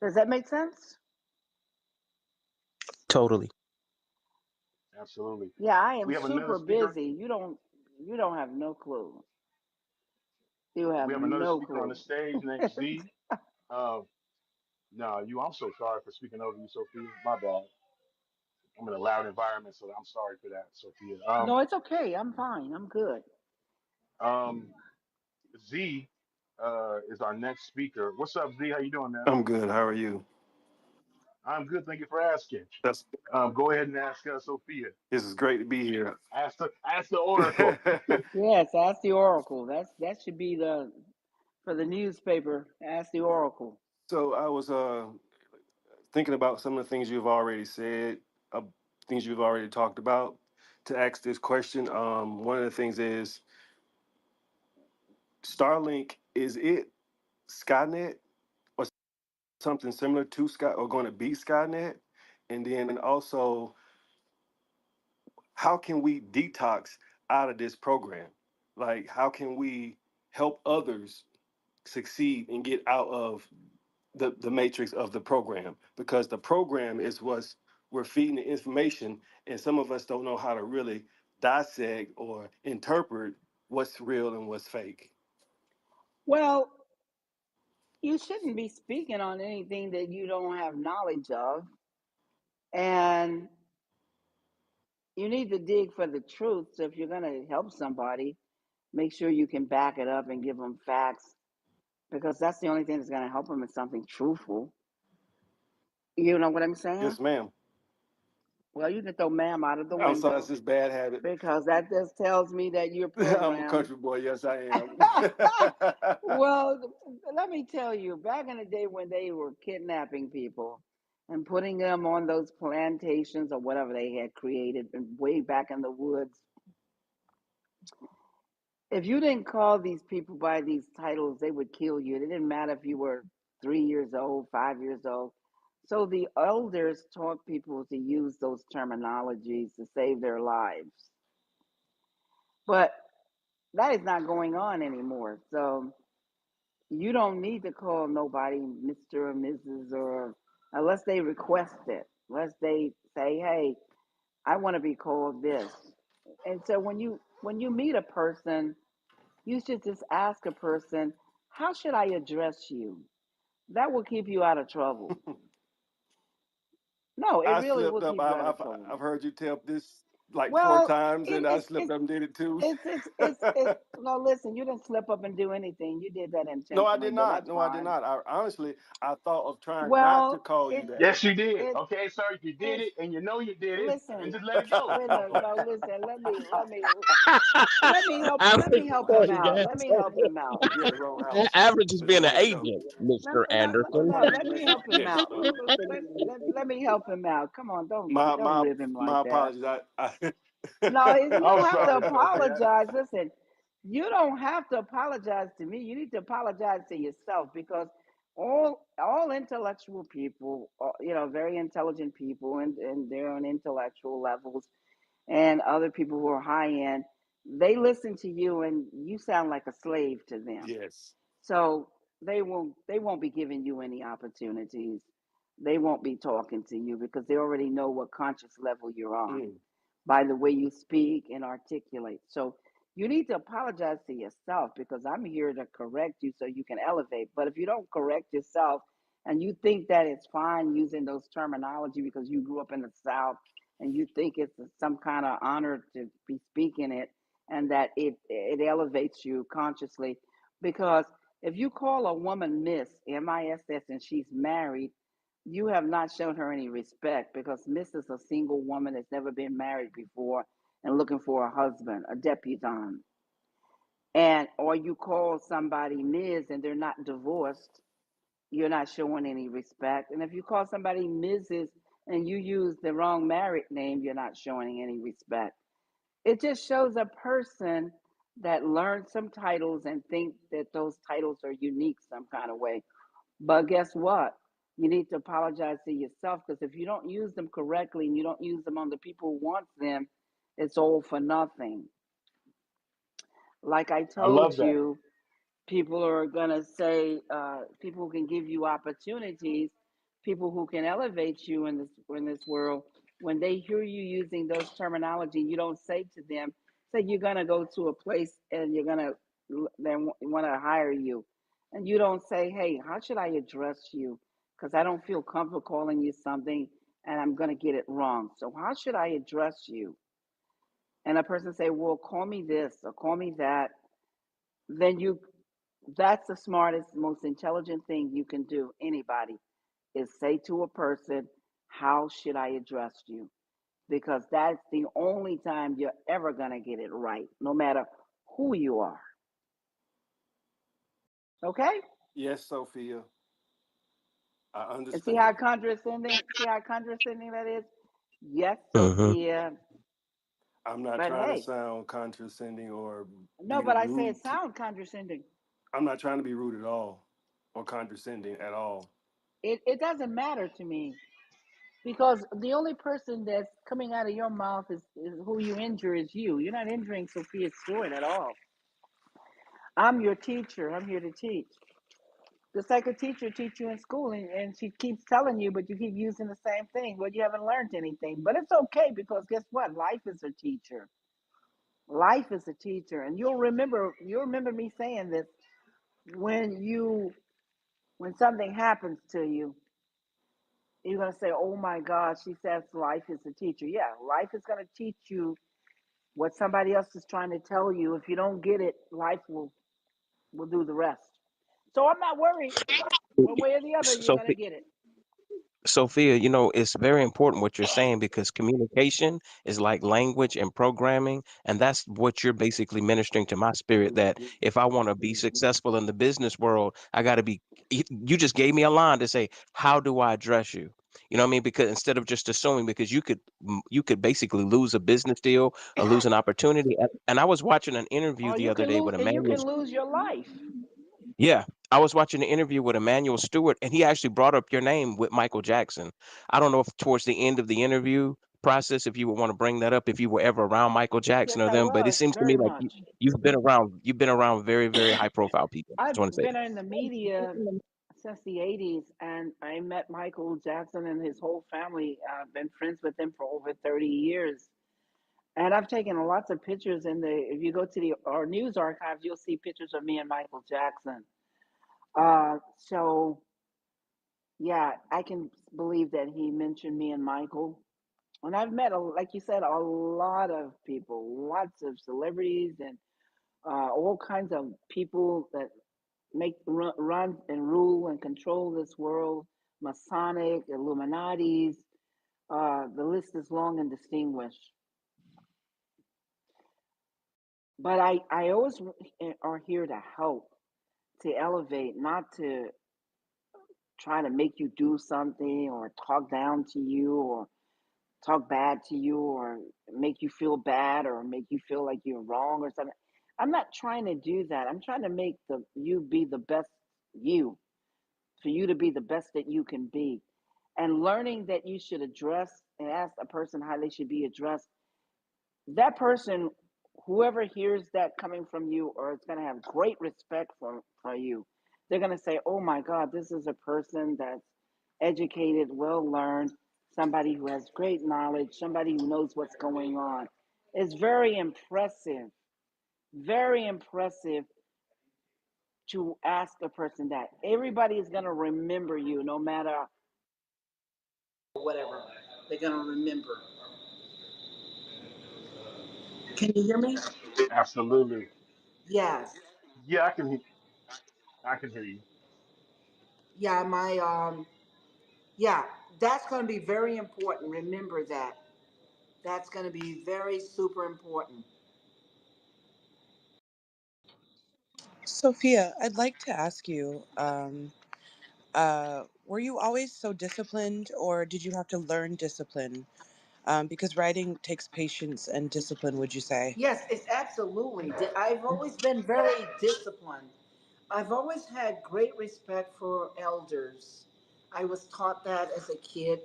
Does that make sense? totally. Absolutely. Yeah, I am We have another super speaker. busy. You don't have no clue. You We have have another no speaker on clue. the stage named Z. Uh, no, you. I'm so sorry for speaking over you, Sophia. My bad. I'm in a loud environment, so I'm sorry for that, Sophia. No, it's okay. I'm fine. I'm good. Um, Z is our next speaker. What's up, Z? How you doing, man? I'm good. How are you? I'm good. Thank you for asking. That's Go ahead and ask Sophia. this is great to be here. Ask the Oracle. Yes, ask the Oracle. That should be the for the newspaper. Ask the Oracle. So I was thinking about some of the things you've already said, things you've already talked about. To ask this question, one of the things is Starlink, is it Skynet or something similar to Sky, or going to be Skynet? And then also, how can we detox out of this program? Like, how can we help others succeed and get out of the matrix of the program? Because the program is what's we're feeding the information, and some of us don't know how to really dissect or interpret what's real and what's fake. Well, you shouldn't be speaking on anything that you don't have knowledge of. And you need to dig for the truth. So if you're going to help somebody, make sure you can back it up and give them facts, because that's the only thing that's going to help them is something truthful. You know what I'm saying? Yes, ma'am. Well, you can throw ma'am out of the I'm sorry, window it's just bad habit. because that just tells me that you're I'm a programmed. country boy. Yes, I am. Well, let me tell you, back in the day when they were kidnapping people and putting them on those plantations or whatever they had created way back in the woods, if you didn't call these people by these titles, they would kill you. It didn't matter if you were 3 years old, 5 years old. So the elders taught people to use those terminologies to save their lives. But that is not going on anymore. So you don't need to call nobody Mr. or Mrs. or unless they request it, unless they say, hey, I want to be called this. And so when you meet a person, you should just ask a person, how should I address you? That will keep you out of trouble. No, it I really slipped will up. keep you out of trouble. I've heard you tell this like 4 Well, times, and I slipped up and did it too. it's no, listen, you didn't slip up and do anything. You did that No, I intentionally, did but not. that's No, I did fine. not. I honestly, I thought of trying not to Well, call you that. Yes, you did. it Okay, sir, you did it's it, and you know you did it, and listen, just let it go. wait a minute, no, listen, let me Average help him going out. Let me help him out. You at the wrong house. Average is This being ain't an his show. agent, Mr. Anderson. No, let me help him Yes. out. Let me help him out. Come on, My don't my live him my like that. apologies. I No, you I'm don't have to sorry, pussy. apologize. Listen, you don't have to apologize to me. You need to apologize to yourself, because all intellectual people, very intelligent people, and they're on intellectual levels, and other people who are high end, they listen to you, and you sound like a slave to them. yes. So they won't be giving you any opportunities. They won't be talking to you because they already know what conscious level you're on Mm. by the way you speak and articulate. So you need to apologize to yourself, because I'm here to correct you so you can elevate. But if you don't correct yourself and you think that it's fine using those terminology because you grew up in the South and you think it's some kind of honor to be speaking it, and that it elevates you consciously, because if you call a woman Miss, MISS, and she's married, you have not shown her any respect, because Miss is a single woman that's never been married before and looking for a husband, a debutante. Or you call somebody Ms. and they're not divorced, you're not showing any respect. And if you call somebody Mrs. and you use the wrong married name, you're not showing any respect. It just shows a person that learned some titles and think that those titles are unique some kind of way. But guess what? You need to apologize to yourself, because if you don't use them correctly and you don't use them on the people who want them, it's all for nothing. Like I I told love that. you, people are going to say, people who can give you opportunities, people who can elevate you in this world, when they hear you using those terminology, you don't say to them, say you're going to go to a place and you're going to they want to hire you, and you don't say, hey, how should I address you, because I don't feel comfortable calling you something and I'm going to get it wrong, so how should I address you? And a person say, well, call me this or call me that. Then that's the smartest, most intelligent thing you can do, anybody, is say to a person, how should I address you? Because that's the only time you're ever going to get it right, no matter who you are. Okay? Yes, Sophia. I And see how understand. condescending that is? Yes, Mm-hmm. Sophia. I'm not But trying to hey, sound condescending or no, be but I say it rude. sounds condescending. I'm not trying to be rude at all or condescending at all. It doesn't matter to me because the only person that's coming out of your mouth is who you injure is you. You're not injuring Sophia Stewart at all. I'm your teacher. I'm here to teach. Just like a teacher teach you in school and she keeps telling you, but you keep using the same thing. Well, you haven't learned anything. But it's okay because guess what? Life is a teacher. Life is a teacher. And you'll remember me saying this when when something happens to you, you're gonna say, "Oh my God," she says life is a teacher. Yeah, life is gonna teach you what somebody else is trying to tell you. If you don't get it, life will do the rest. So I'm not worried. One way or the other, you're So gonna get it. Sophia, you know, it's very important what you're saying because communication is like language and programming. And that's what you're basically ministering to my spirit that if I want to be successful in the business world, I got to be. You just gave me a line to say, how do I address you? You know what I mean? Because instead of just assuming, because you could basically lose a business deal or lose an opportunity. And I was watching an interview Or the you other can day lose, with and you Emmanuel. can lose your life. Yeah, I was watching an interview with Emmanuel Stewart, and he actually brought up your name with Michael Jackson. I don't know if towards the end of the interview process, if you would want to bring that up, if you were ever around Michael Jackson Yes, or I them, but it was seems to me very like much. you've been around very, very high profile people. Just I've want to say been in the media since the '80s, and I met Michael Jackson and his whole family. I've been friends with them for over 30 years. And I've taken lots of pictures in the if you go to the our news archives, you'll see pictures of me and Michael Jackson. So yeah, I can believe that he mentioned me and Michael. And I've met, like you said, a lot of people, lots of celebrities, and all kinds of people that run and rule and control this world. Masonic, Illuminati's. The list is long and distinguished. But I always are here to help, to elevate, not to try to make you do something or talk down to you or talk bad to you or make you feel bad or make you feel like you're wrong or something. I'm not trying to do that. I'm trying to make you be the best you, for you to be the best that you can be. And learning that you should address and ask a person how they should be addressed, that person, whoever hears that coming from you, or is going to have great respect for you. They're going to say, oh my God, this is a person that's educated, well learned, somebody who has great knowledge, somebody who knows what's going on. It's very impressive to ask a person that. Everybody is going to remember you no matter whatever. They're going to remember. Can you hear me? Absolutely. Yes. Yeah, I can hear you. Yeah, yeah, that's going to be very important. Remember that. That's going to be very super important. Sophia, I'd like to ask you, were you always so disciplined, or did you have to learn discipline? Because writing takes patience and discipline, would you say? Yes, it's absolutely. I've always been very disciplined. I've always had great respect for elders. I was taught that as a kid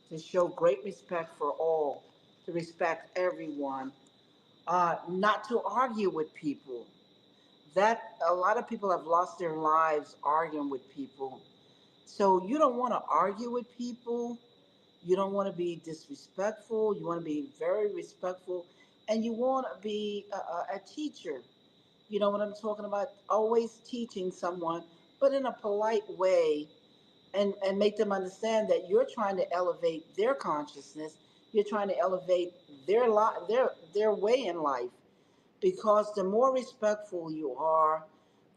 to show great respect for all, to respect everyone, not to argue with people. That a lot of people have lost their lives arguing with people. So you don't want to argue with people. You don't want to be disrespectful. You want to be very respectful, and you want to be a teacher. You know what I'm talking about? Always teaching someone, but in a polite way, and make them understand that you're trying to elevate their consciousness. You're trying to elevate their way in life, because the more respectful you are,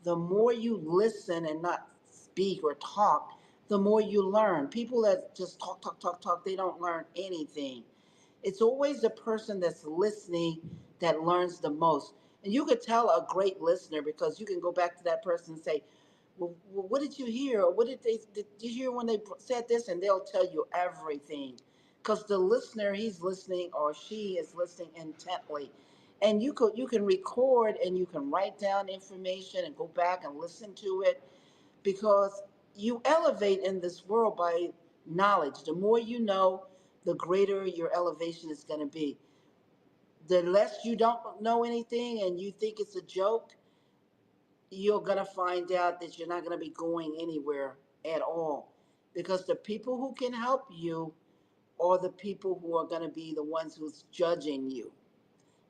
the more you listen and not speak or talk, the more you learn. People that just talk, talk, talk, talk, they don't learn anything. It's always the person that's listening that learns the most. And you could tell a great listener because you can go back to that person and say, well, what did you hear? Or what did you hear when they said this? And they'll tell you everything. Because the listener, he's listening or she is listening intently. And you can record and you can write down information and go back and listen to it, because you elevate in this world by knowledge. The more you know, the greater your elevation is going to be. The less you don't know anything and you think it's a joke, you're going to find out that you're not going to be going anywhere at all, because the people who can help you are the people who are going to be the ones who's judging you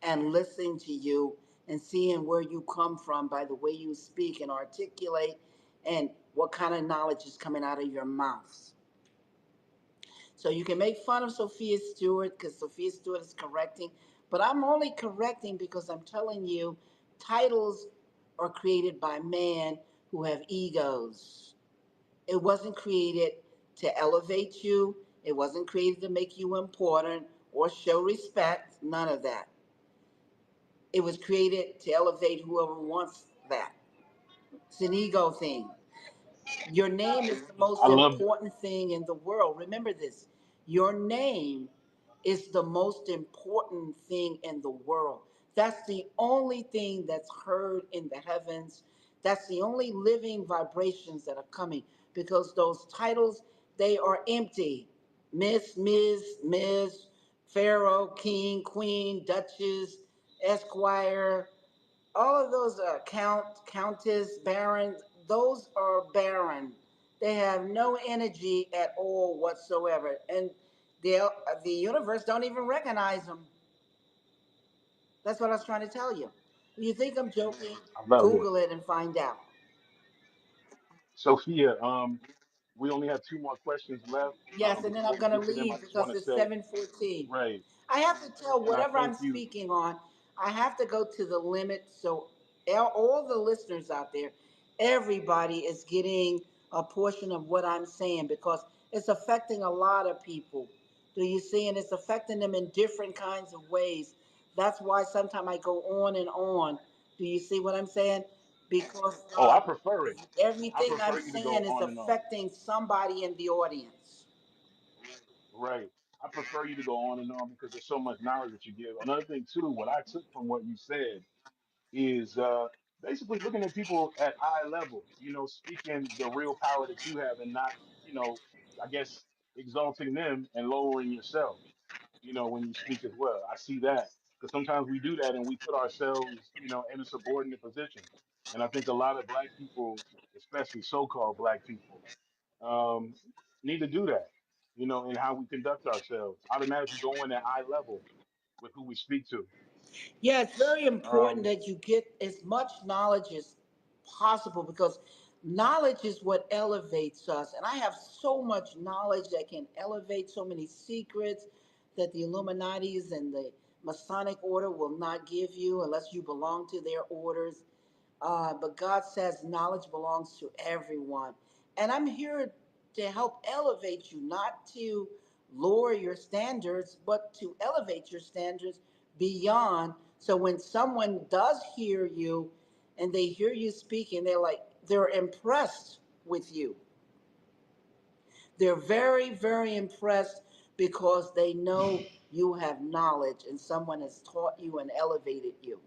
and listening to you and seeing where you come from by the way you speak and articulate and what kind of knowledge is coming out of your mouth. So you can make fun of Sophia Stewart because Sophia Stewart is correcting, but I'm only correcting because I'm telling you titles are created by man who have egos. It wasn't created to elevate you, it wasn't created to make you important or show respect, none of that. It was created to elevate whoever wants that. It's an ego thing. Your name is the I most love. important thing in the world. Remember this. Your name is the most important thing in the world. That's the only thing that's heard in the heavens. That's the only living vibrations that are coming, because those titles, they are empty. Miss, Ms., Pharaoh, King, Queen, Duchess, Esquire, all of those countess, baron, those are barren. They have no energy at all whatsoever, and the universe don't even recognize them. That's what I was trying to tell you. You think I'm joking? I love it. Google it and find out. Sophia, we only have two more questions left. Yes, and then I'm Before we gonna get to them, I leave just want because to it's say, 7:14. right, I have to tell and I whatever I'm thank you. speaking on. I have to go to the limit. So all the listeners out there, everybody is getting a portion of what I'm saying, because it's affecting a lot of people. Do you see? And it's affecting them in different kinds of ways. That's why sometimes I go on and on. Do you see what I'm saying? Because Oh, I prefer it. I everything I'm prefer you to go saying is on and on. affecting somebody in the audience. Right. I prefer you to go on and on because there's so much knowledge that you give. Another thing too, what I took from what you said is basically looking at people at eye level, speaking the real power that you have and not, I guess, exalting them and lowering yourself, when you speak as well. I see that because sometimes we do that and we put ourselves, in a subordinate position. And I think a lot of black people, especially so-called black people, um, need to do that, in how we conduct ourselves. Automatically go in at eye level with who we speak to. Yeah, it's very important Um, that you get as much knowledge as possible, because knowledge is what elevates us. And I have so much knowledge that can elevate so many secrets that the Illuminati's and the Masonic order will not give you unless you belong to their orders. But God says knowledge belongs to everyone. And I'm here to help elevate you, not to lower your standards, but to elevate your standards beyond. So when someone does hear you and they hear you speaking, they're impressed with you. They're very, very impressed because they know you have knowledge and someone has taught you and elevated you.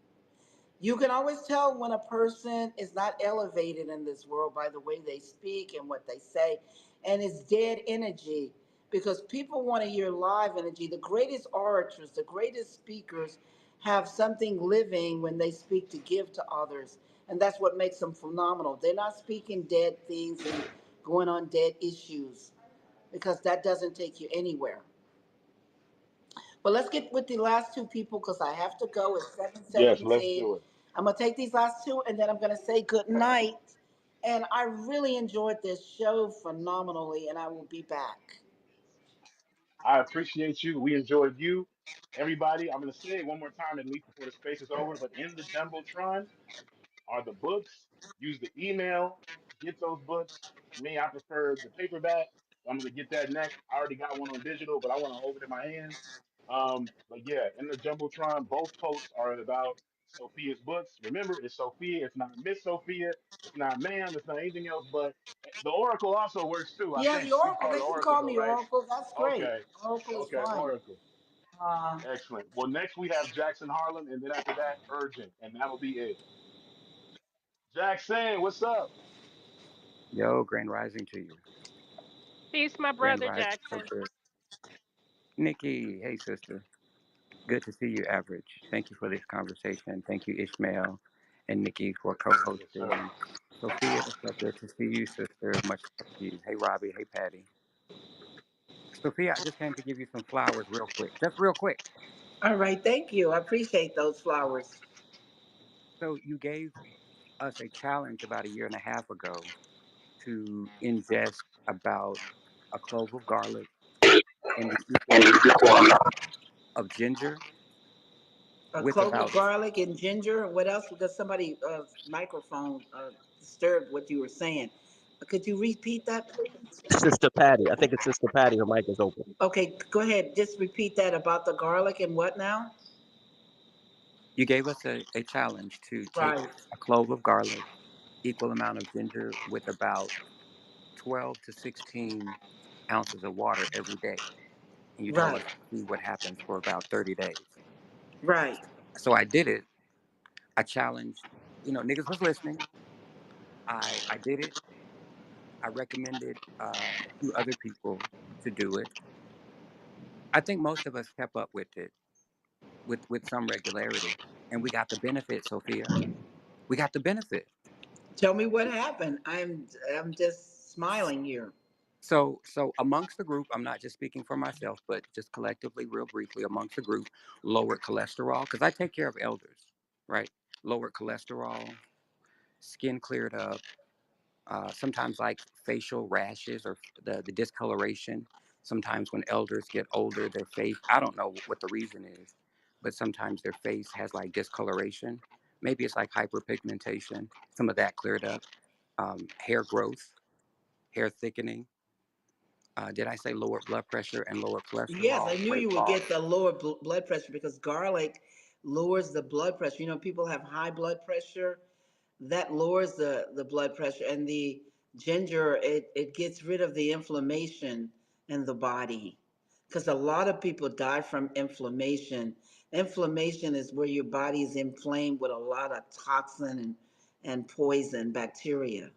You can always tell when a person is not elevated in this world by the way they speak and what they say, and it's dead energy, because people want to hear live energy. The greatest orators, the greatest speakers have something living when they speak to give to others, and that's what makes them phenomenal. They're not speaking dead things and going on dead issues, because that doesn't take you anywhere. But let's get with the last two people because I have to go. It's seven yes, let's seventeen. do it. I'm gonna take these last two and then I'm gonna say good night. And I really enjoyed this show phenomenally, and I will be back. I appreciate you. We enjoyed you. Everybody, I'm going to say it one more time, at least before the space is over, but in the Jumbotron are the books. Use the email, get those books. Me, I prefer the paperback. I'm going to get that next. I already got one on digital, but I want to hold it in my hands. But yeah, in the Jumbotron, both posts are about Sophia's books. Remember, it's Sophia. It's not Miss Sophia. It's not ma'am. It's not anything else. But the Oracle also works too. I Yeah, the think she's Oracle, part of they the can Oracle call though, me right? Oracle. That's great. Okay. Oracle is Okay, fine. Oracle. Excellent. Well, next we have Jackson Harlan, and then after that, Urgent, and that'll be it. Jackson, what's up? Yo, Grand Rising to you. Peace, my Grand brother Rising, so Jackson. good. Nikki, hey sister. Good to see you, Average. Thank you for this conversation. Thank you, Ishmael and Nikki, for Yes, sir. co-hosting. Sophia, it's so good to see you, sister. Much love to you. Hey, Robbie. Hey, Patty. Sophia, I just came to give you some flowers real quick. Just real quick. All right, thank you. I appreciate those flowers. So you gave us a challenge about a year and a half ago to ingest about a clove of garlic and the equal amount of ginger A with clove of about garlic and ginger. What else? Because somebody microphone disturbed what you were saying. Could you repeat that, please? Sister Patty. I think it's Sister Patty. Her mic is open. Okay, go ahead. Just repeat that about the garlic and what now? you gave us a challenge to take Right, a clove of garlic, equal amount of ginger with about 12 to 16 ounces of water every day. And you told us right, to see what happens for about 30 days. right. So I did it. I challenged, niggas was listening. I did it. I recommended a few other people to do it. I think most of us kept up with it with some regularity. And we got the benefit, Sophia. We got the benefit. Tell me what happened. I'm just smiling here. So amongst the group, I'm not just speaking for myself, but just collectively, real briefly, amongst the group, lowered cholesterol because I take care of elders, right? Lowered cholesterol, skin cleared up. Sometimes like facial rashes or the discoloration. Sometimes when elders get older, their face, I don't know what the reason is, but sometimes their face has like discoloration. Maybe it's like hyperpigmentation. Some of that cleared up. Hair growth, hair thickening. Did I say lower blood pressure and lower Yes, I cholesterol, knew weight you would loss? get the lower blood pressure because garlic lowers the blood pressure. People have high blood pressure. That lowers the blood pressure, and the ginger it gets rid of the inflammation in the body because a lot of people die from inflammation. Inflammation is where your body is inflamed with a lot of toxin and poison bacteria,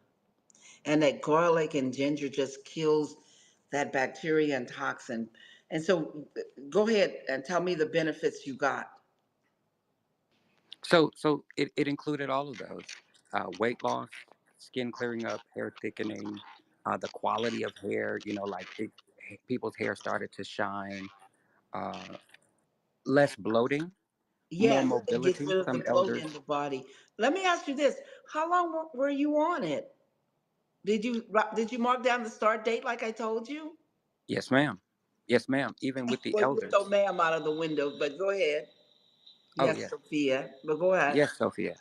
and that garlic and ginger just kills that bacteria and toxin. And so go ahead and tell me the benefits you got. So it included all of those: weight loss, skin clearing up, hair thickening, the quality of hair. People's hair started to shine, uh, less bloating, more Yes, it gets mobility. rid of the Some bloat in elders, the body. Let me ask you this: how long were you on it? Did you mark down the start date like I told you? yes, ma'am, yes, ma'am. Even with the Well, you throw elders. ma'am out of the window, but go ahead. Oh Yes, yeah, Sophia, but go ahead. yes, Sophia.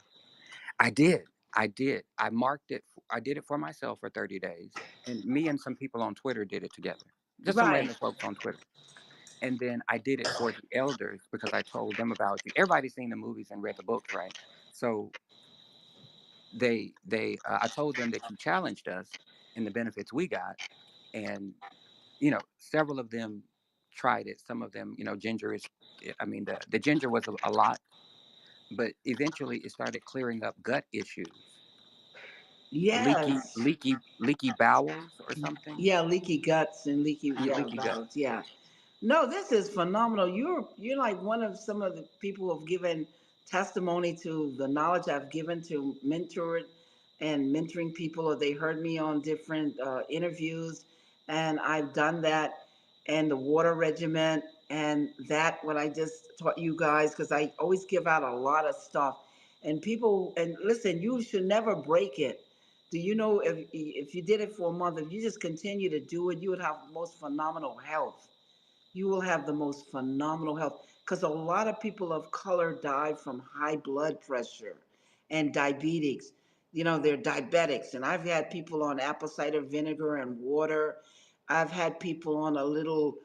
I did. I did. I marked it. I did it for myself for 30 days. And me and some people on Twitter did it together. Just some Right. random folks on Twitter. And then I did it for the elders because I told them about you. Everybody's seen the movies and read the books, right? So I told them that you challenged us and the benefits we got. And, several of them tried it. Some of them, ginger is, I mean, the ginger was a lot, but eventually it started clearing up gut issues, Yes. leaky bowels or something. Yeah, leaky guts and leaky Leaky gut. bowels. Yeah. No, this is phenomenal. You're like one of some of the people who have given testimony to the knowledge I've given to mentor and mentoring people, or they heard me on different interviews, and I've done that, and the water regimen, and that what I just taught you guys, because I always give out a lot of stuff, and people, and listen, you should never break it. Do you know if you did it for a month, if you just continue to do it, you would have most phenomenal health. You will have the most phenomenal health because a lot of people of color die from high blood pressure and diabetes. They're diabetics, and I've had people on apple cider vinegar and water. I've had people on a little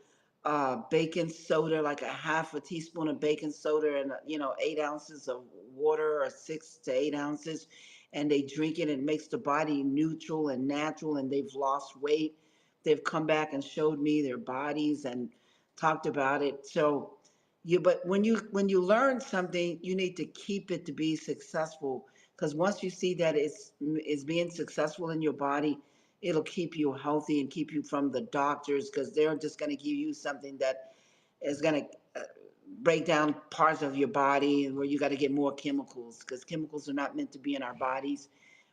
baking soda, like a half a teaspoon of baking soda, and 8 ounces of water, or 6 to 8 ounces, and they drink it. And it makes the body neutral and natural, and they've lost weight. They've come back and showed me their bodies and talked about it. So But when you learn something, you need to keep it to be successful. Because once you see that it's being successful in your body, it'll keep you healthy and keep you from the doctors, because they're just going to give you something that is going to break down parts of your body, and where you got to get more chemicals, because chemicals are not meant to be in our bodies.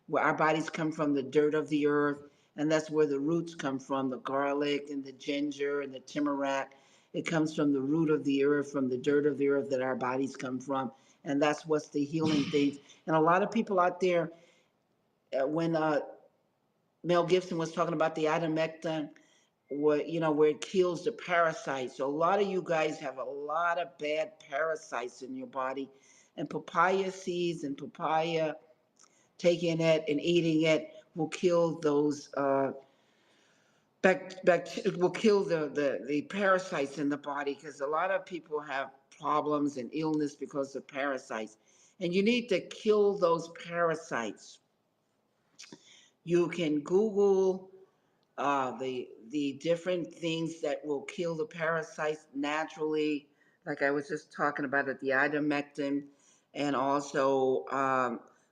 Where our bodies come from the dirt of the earth, and that's where the roots come from, the garlic and the ginger and the turmeric. It comes from the root of the earth, from the dirt of the earth that our bodies come from. And that's what's the healing things. And a lot of people out there, when Mel Gibson was talking about the ivermectin, where it kills the parasites. So a lot of you guys have a lot of bad parasites in your body. And papaya seeds and papaya, taking it and eating it, will kill those will kill the parasites in the body, because a lot of people have problems and illness because of parasites. And you need to kill those parasites. You can Google the different things that will kill the parasites naturally, like I was just talking about it, the ivermectin, and also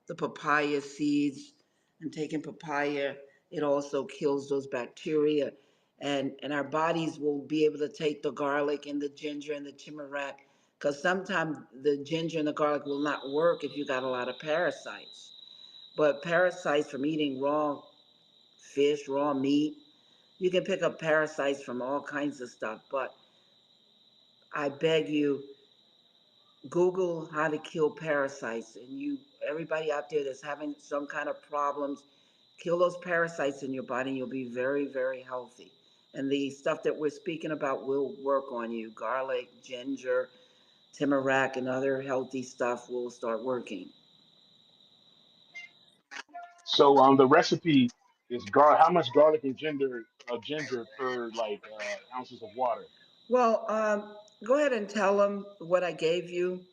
the papaya seeds. And taking papaya, it also kills those bacteria, and our bodies will be able to take the garlic and the ginger and the turmeric, because sometimes the ginger and the garlic will not work if you got a lot of parasites. But parasites from eating raw fish, raw meat, you can pick up parasites from all kinds of stuff. But I beg you, Google how to kill parasites. And everybody out there that's having some kind of problems, kill those parasites in your body and you'll be very, very healthy. And the stuff that we're speaking about will work on you. Garlic, ginger, turmeric, and other healthy stuff will start working. So the recipe is how much garlic and ginger per ounces of water. Well, go ahead and tell them what I gave you,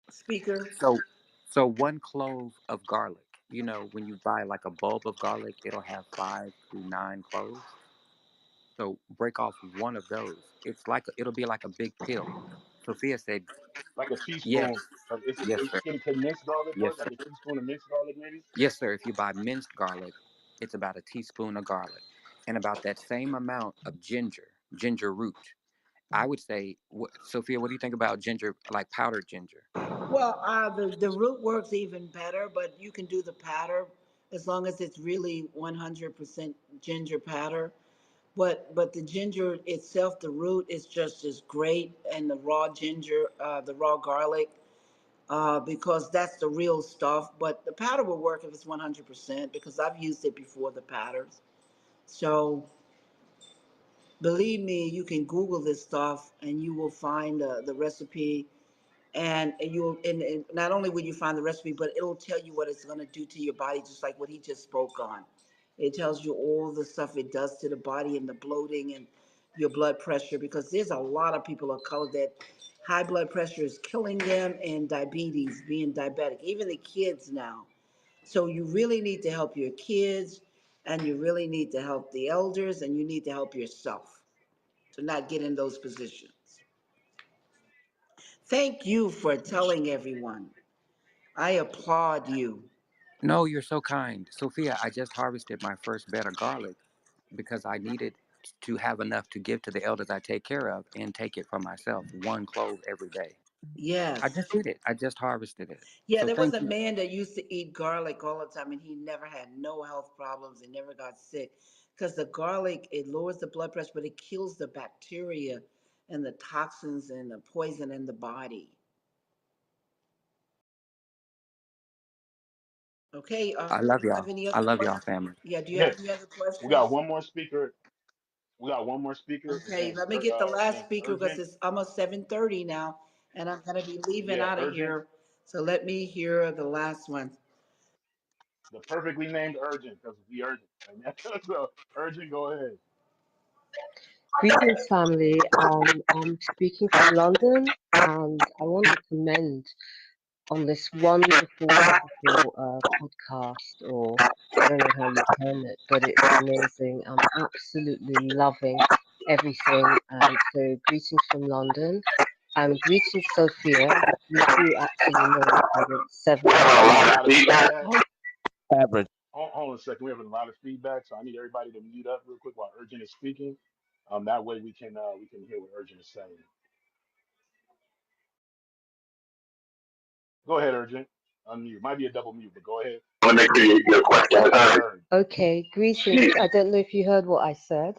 speaker. So 1 clove of garlic. When you buy like a bulb of garlic, it'll have 5 to 9 cloves. So break off one of those. It'll be like a big pill. Sophia said, Like a yes, teaspoon of yes, sir, can minced garlic yes, work? sir, Like a teaspoon of minced garlic maybe? yes, sir. If you buy minced garlic, it's about a teaspoon of garlic, and about that same amount of ginger root. I would say, Sophia, what do you think about ginger, like powdered ginger? Well, the root works even better, but you can do the powder as long as it's really 100% ginger powder. But the ginger itself, the root is just as great, and the raw ginger, the raw garlic, because that's the real stuff. But the powder will work if it's 100%, because I've used it before, the powders. So believe me, you can Google this stuff and you will find the recipe, and and not only will you find the recipe, but it'll tell you what it's going to do to your body, just like what he just spoke on. It tells you all the stuff it does to the body, and the bloating and your blood pressure, because there's a lot of people of color that high blood pressure is killing them, and diabetes, being diabetic, even the kids now. So you really need to help your kids, and you really need to help the elders, and you need to help yourself to not get in those positions. Thank you for telling everyone. I applaud you. No, you're so kind. Sophia, I just harvested my first bed of garlic because I needed to have enough to give to the elders I take care of and take it for myself, 1 clove every day. I Yes. just did it. I just harvested it. Yeah, So there was thank a you. man that used to eat garlic all the time, and he never had no health problems and never got sick. Because the garlic, it lowers the blood pressure, but it kills the bacteria and the toxins and the poison in the body. Okay, I do love you have y'all. any I other love y'all, questions? family. Yeah, do you have Yes. any other We got questions? one more speaker. We got one more speaker. Okay, let me get the His last name's speaker, because Urgent. it's almost 7:30 now, and I'm gonna be leaving Yeah, out of Urgent. here. So let me hear the last one. The perfectly named Urgent because we urgent. So Urgent, go ahead. Greetings, family. I'm speaking from London, and I want to commend on this wonderful, wonderful podcast, or I don't know how you term it, but it's amazing. I'm absolutely loving everything. So greetings from London. Greetings, Sophia. We do actually know each other. It's seven. We're having a lot of feedback. Average. Hold on a second. We're having a lot of feedback, so I need everybody to mute up real quick while Urgent is speaking. That way we can hear what Urgent is saying. Go ahead, Urgent. Unmute. Might be a double mute, but go ahead. Okay, greetings. I don't know if you heard what I said,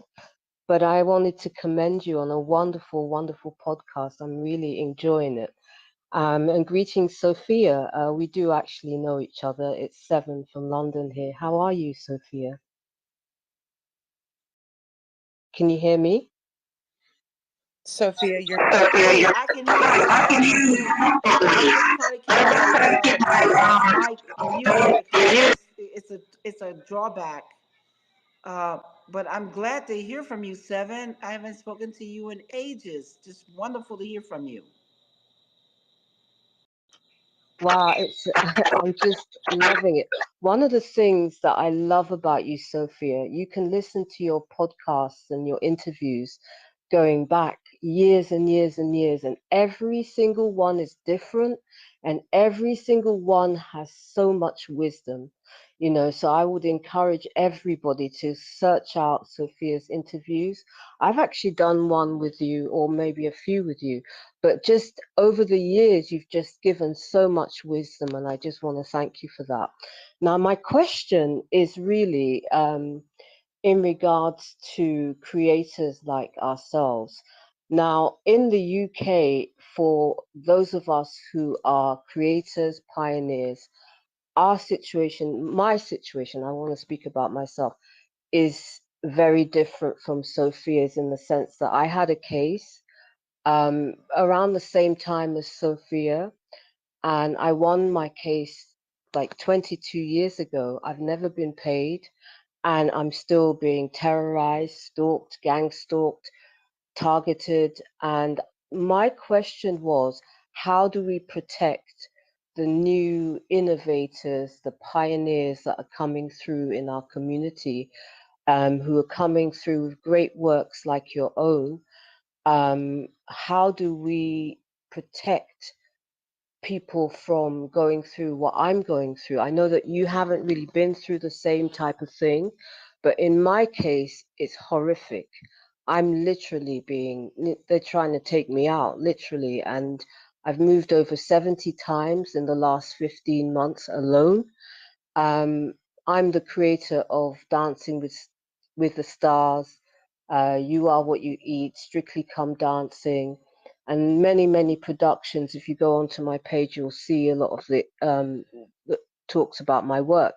but I wanted to commend you on a wonderful, wonderful podcast. I'm really enjoying it. And greetings, Sophia. We do actually know each other. It's Seven from London here. How are you, Sophia? Can you hear me? Sophia, you're Hey, I can hear you. I just try to keep my mic muted because it's a drawback. But I'm glad to hear from you, Seven. I haven't spoken to you in ages. Just wonderful to hear from you. Wow, it's I'm just loving it. One of the things that I love about you, Sophia, you can listen to your podcasts and your interviews going back years and years and years, and every single one is different, and every single one has so much wisdom, you know. So I would encourage everybody to search out Sophia's interviews. I've actually done one with you, or maybe a few with you, but just over the years, you've just given so much wisdom, and I just want to thank you for that. Now, my question is really in regards to creators like ourselves. Now, in the UK, for those of us who are creators, pioneers, our situation, my situation, I want to speak about myself, is very different from Sophia's in the sense that I had a case around the same time as Sophia, and I won my case like 22 years ago. I've never been paid, and I'm still being terrorized, stalked, gang stalked, targeted. And my question was, how do we protect the new innovators, the pioneers that are coming through in our community, who are coming through with great works like your own? How do we protect people from going through what I'm going through? I know that you haven't really been through the same type of thing, but in my case, it's horrific. I'm literally they're trying to take me out, literally. And I've moved over 70 times in the last 15 months alone. Um, I'm the creator of Dancing with the Stars, You Are What You Eat, Strictly Come Dancing, and many, many productions. If you go onto my page, you'll see a lot of the that talks about my work.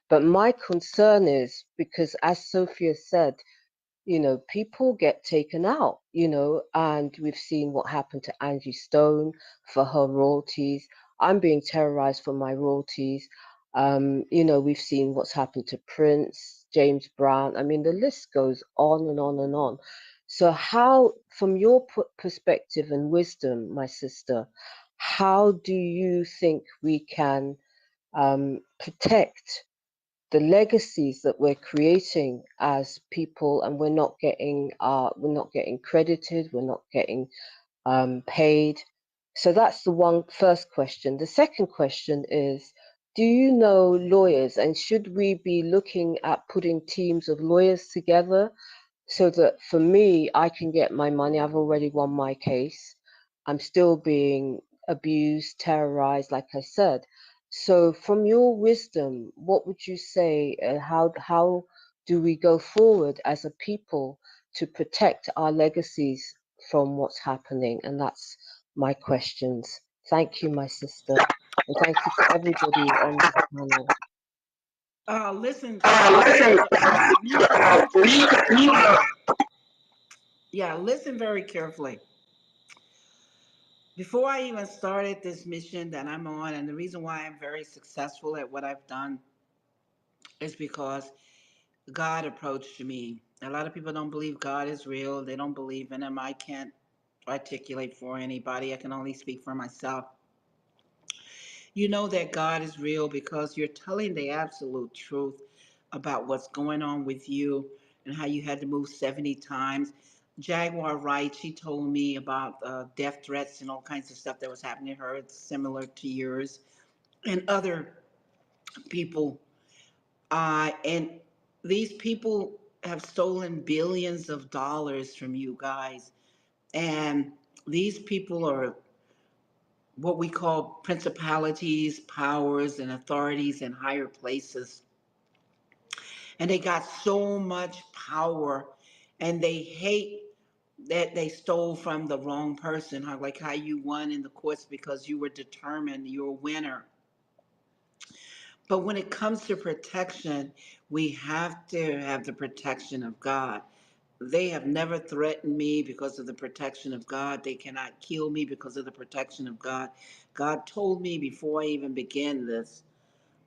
But my concern is because, as Sophia said, you know, people get taken out, you know, and we've seen what happened to Angie Stone for her royalties. I'm being terrorized for my royalties. You know, we've seen what's happened to Prince, James Brown. I mean, the list goes on and on and on. So, how, from your perspective and wisdom, my sister, how do you think we can protect the legacies that we're creating as people, and we're not getting credited, we're not getting paid? So that's the first question. The second question is, do you know lawyers, and should we be looking at putting teams of lawyers together so that for me, I can get my money? I've already won my case. I'm still being abused, terrorized, like I said. So, from your wisdom, what would you say? How do we go forward as a people to protect our legacies from what's happening? And that's my questions. Thank you, my sister, and thank you to everybody on this panel. Listen, yeah, listen very carefully. Before I even started this mission that I'm on, and the reason why I'm very successful at what I've done is because God approached me. A lot of people don't believe God is real. They don't believe in Him. I can't articulate for anybody. I can only speak for myself. You know that God is real because you're telling the absolute truth about what's going on with you and how you had to move 70 times. Jaguar Wright, she told me about death threats and all kinds of stuff that was happening to her. It's similar to yours and other people. And these people have stolen billions of dollars from you guys. And these people are what we call principalities, powers, and authorities in higher places. And they got so much power and they hate that they stole from the wrong person, like how you won in the courts because you were determined, you're a winner. But when it comes to protection, we have to have the protection of God. They have never threatened me because of the protection of God. They cannot kill me because of the protection of God. God told me before I even began this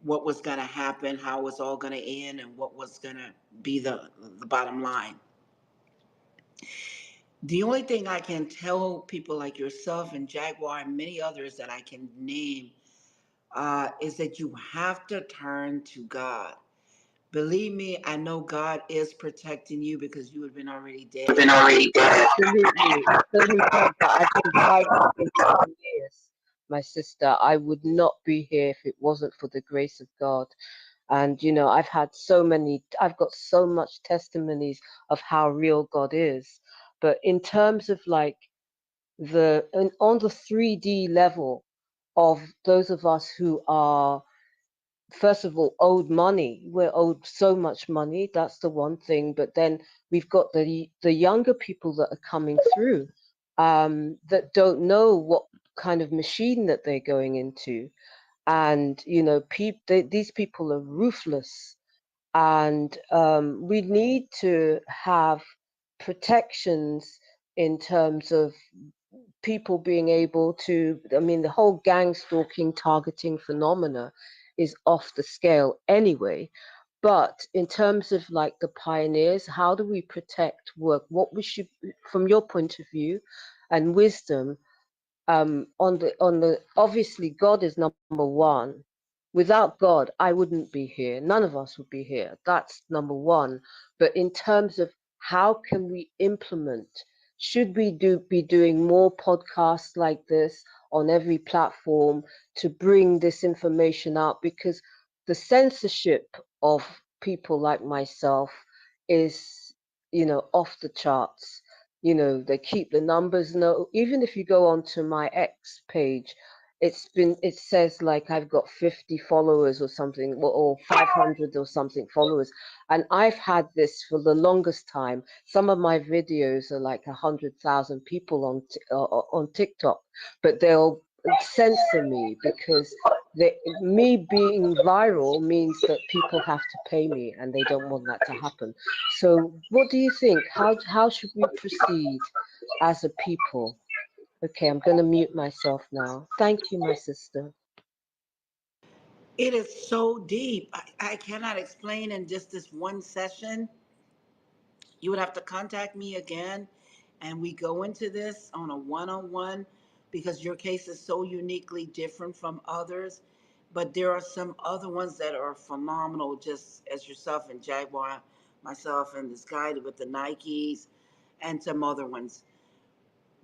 what was going to happen, how it was all going to end, and what was going to be the bottom line. The only thing I can tell people like yourself and Jaguar and many others that I can name is that you have to turn to God. Believe me, I know God is protecting you because you have been already dead. Been already dead. Absolutely. Absolutely. I've been fighting for 10 years, my sister. I would not be here if it wasn't for the grace of God. And I've got so much testimonies of how real God is. But in terms of like on the 3D level of those of us who are, first of all, owed money, we're owed so much money. That's the one thing. But then we've got the younger people that are coming through, that don't know what kind of machine that they're going into. And these people are ruthless. And we need to have protections in terms of people being able to, I mean, the whole gang stalking targeting phenomena is off the scale anyway. But in terms of like the pioneers, how do we protect work? What we should, from your point of view and wisdom, on the obviously God is number one. Without God, I wouldn't be here. None of us would be here. That's number one. But in terms of how can we implement, should we be doing more podcasts like this on every platform to bring this information out? Because the censorship of people like myself is, off the charts. They keep the numbers. No, even if you go onto my X page, it says like I've got 50 followers or something, or 500 or something followers, and I've had this for the longest time. Some of my videos are like 100,000 people on TikTok, but they'll censor me because me being viral means that people have to pay me, and they don't want that to happen. So, what do you think? How should we proceed as a people? Okay, I'm going to mute myself now. Thank you, my sister. It is so deep. I cannot explain in just this one session. You would have to contact me again and we go into this on a one-on-one because your case is so uniquely different from others. But there are some other ones that are phenomenal, just as yourself and Jaguar, myself, and this guy with the Nikes, and some other ones.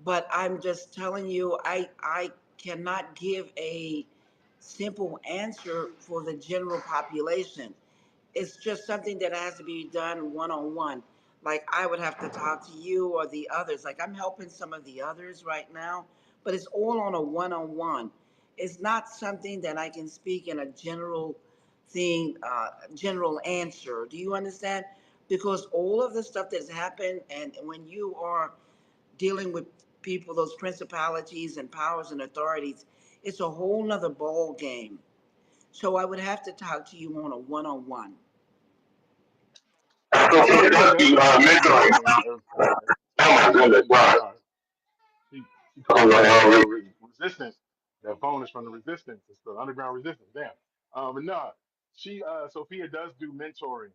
But I'm just telling you, I cannot give a simple answer for the general population. It's just something that has to be done one on one. Like I would have to talk to you or the others. Like I'm helping some of the others right now, but it's all on a one on one. It's not something that I can speak in a general thing, general answer. Do you understand? Because all of the stuff that's happened, and when you are dealing with people, those principalities and powers and authorities, it's a whole nother ball game. So I would have to talk to you on a one on one. Sophia does do mentoring as Oh my well. goodness, wow. She, she calls it resistance. That phone is from the resistance. It's the underground resistance. Damn. But no, Sophia does do mentoring,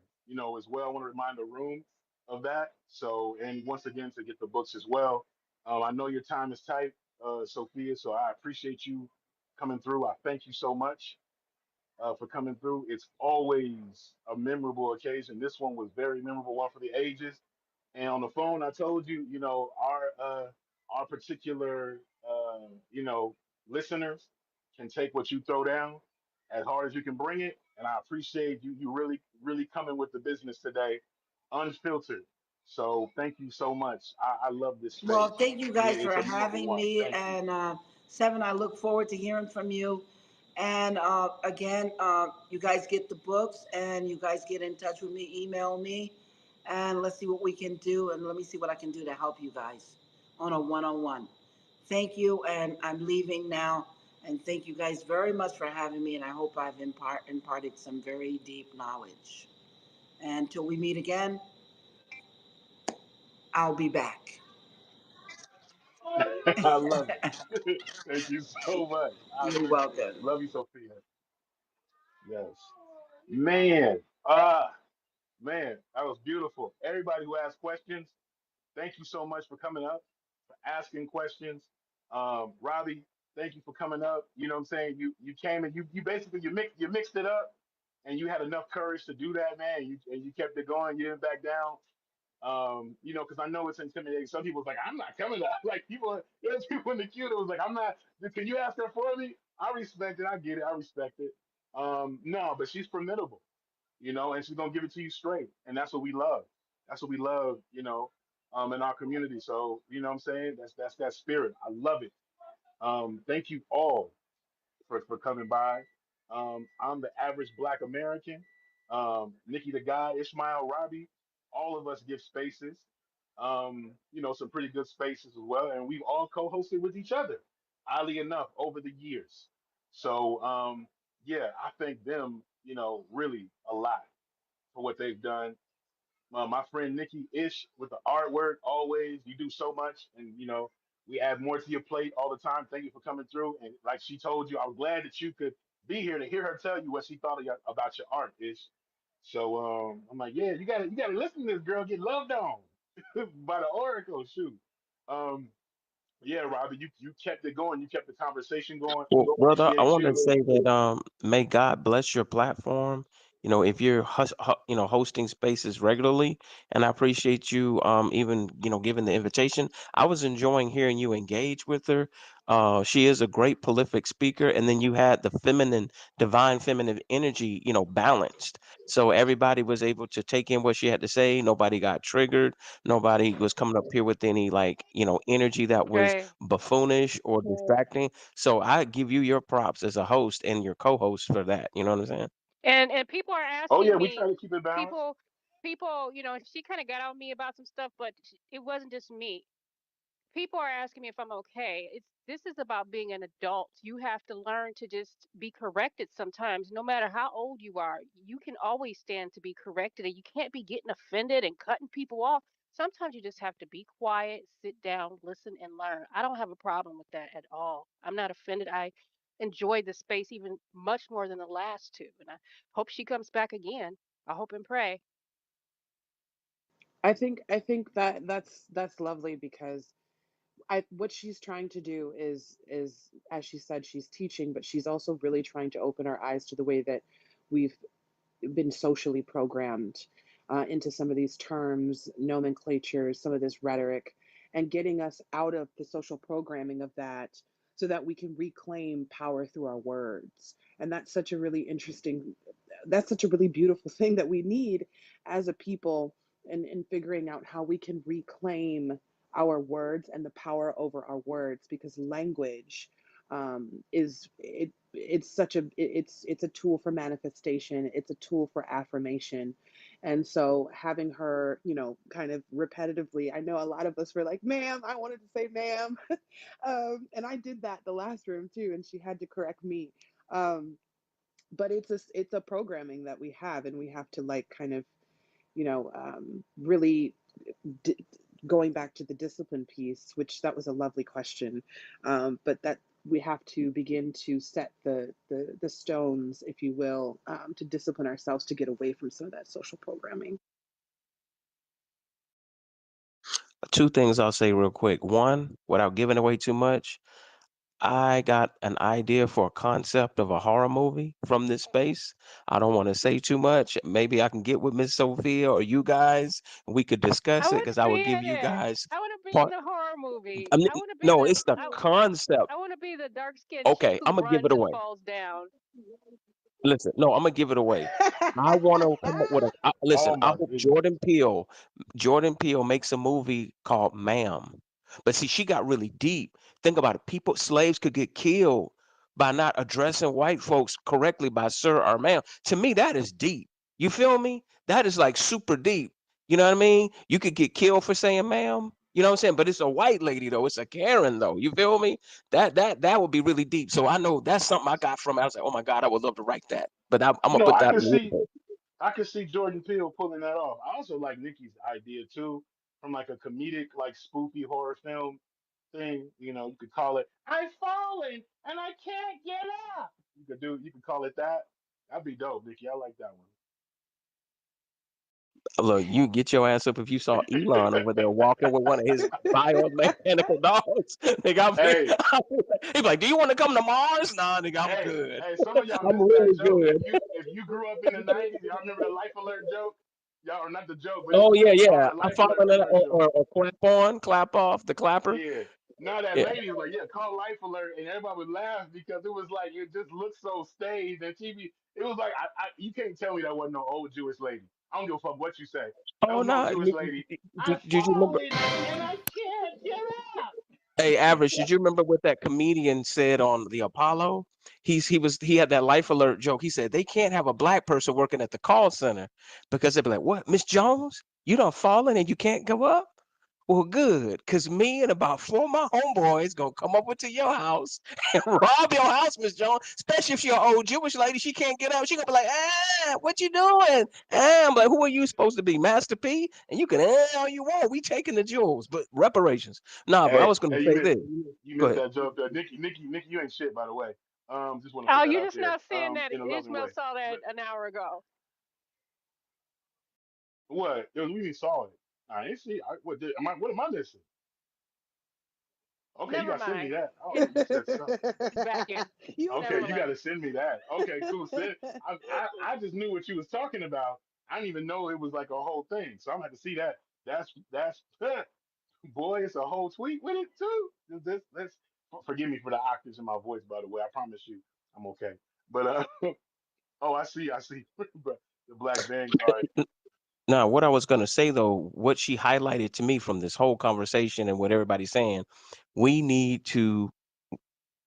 as well. I want to remind the room of that. So, and once again, to get the books as well. I know your time is tight, Sophia. So I appreciate you coming through. I thank you so much for coming through. It's always a memorable occasion. This one was very memorable, one for the ages. And on the phone, I told you, our particular you know listeners can take what you throw down as hard as you can bring it. And I appreciate you really really coming with the business today, unfiltered. So thank you so much. I love this Well, space. thank you guys for It's a beautiful having one. me. Thank you. And Seven, I look forward to hearing from you. And again, you guys get the books and you guys get in touch with me, email me, and let's see what we can do. And let me see what I can do to help you guys on a one on one. Thank you. And I'm leaving now. And thank you guys very much for having me. And I hope I've imparted some very deep knowledge. And until we meet again, I'll be back. I love it. Thank you so much. I You're appreciate you. welcome. Love you, Sophia. Yes. Man. Man, that was beautiful. Everybody who asked questions, thank you so much for coming up, for asking questions. Robbie, thank you for coming up. You know what I'm saying? You came and you basically you mixed it up and you had enough courage to do that, man. And you kept it going, you didn't back down. Because I know it's intimidating. Some people was like, I'm not coming up. Like there's people in the queue that was like, I'm not. Can you ask her for me? I respect it. I get it. I respect it. No, but she's formidable, and she's gonna give it to you straight, and that's what we love. That's what we love, in our community. So you know what I'm saying? That's that spirit. I love it. Thank you all for coming by. I'm the average Black American. Nikki the guy, Ishmael, Robbie, all of us give spaces. Some pretty good spaces as well, and we've all co-hosted with each other, oddly enough, over the years. So yeah, I thank them, really a lot for what they've done. My friend Nikki Ish with the artwork, always. You do so much, and we add more to your plate all the time. Thank you for coming through. And like she told you, I'm glad that you could be here to hear her tell you what she thought about your art, Ish. So I'm like, yeah, you gotta listen to this girl get loved on by the Oracle. Shoot. Um, yeah, Robbie, you kept it going. You kept the conversation going. Well, brother, I Appreciate want to you. say that may God bless your platform. If you're hosting spaces regularly, and I appreciate you even giving the invitation. I was enjoying hearing you engage with her. She is a great prolific speaker, and then you had the divine feminine energy, balanced. So everybody was able to take in what she had to say. Nobody got triggered. Nobody was coming up here with any energy that was Right. buffoonish or distracting. So I give you your props as a host and your co-host for that. You know what I'm saying? And people are Oh yeah, asking we try me, to keep it balanced. people, she kind of got on me about some stuff, but it wasn't just me. People are asking me if I'm okay. This is about being an adult. You have to learn to just be corrected sometimes. No matter how old you are, you can always stand to be corrected, and you can't be getting offended and cutting people off. Sometimes you just have to be quiet, sit down, listen, and learn. I don't have a problem with that at all. I'm not offended. I enjoyed the space even much more than the last two, and I hope she comes back again. I hope and pray. I think that's lovely because I what she's trying to do is as she said, she's teaching, but she's also really trying to open our eyes to the way that we've been socially programmed into some of these terms, nomenclatures, some of this rhetoric, and getting us out of the social programming of that so that we can reclaim power through our words. And that's such a really beautiful thing that we need as a people in figuring out how we can reclaim our words and the power over our words because language is it it's such a it's a tool for manifestation, it's a tool for affirmation. And so having her, kind of repetitively, I know a lot of us were like, ma'am, I wanted to say ma'am. And I did that the last room too, and she had to correct me. But it's a programming that we have, and we have to like kind of, really d- going back to the discipline piece, which that was a lovely question, but that we have to begin to set the stones, if you will, to discipline ourselves to get away from some of that social programming. Two things I'll say real quick. One, without giving away too much, I got an idea for a concept of a horror movie from this space. I don't want to say too much. Maybe I can get with Miss Sophia or you guys. And we could I discuss it want because to I be will give in you it. guys I want to be in part. the horror movie. I mean, I want to be no, the it's the concept. I want to be the dark skinned chick Okay, who I'm gonna give it runs and away. falls down. Listen, no, I'm gonna give it away. I want to come up with a. Listen, Oh I my hope goodness. Jordan Peele makes a movie called Ma'am. But see, she got really deep. Think about it. People, slaves could get killed by not addressing white folks correctly by sir or ma'am. To me, that is deep. You feel me? That is like super deep. You know what I mean? You could get killed for saying ma'am. You know what I'm saying? But it's a white lady though. It's a Karen though. You feel me? That would be really deep. So I know that's something I got from it. I was like, oh my God, I would love to write that. But I'm You gonna know, put I that could in the see universe. I could see Jordan Peele pulling that off. I also like Nikki's idea too, from like a comedic, like spooky horror film thing. You know, you could call it "I've fallen and I can't get up." You could call it that. That'd be dope, Nikki. I like that Look, you get your ass up if you saw Elon over there walking with one of his biomechanical dogs. Nigga, hey, he be like, "Do you want to come to Mars?" Nah, nigga, I'm good. hey, some of y'all I'm missed that really joke. good. If you grew up in the '90s, y'all remember the Life Alert joke? Y'all, or not the joke, but Oh yeah, the yeah. I'm Life Alert following it commercial. or clap on, clap off, the clapper. Yeah. No, that Yeah. lady was like, yeah, call Life Alert, and everybody would laugh because it was like it just looked so staged, and TV. It was like you can't tell me that wasn't no old Jewish lady. I don't give a fuck what you say. That Oh was no no. Jewish lady. I've Did you remember? fallen and I can't get up. Hey, Average, did you remember what that comedian said on the Apollo? He had that life alert joke. He said they can't have a black person working at the call center because they'd be like, "What, Miss Jones? You done fallen and you can't go up?" Well, good, cause me and about four of my homeboys gonna come over to your house and rob your house, Miss Jones. Especially if you're an old Jewish lady, she can't get up. She gonna be like, what you doing? I'm like, who are you supposed to be, Master P? And you can all you want. We taking the jewels, but reparations. Nah, but I Hey, was gonna hey, say this. you Go missed ahead. that joke, Nikki, you ain't shit, by the way. Just want to Oh, put that you out just there, not seeing that in a loving Ishmael way. saw that But an hour ago. what? It was, we saw it. I ain't see. What am I missing? Okay, you Never gotta send me mind. that. Oh, It's you said something. back in. You Okay, you got Nevertheless. to send me that. Okay, cool. Send. I just knew what you was talking about. I didn't even know it was like a whole thing. So I'm gonna have to see that. That's boy, it's a whole tweet with it too. This forgive me for the octaves in my voice, by the way. I promise you, I'm okay. But oh, I see. But the Black Vanguard. Now, what I was gonna say though, what she highlighted to me from this whole conversation and what everybody's saying, we need to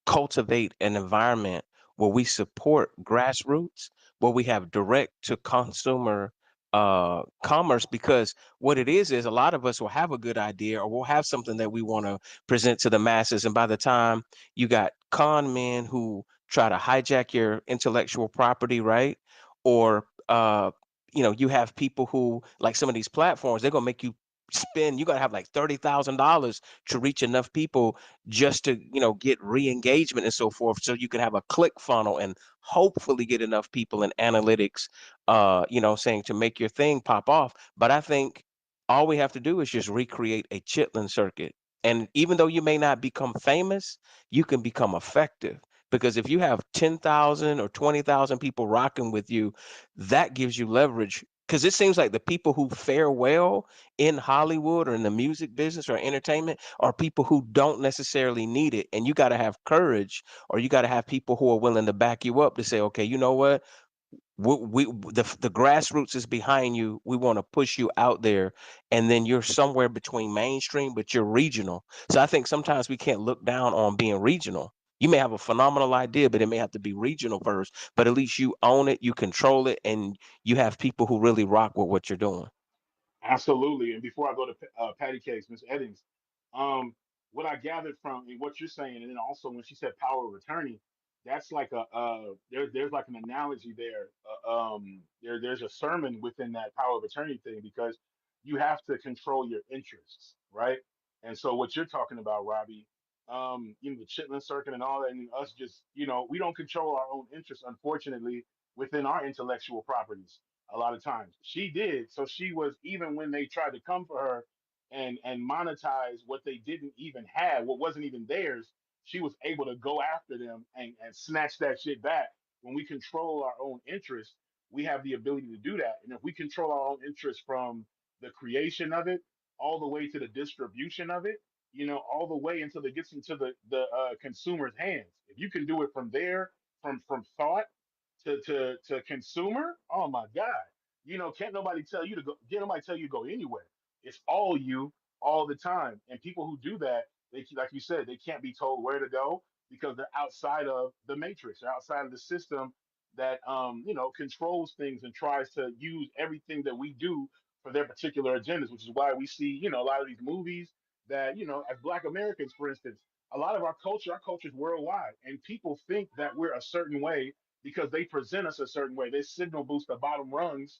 cultivate an environment where we support grassroots, where we have direct to consumer commerce, because what it is a lot of us will have a good idea or we'll have something that we want to present to the masses, and by the time you got con men who try to hijack your intellectual property, right? Or you have people who, like some of these platforms, they're gonna make you spend, you gotta have like $30,000 to reach enough people just to get re-engagement and so forth, so you can have a click funnel and hopefully get enough people in analytics saying to make your thing pop off. But I think all we have to do is just recreate a chitlin circuit, and even though you may not become famous, you can become effective, because if you have 10,000 or 20,000 people rocking with you, that gives you leverage, because it seems like the people who fare well in Hollywood or in the music business or entertainment are people who don't necessarily need it. And you got to have courage, or you got to have people who are willing to back you up to say, okay, you know what? The grassroots is behind you. We want to push you out there, and then you're somewhere between mainstream, but you're regional. So I think sometimes we can't look down on being regional. You may have a phenomenal idea, but it may have to be regional first. But at least you own it, you control it, and you have people who really rock with what you're doing. Absolutely. And before I go to Patty Cakes, Miss Eddings, um, what I gathered from what you're saying, and then also when she said power of attorney, that's like there's like an analogy there. There's a sermon within that power of attorney thing, because you have to control your interests, right? And so what you're talking about, Robbie, the Chitlin Circuit and all that, and us just, we don't control our own interests, unfortunately, within our intellectual properties a lot of times. She did. So she was, even when they tried to come for her and monetize what they didn't even have, what wasn't even theirs, she was able to go after them and snatch that shit back. When we control our own interests, we have the ability to do that. And if we control our own interests from the creation of it all the way to the distribution of it, all the way until it gets into the consumer's hands. If you can do it from there, from thought to consumer, oh my God. Can't nobody tell you to go, can't nobody tell you to go anywhere. It's all you all the time. And people who do that, they like you said, they can't be told where to go because they're outside of the matrix, they're outside of the system that controls things and tries to use everything that we do for their particular agendas, which is why we see, a lot of these movies that, as Black Americans, for instance, a lot of our culture is worldwide, and people think that we're a certain way because they present us a certain way. They signal boost the bottom rungs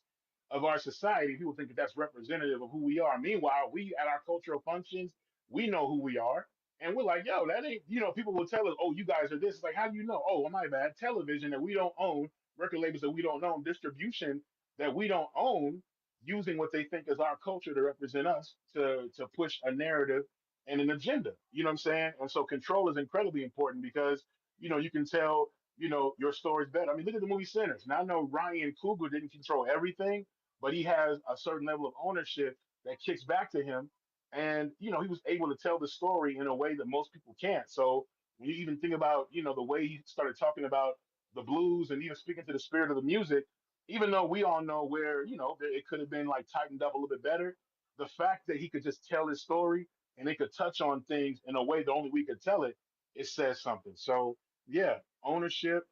of our society. People think that that's representative of who we are. Meanwhile, we at our cultural functions, we know who we are. And we're like, yo, that ain't, people will tell us, oh, you guys are this. It's like, how do you know? Oh, my bad. Television that we don't own, record labels that we don't own, distribution that we don't own, using what they think is our culture to represent us to push a narrative and an agenda. You know what I'm saying? And so control is incredibly important because, you can tell, your story's better. I mean, look at the movie Sinners. Now I know Ryan Coogler didn't control everything, but he has a certain level of ownership that kicks back to him. And, he was able to tell the story in a way that most people can't. So when you even think about, the way he started talking about the blues and even speaking to the spirit of the music, even though we all know where, it could have been like tightened up a little bit better, the fact that he could just tell his story and they could touch on things in a way that only we could tell it, it says something. So, yeah, ownership,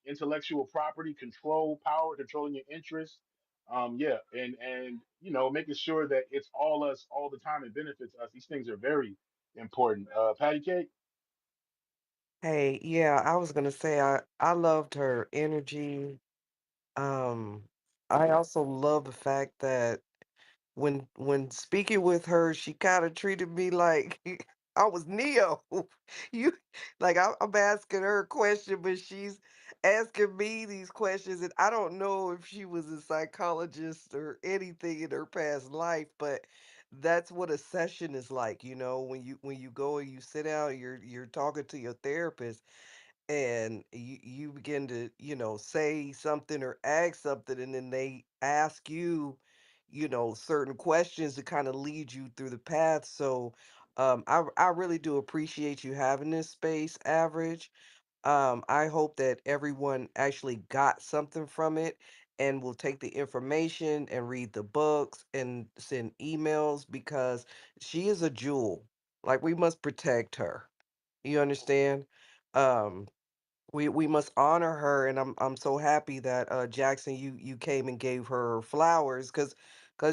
intellectual property, control, power, controlling your interests. Yeah, and making sure that it's all us all the time and benefits us. These things are very important. Patty Cake. Hey, yeah, I was gonna say I loved her energy. Um, I also love the fact that when speaking with her, she kinda treated me like I was Neo. You I'm asking her a question, but she's asking me these questions, and I don't know if she was a psychologist or anything in her past life, but that's what a session is like, when you go and you sit down, you're talking to your therapist and you begin to say something or ask something, and then they ask you certain questions to kind of lead you through the path. So I really do appreciate you having this space, Average. I hope that everyone actually got something from it and will take the information and read the books and send emails, because she is a jewel. Like, we must protect her, you understand? um we must honor her, and I'm so happy that Jackson, you came and gave her flowers, cuz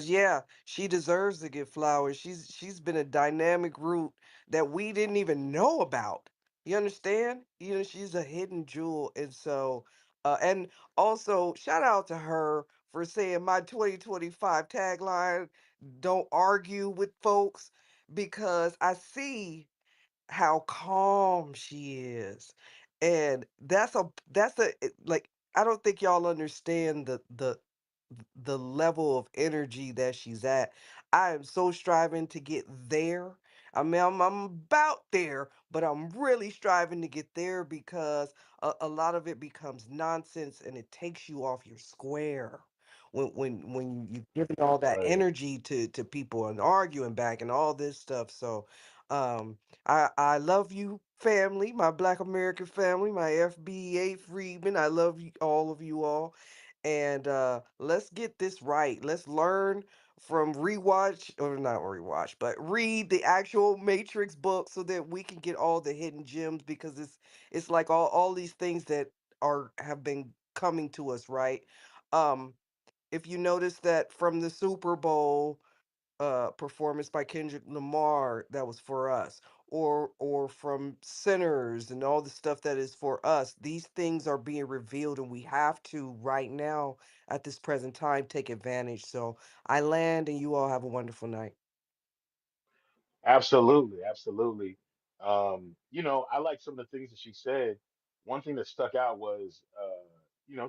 yeah, she deserves to get flowers. She's been a dynamic root that we didn't even know about. You understand? She's a hidden jewel. And so and also shout out to her for saying my 2025 tagline, don't argue with folks, because I see how calm she is. And like, I don't think y'all understand the level of energy that she's at. I am so striving to get there. I mean, I'm about there, but I'm really striving to get there, because a lot of it becomes nonsense and it takes you off your square. When you're giving all that Right. energy to people and arguing back and all this stuff. So I love you, family, my Black American family, my FBA Freedmen. I love you, all of you all. And let's get this right. Let's learn from rewatch, or not rewatch, but read the actual Matrix book so that we can get all the hidden gems, because it's like all these things that are have been coming to us, right? Um, if you notice that from the Super Bowl performance by Kendrick Lamar, that was for us, or from Sinners and all the stuff that is for us. These things are being revealed, and we have to right now at this present time take advantage. So I land, and you all have a wonderful night. Absolutely, absolutely. I like some of the things that she said. One thing that stuck out was,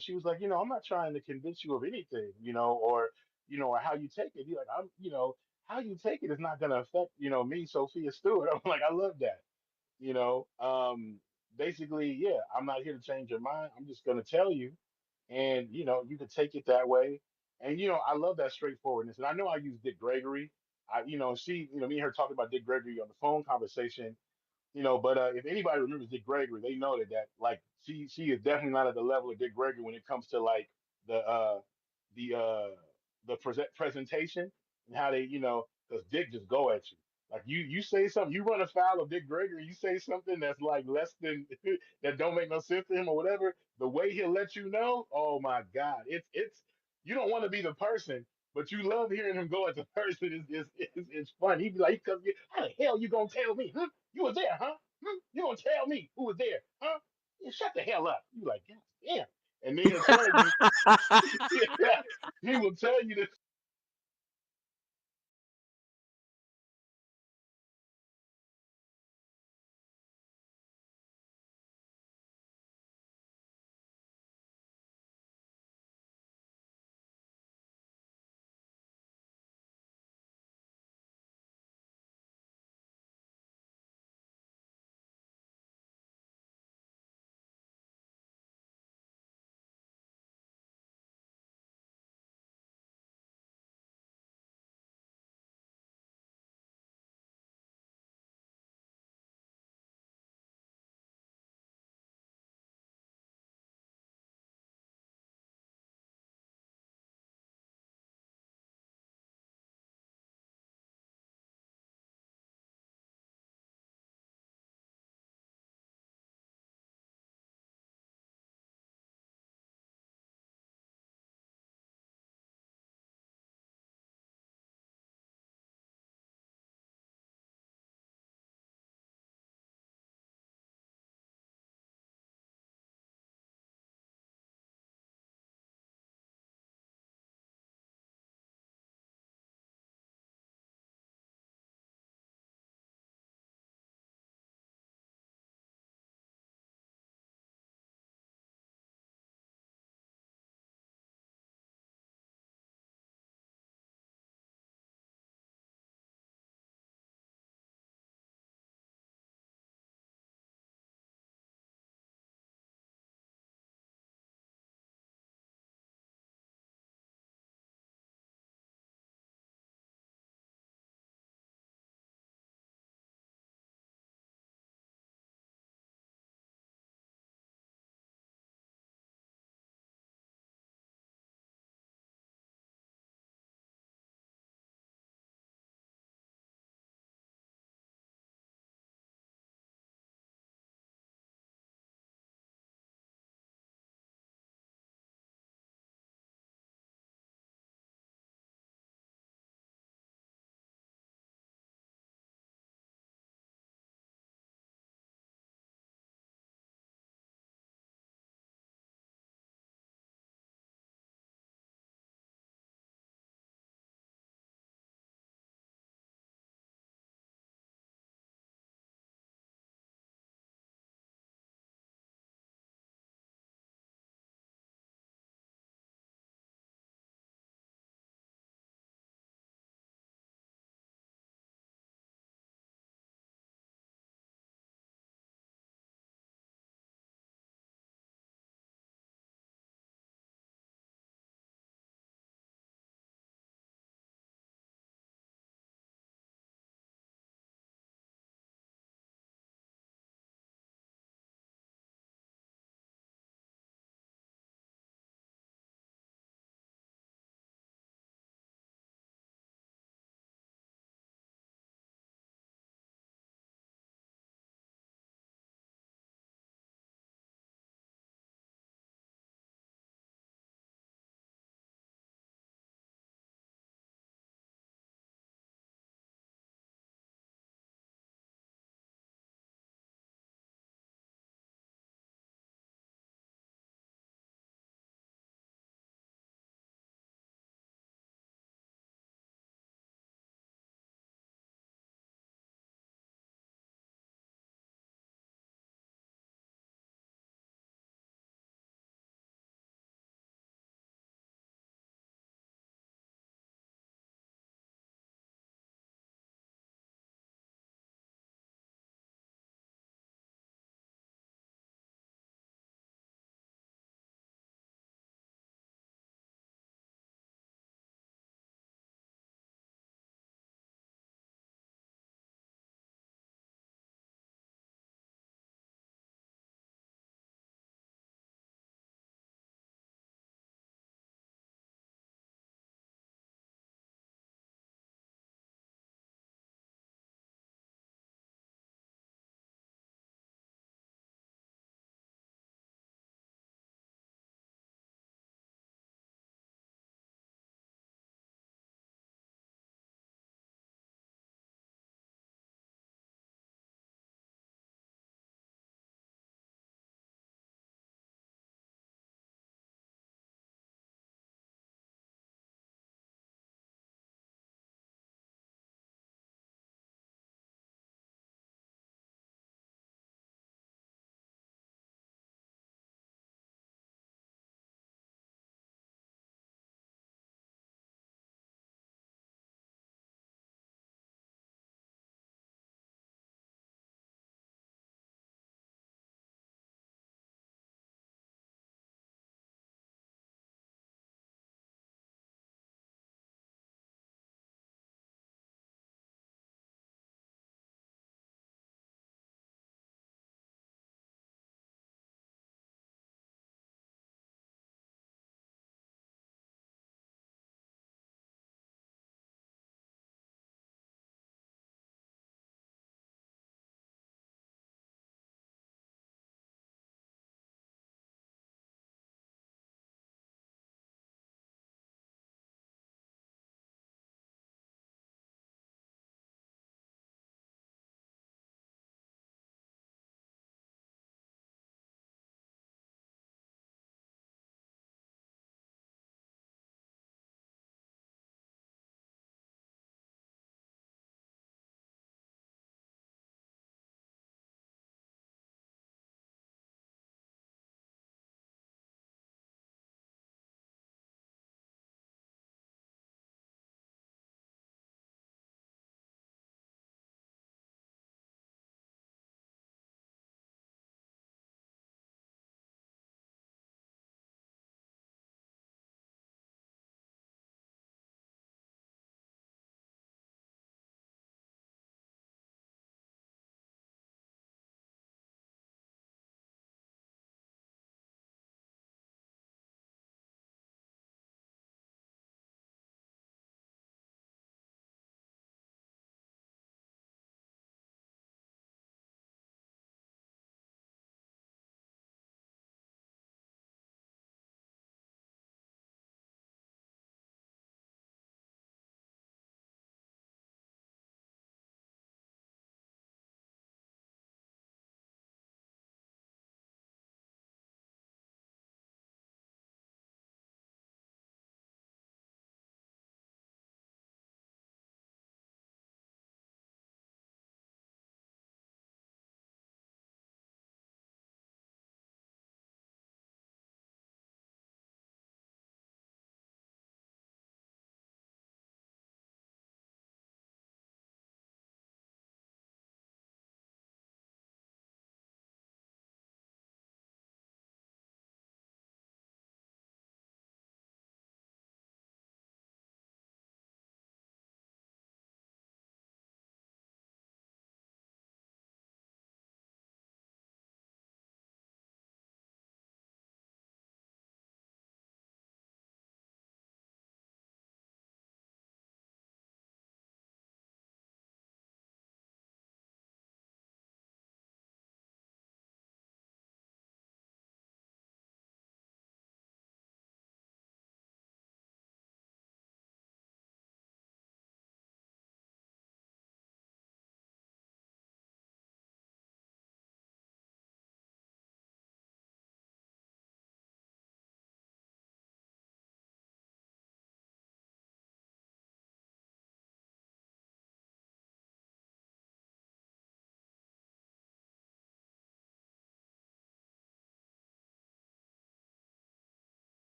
she was like, I'm not trying to convince you of anything, or how you take it. You're like, how you take it is not going to affect, me, Sophia Stewart. I'm like, I love that. You know, basically, yeah, I'm not here to change your mind. I'm just going to tell you, and you can take it that way. And I love that straightforwardness. And I know I use Dick Gregory. Me and her talking about Dick Gregory on the phone conversation. But if anybody remembers Dick Gregory, they know that like she is definitely not at the level of Dick Gregory when it comes to like the uh the uh presentation and how they because Dick just go at you. Like you say something, you run afoul of Dick Gregory, you say something that's like less than that don't make no sense to him or whatever. The way he'll let you know, oh my God, it's you don't want to be the person, but you love hearing him go at the person. It's fun. He'd be like, "Cause how the hell you gonna tell me? You was there, huh? You gonna tell me who was there, huh? Yeah, shut the hell up." You like, God damn. And then he'll tell you, yeah, he will tell you this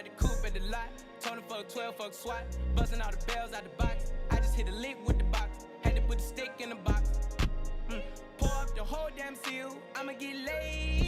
out the coupe at the lot. Told him fuck 12, fuck SWAT. Buzzing all the bells out the box. I just hit a lick with the box. Had to put the stick in the box. Pour up the whole damn seal. I'ma get laid.